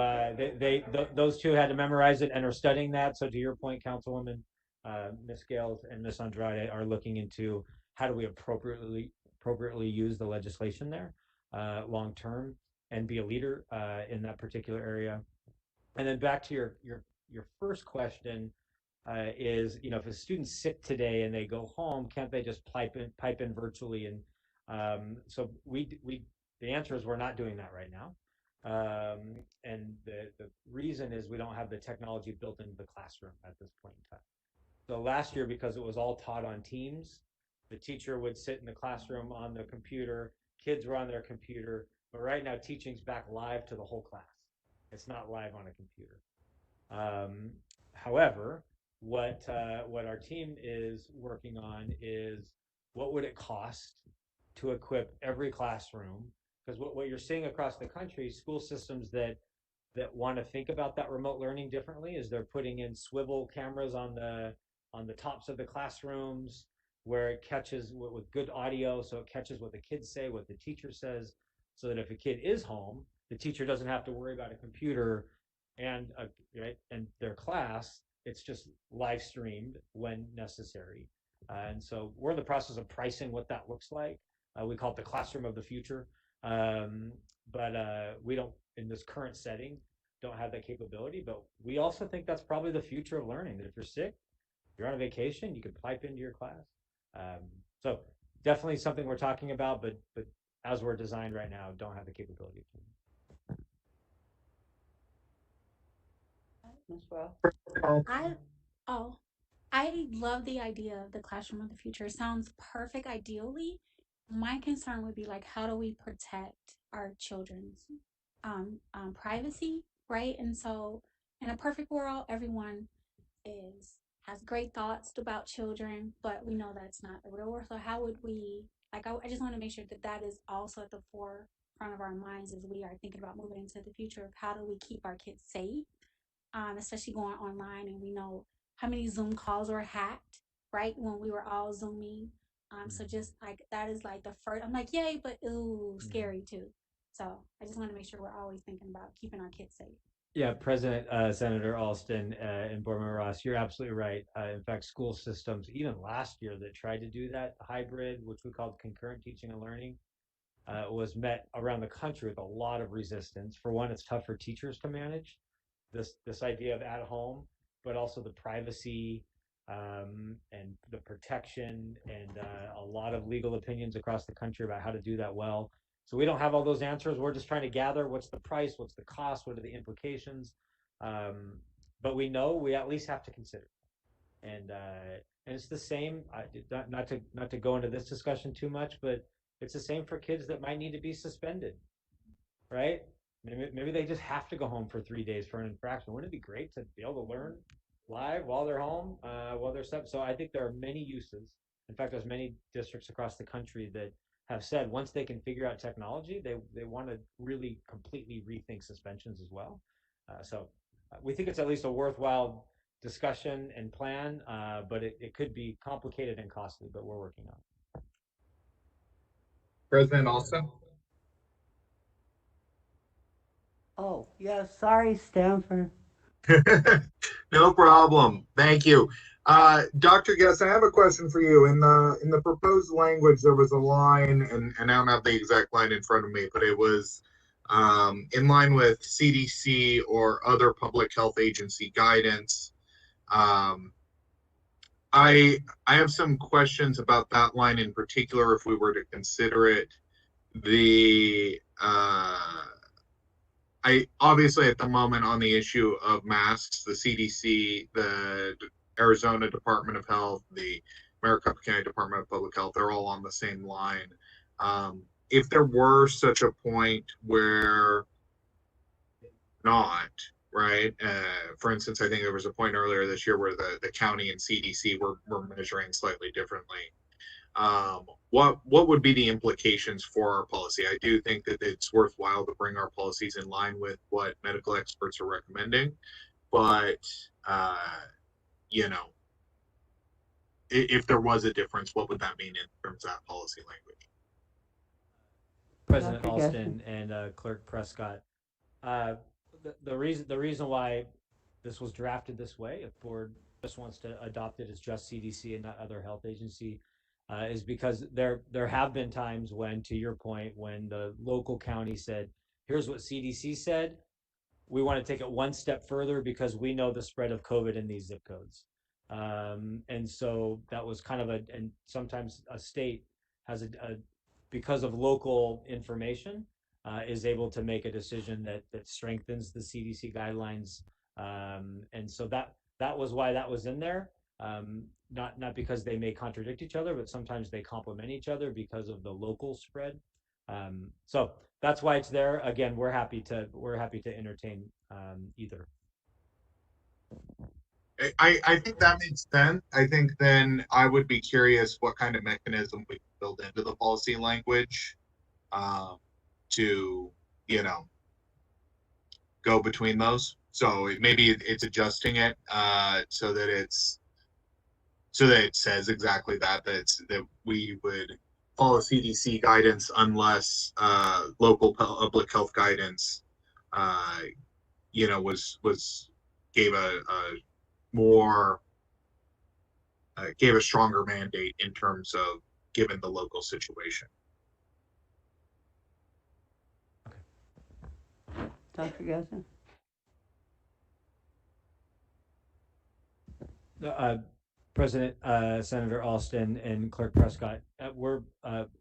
those two had to memorize it and are studying that. So to your point, Councilwoman, Ms. Gales and Ms. Andrade are looking into how do we appropriately use the legislation there long term and be a leader in that particular area. And then back to your first question is, if a student's sick today and they go home, can't they just pipe in virtually? And so the answer is we're not doing that right now. And the reason is we don't have the technology built into the classroom at this point in time. So last year, because it was all taught on Teams, the teacher would sit in the classroom on the computer, kids were on their computer, but right now teaching's back live to the whole class. It's not live on a computer. However, what our team is working on is what would it cost to equip every classroom? Because what you're seeing across the country, school systems that want to think about that remote learning differently is they're putting in swivel cameras on the tops of the classrooms where it catches with good audio, so it catches what the kids say, what the teacher says, so that if a kid is home, the teacher doesn't have to worry about a computer and their class. It's just live streamed when necessary. And so we're in the process of pricing what that looks like. We call it the classroom of the future. But we don't, in this current setting, don't have that capability. But we also think that's probably the future of learning, that if you're sick, you're on a vacation, you can pipe into your class. So definitely something we're talking about, but as we're designed right now, don't have the capability. I love the idea of the classroom of the future. It sounds perfect ideally. My concern would be like, how do we protect our children's privacy right? And so, in a perfect world, everyone has great thoughts about children, but we know that's not the real world. So, how would we I just want to make sure that that is also at the forefront of our minds as we are thinking about moving into the future of how do we keep our kids safe, especially going online. And we know how many Zoom calls were hacked, right? When we were all Zooming. So just like that is like the first, I'm like, yay, but ooh, scary too. So I just want to make sure we're always thinking about keeping our kids safe. Yeah, President Senator Alston and Board Member Ross, you're absolutely right. In fact, school systems, even last year, that tried to do that hybrid, which we called concurrent teaching and learning, was met around the country with a lot of resistance. For one, it's tough for teachers to manage this idea of at home, but also the privacy and the protection and a lot of legal opinions across the country about how to do that well. So we don't have all those answers. We're just trying to gather what's the price, what's the cost, what are the implications. But we know we at least have to consider. And it's the same. Not to go into this discussion too much, but it's the same for kids that might need to be suspended, right? Maybe they just have to go home for 3 days for an infraction. Wouldn't it be great to be able to learn live while they're home, while they're stuff? So I think there are many uses. In fact, there's many districts across the country that have said once they can figure out technology, they want to really completely rethink suspensions as well. So we think it's at least a worthwhile discussion and plan, but it could be complicated and costly, but we're working on it. President Alston? Oh, yeah, sorry, Stanford. No problem. Thank you. Dr. Guest, I have a question for you. In the proposed language, there was a line, and I don't have the exact line in front of me, but it was in line with CDC or other public health agency guidance. I have some questions about that line in particular, if we were to consider it. The I obviously at the moment on the issue of masks, the CDC, the Arizona Department of Health, the Maricopa County Department of Public Health, they're all on the same line. If there were such a point where not, right? For instance, I think there was a point earlier this year where the county and CDC were measuring slightly differently. What would be the implications for our policy? I do think that it's worthwhile to bring our policies in line with what medical experts are recommending, but you know, if there was a difference, what would that mean in terms of that policy language? President Alston and Clerk Prescott. The reason why this was drafted this way, if board just wants to adopt it as just CDC and not other health agency, is because there have been times when, to your point, when the local county said, "Here's what CDC said. We want to take it one step further because we know the spread of COVID in these zip codes." And so that was kind of and sometimes a state has because of local information, is able to make a decision that strengthens the CDC guidelines. And so that was why that was in there. Not because they may contradict each other, but sometimes they complement each other because of the local spread. So that's why it's there. Again, we're happy to entertain either. I think that makes sense. I think then I would be curious what kind of mechanism we can build into the policy language to, you know, go between those. So maybe it's adjusting it so that it says exactly that we would follow CDC guidance unless local public health guidance, you know, gave a more gave a stronger mandate in terms of given the local situation. Dr. Gesson? President Senator Alston and Clerk Prescott,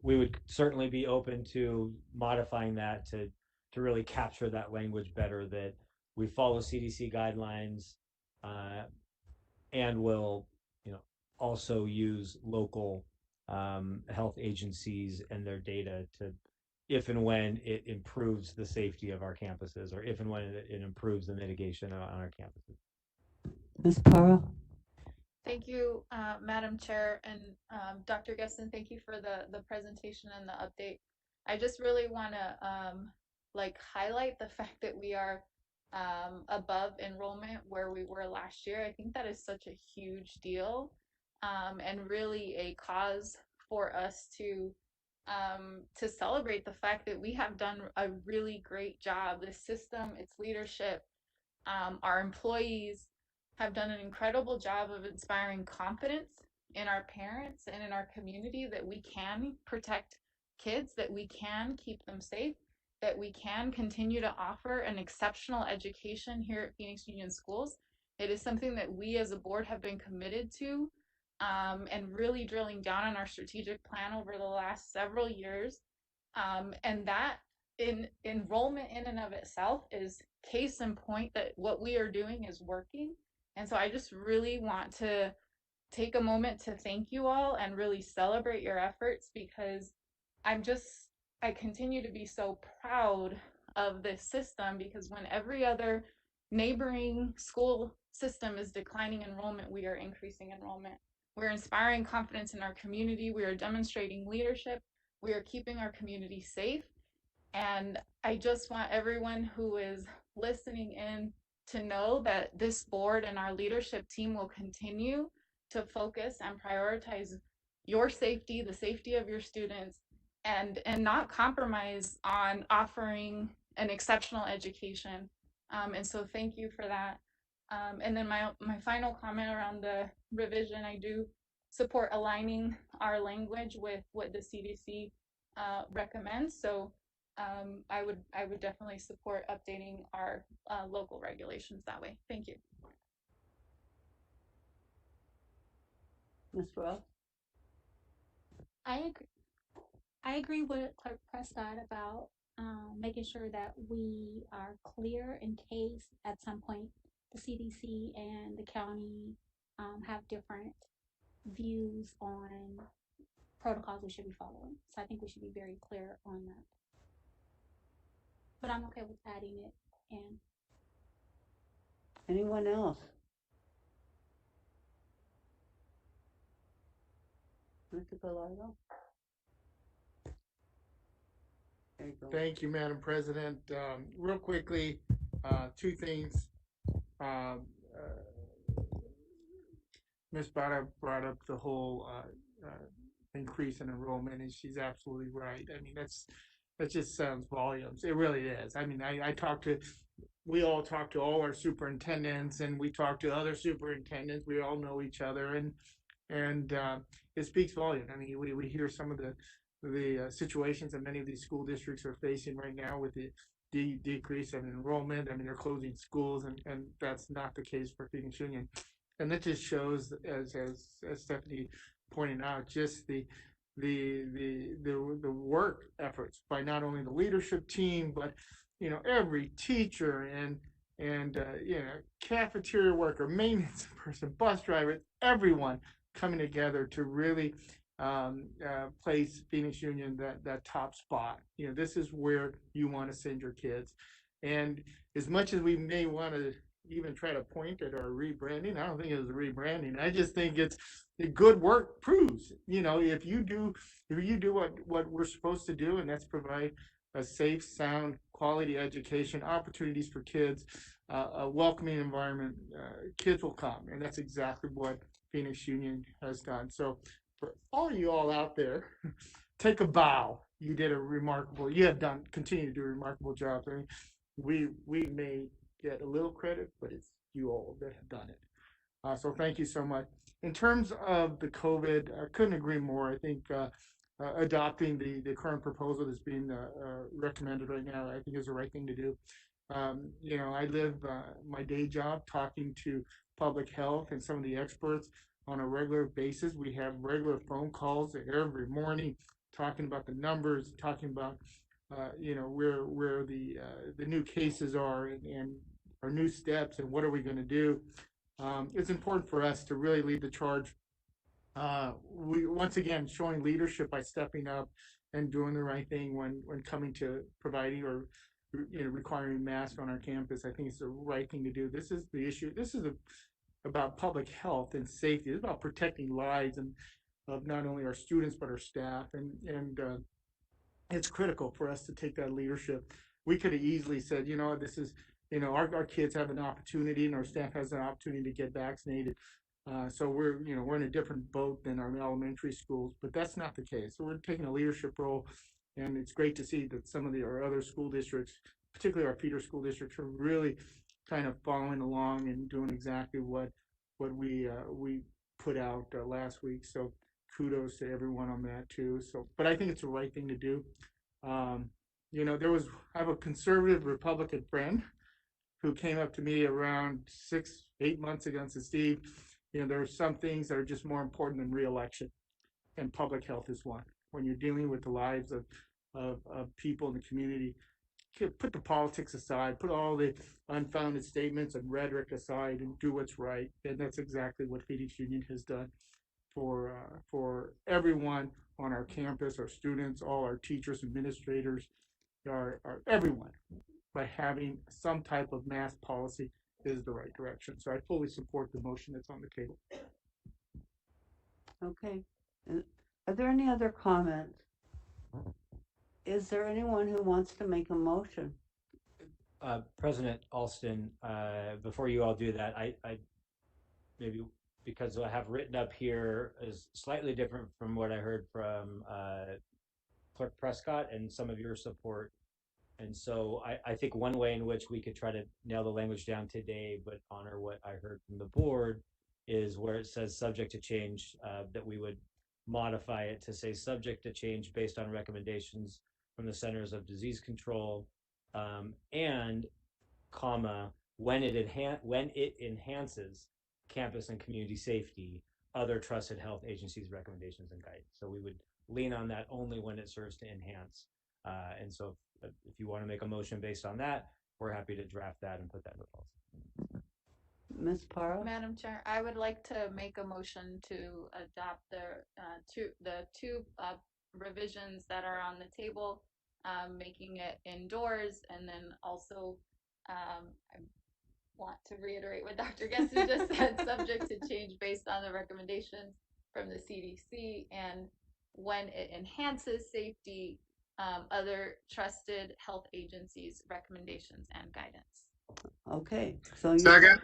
we would certainly be open to modifying that to really capture that language better, that we follow CDC guidelines and will, also use local health agencies and their data if and when it improves the safety of our campuses, or if and when it improves the mitigation on our campuses. Ms. Parra? Thank you, Madam Chair, and Dr. Gesson, thank you for the presentation and the update. I just really want to highlight the fact that we are above enrollment where we were last year. I think that is such a huge deal, and really a cause for us to celebrate the fact that we have done a really great job. The system, its leadership, our employees have done an incredible job of inspiring confidence in our parents and in our community that we can protect kids, that we can keep them safe, that we can continue to offer an exceptional education here at Phoenix Union Schools. It is something that we as a board have been committed to, and really drilling down on our strategic plan over the last several years. And that enrollment in and of itself is case in point that what we are doing is working. And so I just really want to take a moment to thank you all and really celebrate your efforts, because I continue to be so proud of this system, because when every other neighboring school system is declining enrollment, we are increasing enrollment. We're inspiring confidence in our community. We are demonstrating leadership. We are keeping our community safe. And I just want everyone who is listening in to know that this board and our leadership team will continue to focus and prioritize your safety, the safety of your students, and not compromise on offering an exceptional education. And so thank you for that. And then my final comment around the revision, I do support aligning our language with what the CDC recommends. So I would definitely support updating our local regulations that way. Thank you. Ms. Rowe? I agree with Clerk Prescott about making sure that we are clear in case at some point the CDC and the county have different views on protocols we should be following. So I think we should be very clear on that. But I'm okay with adding it in. Anyone else? Mr. Gallardo? There you go. Thank you, Madam President. Real quickly, two things. Ms. Bada brought up the whole increase in enrollment, and she's absolutely right. I mean, that just sounds volumes. It really is. I mean, we all talk to all our superintendents, and we talk to other superintendents. We all know each other, and it speaks volume. I mean, we hear some of the situations that many of these school districts are facing right now with the decrease in enrollment. I mean, they're closing schools, and that's not the case for Phoenix Union. And that just shows, as Stephanie pointed out, just the work efforts by not only the leadership team, but every teacher and cafeteria worker, maintenance person, bus driver, everyone coming together to really place Phoenix Union that top spot. This is where you want to send your kids. And as much as we may want to even try to point at our rebranding, I don't think it was a rebranding. I just think it's the good work proves, if you do what we're supposed to do, and that's provide a safe, sound, quality education, opportunities for kids, a welcoming environment, kids will come. And that's exactly what Phoenix Union has done. So for all you all out there, take a bow. You continue to do a remarkable job. I mean, we may get a little credit, but it's you all that have done it. So thank you so much. In terms of the COVID, I couldn't agree more. I think adopting the current proposal that's being recommended right now, I think is the right thing to do. I live my day job talking to public health and some of the experts on a regular basis. We have regular phone calls every morning talking about the numbers, talking about where the new cases are and our new steps and what are we going to do. It's important for us to really lead the charge. We once again showing leadership by stepping up and doing the right thing when coming to providing or requiring masks on our campus. I think it's the right thing to do. This is the issue. This is about public health and safety. It's about protecting lives and of not only our students but our staff, and it's critical for us to take that leadership. We could have easily said, this is, our kids have an opportunity and our staff has an opportunity to get vaccinated. So we're in a different boat than our elementary schools, but that's not the case. So we're taking a leadership role, and it's great to see that some of our other school districts, particularly our feeder school districts, are really kind of following along and doing exactly what we put out last week. So kudos to everyone on that too. So, but I think it's the right thing to do. I have a conservative Republican friend who came up to me around 6-8 months ago and said, Steve, there are some things that are just more important than reelection, and public health is one. When you're dealing with the lives of people in the community, put the politics aside, put all the unfounded statements and rhetoric aside, and do what's right. And that's exactly what Phoenix Union has done for everyone on our campus, our students, all our teachers, administrators, our everyone. By having some type of mask policy is the right direction. So I fully support the motion that's on the table. Okay. Are there any other comments? Is there anyone who wants to make a motion? President Alston, before you all do that, I maybe, because what I have written up here is slightly different from what I heard from Clerk Prescott and some of your support. And so I think one way in which we could try to nail the language down today, but honor what I heard from the board, is where it says subject to change, that we would modify it to say subject to change based on recommendations from the Centers of Disease Control, and comma, when it enhances campus and community safety, other trusted health agencies' recommendations and guidance. So we would lean on that only when it serves to enhance. And so if you want to make a motion based on that, we're happy to draft that and put that in the policy. Ms. Parra? Madam Chair, I would like to make a motion to adopt the two revisions that are on the table, making it indoors, and then also I want to reiterate what Dr. Gesson just said, subject to change based on the recommendations from the CDC, and when it enhances safety, other trusted health agencies' recommendations and guidance. Okay, so you Second.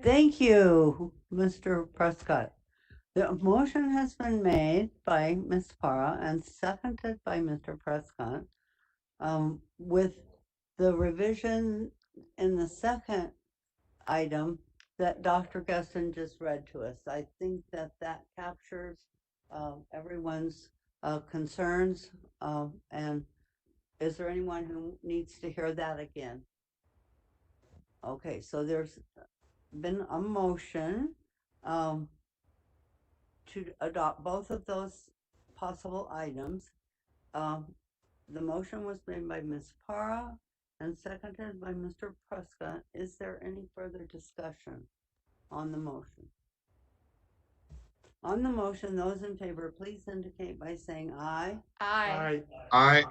Thank you, Mr. Prescott. The motion has been made by Ms. Parra and seconded by Mr. Prescott, with the revision in the second item that Dr. Gesson just read to us. I think that captures everyone's concerns. And is there anyone who needs to hear that again? Okay, so there's been a motion to adopt both of those possible items. The motion was made by Ms. Parra and seconded by Mr. Prescott. Is there any further discussion on the motion? On the motion, those in favor, please indicate by saying aye. Aye. Aye.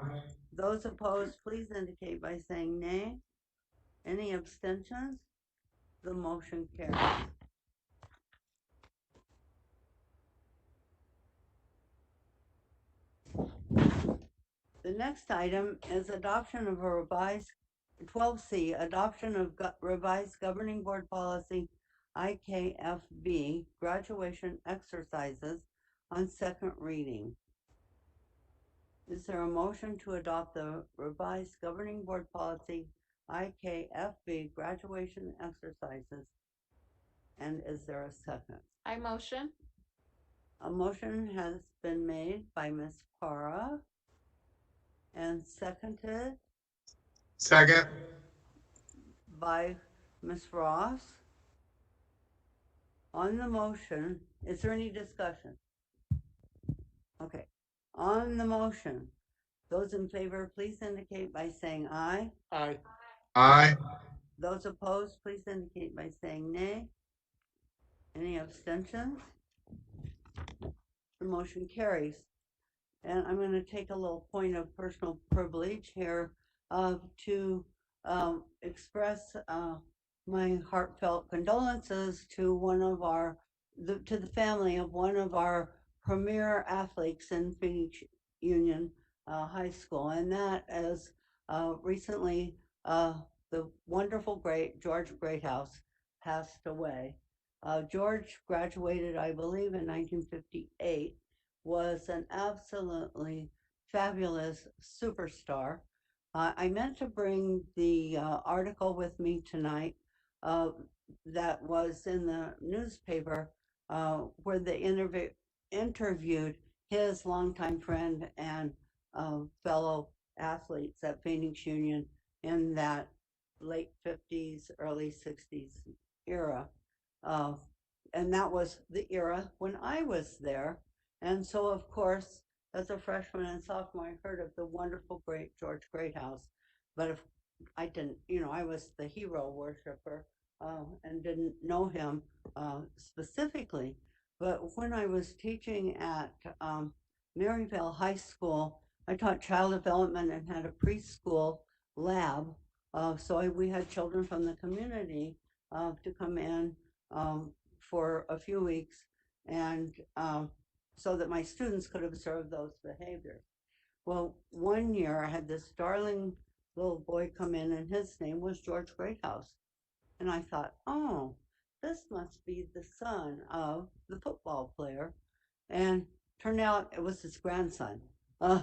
Those opposed, please indicate by saying nay. Any abstentions? The motion carries. The next item is adoption of a revised 12C, adoption of revised governing board policy IKFB, graduation exercises on second reading. Is there a motion to adopt the revised governing board policy IKFB, graduation exercises? And is there a second? I motion. A motion has been made by Ms. Parra and seconded Second. by Ms. Ross. On the motion, is there any discussion? Okay. On the motion, those in favor, please indicate by saying aye. Aye. Aye. Those opposed, please indicate by saying nay. Any abstentions? The motion carries. And I'm going to take a little point of personal privilege here to express my heartfelt condolences to to the family of one of our premier athletes in Phoenix Union High School, and that is recently the wonderful great George Greathouse passed away. George graduated, I believe, in 1958, was an absolutely fabulous superstar. I meant to bring the article with me tonight that was in the newspaper where they interviewed his longtime friend and fellow athletes at Phoenix Union in that late 50s, early 60s era. And that was the era when I was there. And so, of course, as a freshman and sophomore, I heard of the wonderful, great George Greathouse. But if I didn't, I was the hero worshiper and didn't know him specifically. But when I was teaching at Maryvale High School, I taught child development and had a preschool lab. We had children from the community to come in for a few weeks and so that my students could observe those behaviors. Well, one year I had this darling little boy come in and his name was George Greathouse. And I thought, oh, this must be the son of the football player. And turned out it was his grandson.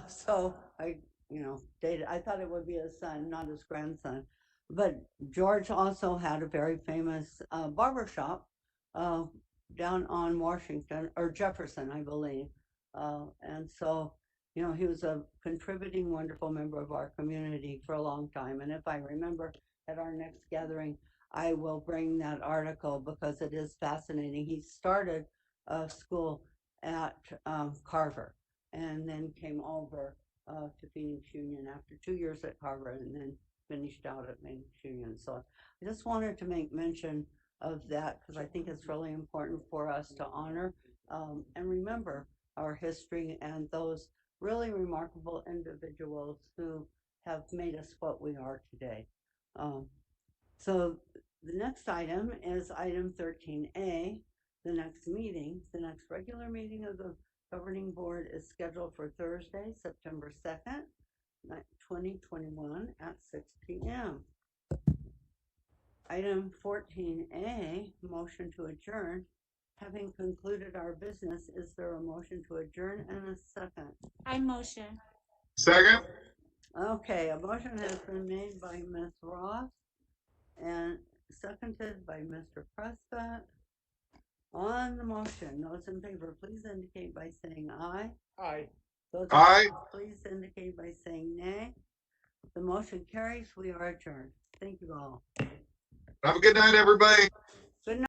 So I, I thought it would be his son, not his grandson. But George also had a very famous barber shop down on Washington, or Jefferson, I believe. And so, he was a contributing, wonderful member of our community for a long time. And if I remember at our next gathering, I will bring that article because it is fascinating. He started school at Carver and then came over to Phoenix Union after 2 years at Carver and then finished out at Phoenix Union. So I just wanted to make mention of that because I think it's really important for us to honor and remember our history and those really remarkable individuals who have made us what we are today. So the next item is item 13A. The next regular meeting of the governing board is scheduled for Thursday, September 2nd, 2021 at 6 p.m. Item 14A, motion to adjourn. Having concluded our business, is there a motion to adjourn and a second? I motion. Second. Okay, a motion has been made by Ms. Ross and seconded by Mr. Prescott. On the motion, those in favor, please indicate by saying aye. Aye. Those Aye. opposed, please indicate by saying nay. The motion carries. We are adjourned. Thank you all. Have a good night, everybody. Good night.